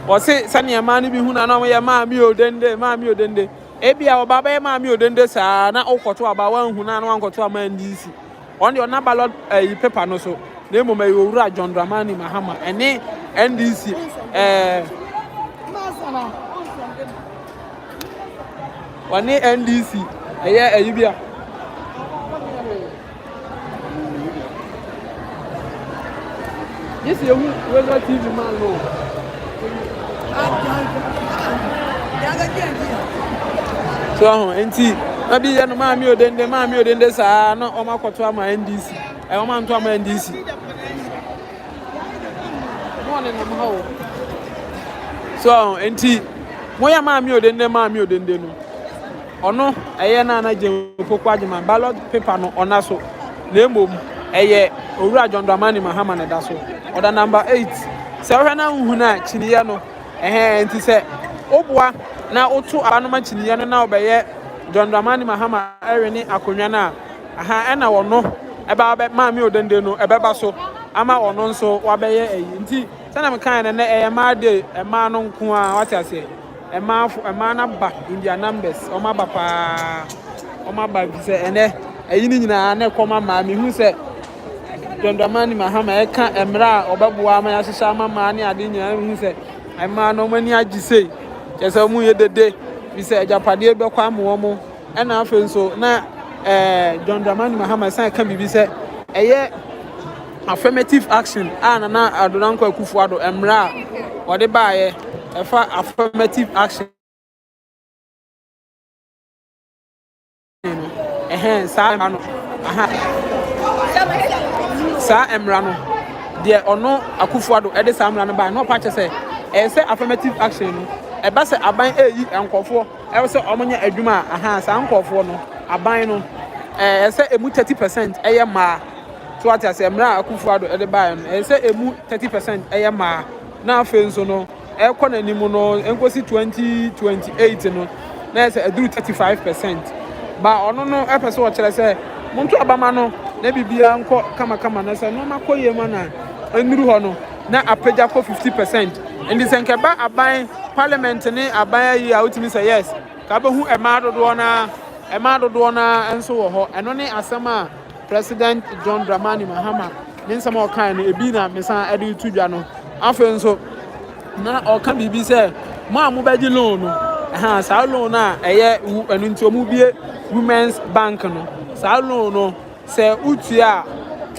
o se sane ma no bi hu na no ye ma mi odende ebia obaba ye ma mi odende saa na okoto aba wan hu na no ankoto ama ndisi on the na ballot paper no so na emo mai owura John Dramani Mahama ene NDC wani NDC eye bia yes you weather TV man no so enti abi ya no ma mi odende saa no o makoto ama NDC o ma nto ama NDC mo ne no ma ho so enti mo ya ma mi odende no ono eye Naana Jane opoku ageman ballot paper no ona so na emom eye owura John Dramani Mahama ne da so order number 8 se wo na hu na chiniye no enti se obua na otu abanoma chiniye no na obeye John Dramani Mahama ewe ni akonwa na ena wono eba ma mi odende no ebeba so ama ono nso wabeye eyi nti sana me kan na ma de ma no nko a wati ase ma na ba in their numbers o ma ba pa o ma ba se ene eyi ni nyina na koma ma mi hu se John Dramani Mahama eka emra obeboa ama ya hyehyɛ ama ma ne ade nyina hu se ma no mani agisei kese mu ye dede bi se ajapade bekwa mo mo ena afa nso na John Dramani Mahama san ka bibi se eye affirmative action na Adonankwa Akufo-Addo emra ode baaye efa affirmative action sa emra no de ono Akufo-Addo ede sa emra no ba no pa che se say affirmative action no e ba se aban eyi enkofo e se omonye adwuma sa nkofo no aban no say emu 30% eye ma so what I say mra akufuado e de buy no e say emu 30% eye ma na afen so no e ko na nimu no enkosi 2028 no na say eduru 35% ba ono no e pese wo kire say muntu abama no na bibia nko kama na say no makoye ma na enuru ho no na apagya ko 50% ndi senkeba aban parliament ni aban yi a utimi say yes ka be hu ema dodo na enso wo ho eno ne asema President John Dramani Mahama ne nsama o kan no ebi na mesan ade tudwa no afen so na o kan bibi say mo amubaji loan no sa loan na eye enu nti omu bie Women's Bank no sa loan no say utua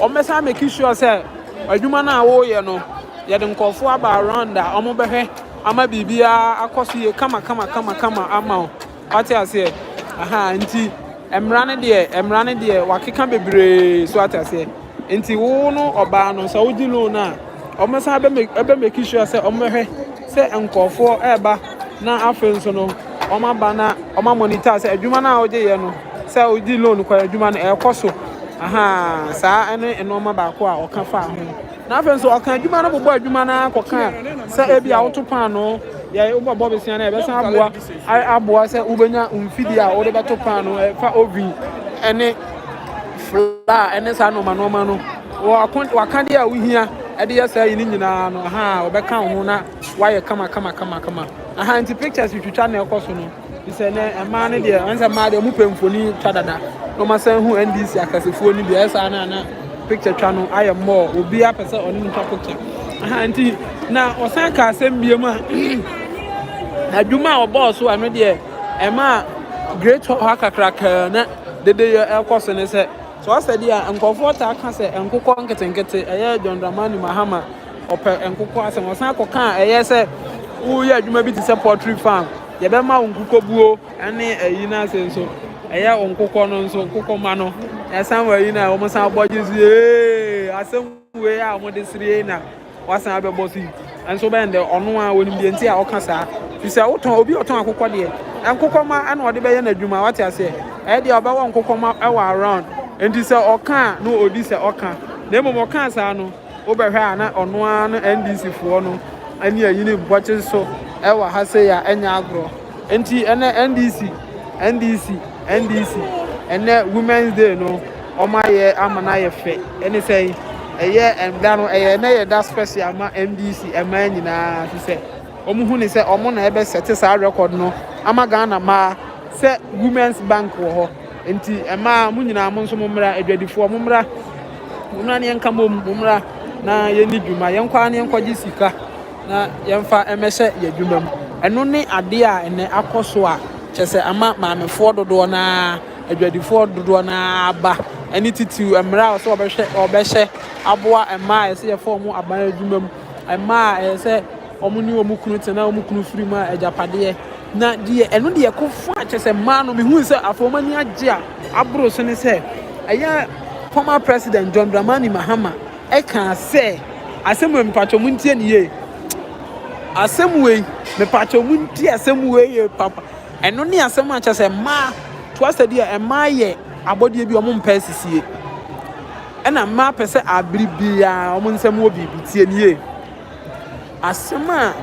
o mesan make sure say adwuma na wo ye no ye de nkofo aba around a omo behwe ama bibia akoso ye kama ama ati ase nti emrane de wakeka bebre so ati ase nti wo no oba no so wodi loan na omo sa be make sure say omo behwe say nkofo eba na afen so no omo ba na omo monitor say adwuma na oje ye no say wodi loan kwa adwuma na ekoso saa ene enoma ba ko a oka fa ho na afen so oka adwuma na bobo adwuma na akoka say ebi a wotopa no ye ubo besia na ebesa aboa say ubenya umfidi a wode beto pan no fa ovi ene fla ene sa no manoma no waka dia wuhia ede ya say ni nyina no obeka ho na waye kama nti pictures twitwa na ekoso no ise ne ema ne de ansa ma de mu pemfoni twadada no masan hu NDC akasefo ni bia esa na picture twa no aye more obi apese oni ntwa picture nti na osan ka asem biem a adwuma oboso ano de ema great hakakraka na dede ekoso ne se so asedi a nkofo ta aka se enkokọ nketenkete eye John Dramani Mahama ope enkokọ asem osan akoka eye se wo ye adwuma bi ti se poultry farm ye be ma nkokọ buo ene ayi na se so eye nkokọ no nso nkokọ ma no esan wa yi na o mo san aboje si asem we a mo de sire na wasan abebo si enso be nde ono a woni bi enti a oka sa fi se woton obi oton akokọ de nkokọ ma ana ode be ye na adwuma wate ase de obawo nkokọ ma e wa around enti se oka no odi se oka na emo oka sa no obehwe ana ono a no NDC fo no ani ayi ni boche so e wa ha se ya enya agro enti ene NDC ene Women's Day no omaye amana ye fe ene sei eye emda no eye na ye da special ma MDC ema nyina se omuhu ni se omo na ebe set sa record no ama Ghana ma se Women's Bank wo ho enti ema mu nyina mo nso mo mra adwadifo mo mra ne enka mumra na ye ni dwuma ye nkwa ne enkogi sika na ye mfa emehye ye dwuma mu eno ne ade a ene akoso a chese ama maamefo dodo na adwadifo dodo na aba eni titiu emra so obehye aboa ema ese ye fo mu aban adwuma mu ema ese omu ni omu kunu tena omu kunu firi ma ajapade na die eno de yakofo a chese ma no mehu se afomani agye a abro so ne se aya former President John Dramani Mahama e kan say asemu mpacho muntie ne ye asemu we mepacho muntie asemu we ye papa eno ne asemu a chese ma to asedi e ma ye abodie bi omo mpa sisie ena ma pese abribia omo nsemu obi bitie ne ye asema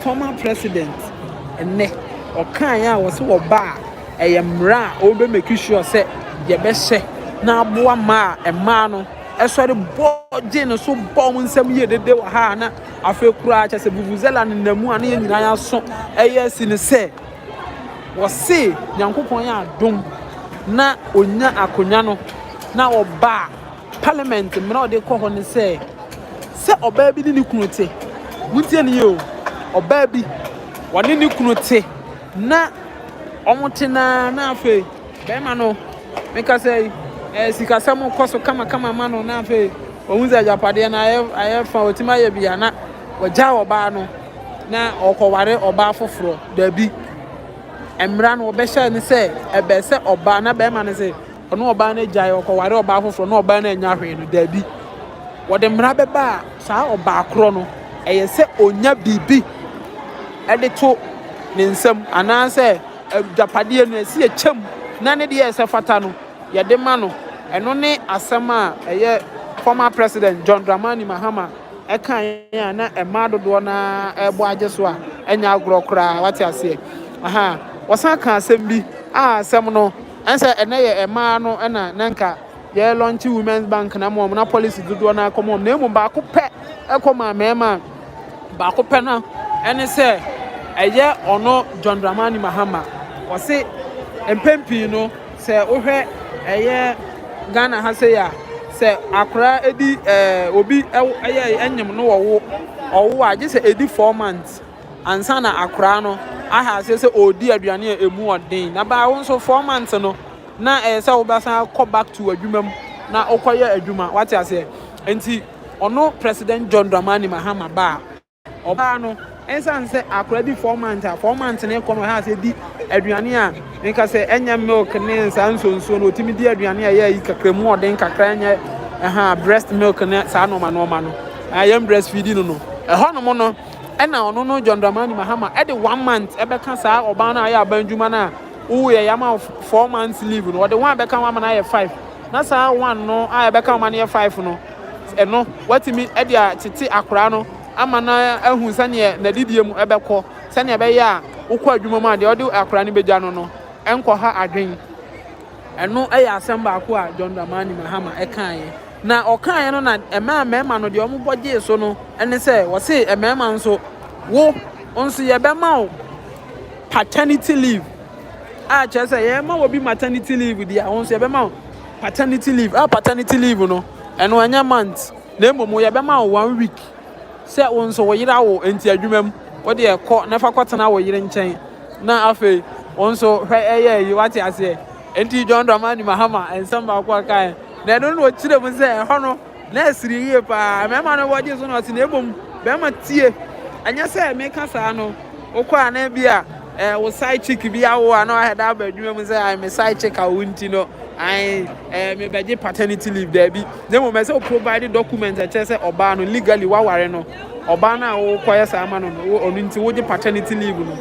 former president ene okan ya wo se wo ba eyemra o be make sure say ye be hye na aboa ma ema no esori boje no so bom nsem ye dede wa ha na afekura cha se bubuzela ne namu ana ye nyina ya so eye si ne se wo se nyankopon ya adom na onya akonya no na oba parliament mra ode ko ho ne se oba bi ni kunote mutie ne yo oba bi wone ni kunote na omote na afi be ma no meka say sika samo koso kama mano na afi ohunza japade na aye fa otima ye bia na waja oba no na okoware oba foforo da bi emra no obehye ne se ebe se oba na be ma ne se ono oba na jai okoware oba foforo na oba na anya hwe no da bi wode mra be ba saa oba akro no eye se onya bibi ede to ne nsam ana se japade no esi echem na ne de ese fata no ye de ma no ɛno ne asɛm a ɛyɛ former president John Dramani Mahama ɛka na ɛma dodoɔ na ɛbɔ agye so a ɛnya agorɔ koraa wate aseɛ wɔsan ka asɛm bi a asɛm no ɛnsɛ ɛnɛ yɛ ɛmaa no ɛna nanka yɛ launch women's bank na mo na policy dodoɔ na akɔmɔ na emu baako pɛ ɛkɔma mɛɛma baako pɛ no ɛne sɛ ɛyɛ ɔno John Dramani Mahama wɔse mpempi no sɛ wohwɛ ɛyɛ Ghana ha sɛ ya sɛ akora edi obi ɛyɛ enyim no ɔwo a gye sɛ edi 4 months ansa na akora no aha sɛ odi aduane a emu ɔden na ba wo nso 4 months no na sɛ wobasa kɔ back to adwuma mu na okɔyɛ adwuma wate ase enti ɔno president John Dramani Mahama ba ɔba no ensan sɛ akora di 4 months a 4 months ne kɔ no ha sɛ di aduane a nka sɛ enya milk ne nsanso no otimi di aduane a yɛ yi kakra mu ɔden kakra nya breast milk ne saa no ayam breastfeeding no ɛhɔ no mo no ɛna ɔno no John Dramani Mahama ɛde 1 month ɛbɛka saa ɔba no ayɛ abandwuma na wo yɛ yama 4 months leave no ɔde 1 bɛka 1 na ayɛ 5 na saa 1 no ayɛ bɛka 1 na ayɛ 5 no ɛno watimi ɛde a tete akora no ama na ahu sɛnea na didie mu ɛbɛkɔ sɛnea ɛbɛyɛ a wokɔ adwuma mu a deɛ ɔde akora no bɛgya no ɛnkɔ ha adwen ɛno ɛyɛ asɛm baako a John Dramani Mahama ɛkaeɛ na ɔkaeɛ no na mɛɛma no deɛ ɔmo bɔgye so no ɛne sɛ wɔse mɛɛma nso wo nso yɛbɛma wo paternity leave a kyerɛ sɛ yɛma wo bi maternity leave deɛ a nso yɛbɛma wo paternity leave paternity leave no ɛno ɛnyɛ month na mmom yɛbɛma wo 1 week sɛ wo nso wo yera wo enti adwuma mu wo de ɛkɔ na fa kɔtena wo yere nkyɛn na afei wo nso hwɛ ɛyɛ yi wate aseɛ enti John Dramani Mahama ensɛm baako akae na ɛno no kyerɛ mu sɛ ɛhɔ no na asiri yie paa mɛma no wɔgye so no ɔte na mmom bɛma tie ɛnyɛ sɛ meka saa no wokɔ ana bi a wo side chick bi awo a na wahɛda aba adwuma mu sɛ ai me side chick a wo nti no ai me bɛgye paternity leave there bi na mmom ɛsɛ wo provide document ɛkyerɛ sɛ ɔbaa no legally waware no ɔbaa no a wokɔyɛ saa ma no ɔno nti wogye paternity leave no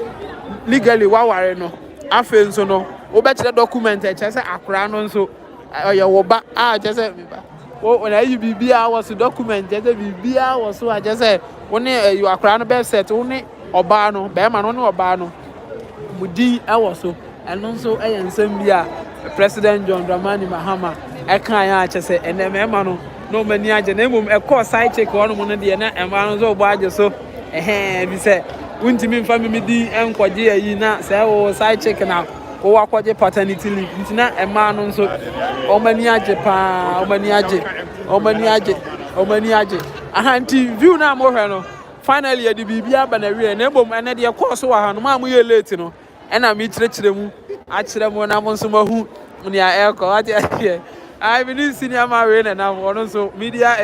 legally waware no afei nso no wobɛkyerɛ document ɛkyerɛ sɛ akora no nso ɔyɛ wo ba a kyerɛ sɛ me ba wo na yi bibia wɔ so document kyerɛ sɛ bibia wɔ so a kyerɛ sɛ wo ne akora no bɛ set wo ne ɔbaa no bɛrima no ne ɔbaa no mudi ɛwɔ so ɛno nso ɛyɛ nsɛm bi a President John Dramani Mahama ɛka ya kyerɛ sɛ ɛnɛ mɛrima no na ɔmani agye na mmom ɛkɔɔ side check hɔ no mu no deɛ na ɛma no nso ɔbɔ agye so bi sɛ wontimi mfa me di ɛnkɔgye ayi na sɛ wo side check na wo akɔgye paternity leave nti na ɛma no nso ɔmani agye paa ɔmani agye nti view na mohwɛ no finally yɛde biribi aba na wie na mmom ɛnɛ deɛ kɔɔ so wɔ ha no ma mo yɛ late no ɛna me kyerɛkyerɛ mu akyerɛ mu na mo nso mahu nea ɛkɔ wate aseɛ me ne senior ma wei na nam ɔno nso media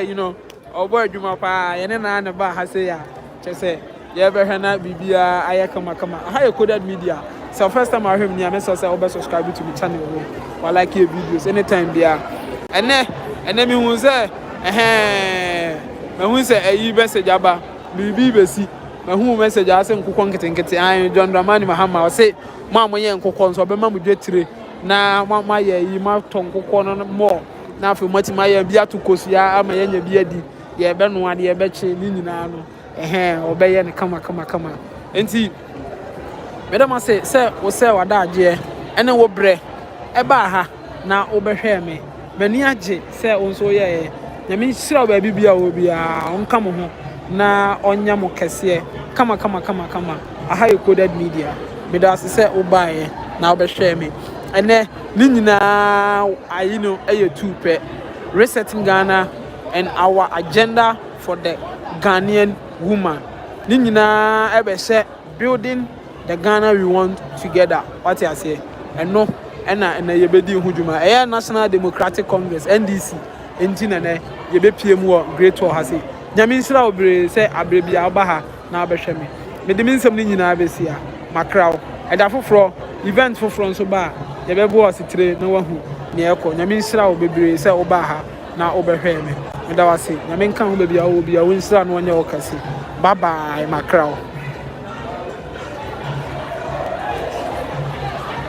ɔbɔ adwuma paa yɛne naa ne ba ha sɛ ya kyerɛ sɛ yɛbɛhwɛ na biribiara ayɛ kamakama aha yɛ coded media so first time I hear me say wobɛ subscribe to my channel or like your videos anytime bia ɛnɛ me hu sɛ me hu sɛ ayi message aba biribi bɛsi me hu message ase nkokɔ nketenkete John Dramani Mahama ɔse mo yɛ nkokɔ nso ɔbɛma mo dwetire na mo yɛ yi ma tɔ nkokɔ no mo na afei mo ti ma yɛ bi ato kosia ama yɛ nya bi adi yɛ bɛ no ade yɛ bɛ kye ni nyinaa no ɔbɛyɛ ne kama enti medama sɛ wo sɛ wadaagye ɛne wo brɛ ɛba ha na wobɛhwɛ me mani agye sɛ wo nso yɛ nyame hyira wo baabi bia wo bia ɔnka mo ho na ɔnya mo kɛseɛ kama aha yɛ coded media meda ase sɛ wobaeɛ na wobɛhwɛ me ɛnɛ ne nyinaa ayi no ɛyɛ two pɛ resetting Ghana and our agenda for the Ghanaian woman ne nyinaa ɛbɛhyɛ building the Ghana we want together. What you say? And no, and yebedi hujuma. Air National Democratic Congress (NDC). Entina ne yebe PM great war hase. Nyaminsira obre say abrebi abaha na abehwe me. Me de minsam ni nyina abesia. Makraw. Eda foforo event foforo nso ba yebebo ositire na wahu ne ekọ. Nyaminsira obebre say obaha na obehwe me. Me da wase. Nyamenka ho bebia wo bia wonsira no onye okase. Bye bye makraw.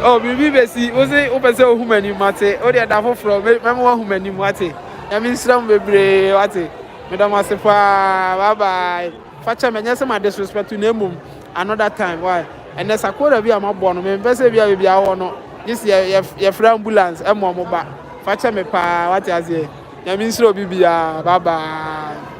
Oh, bibi besi, o say o pese o humani mate. O dey da foforo, me mo humani mate. Ya mi nsram bebre wate. Madam Asefa, bye bye. Facha me nyese ma disrespect na emum another time. Why? And there's a quarter be am born. Me pese bia bia wo no. This ye free ambulance e mo ba. Facha me pa wate azie. Ya mi nsro bibia. Bye bye.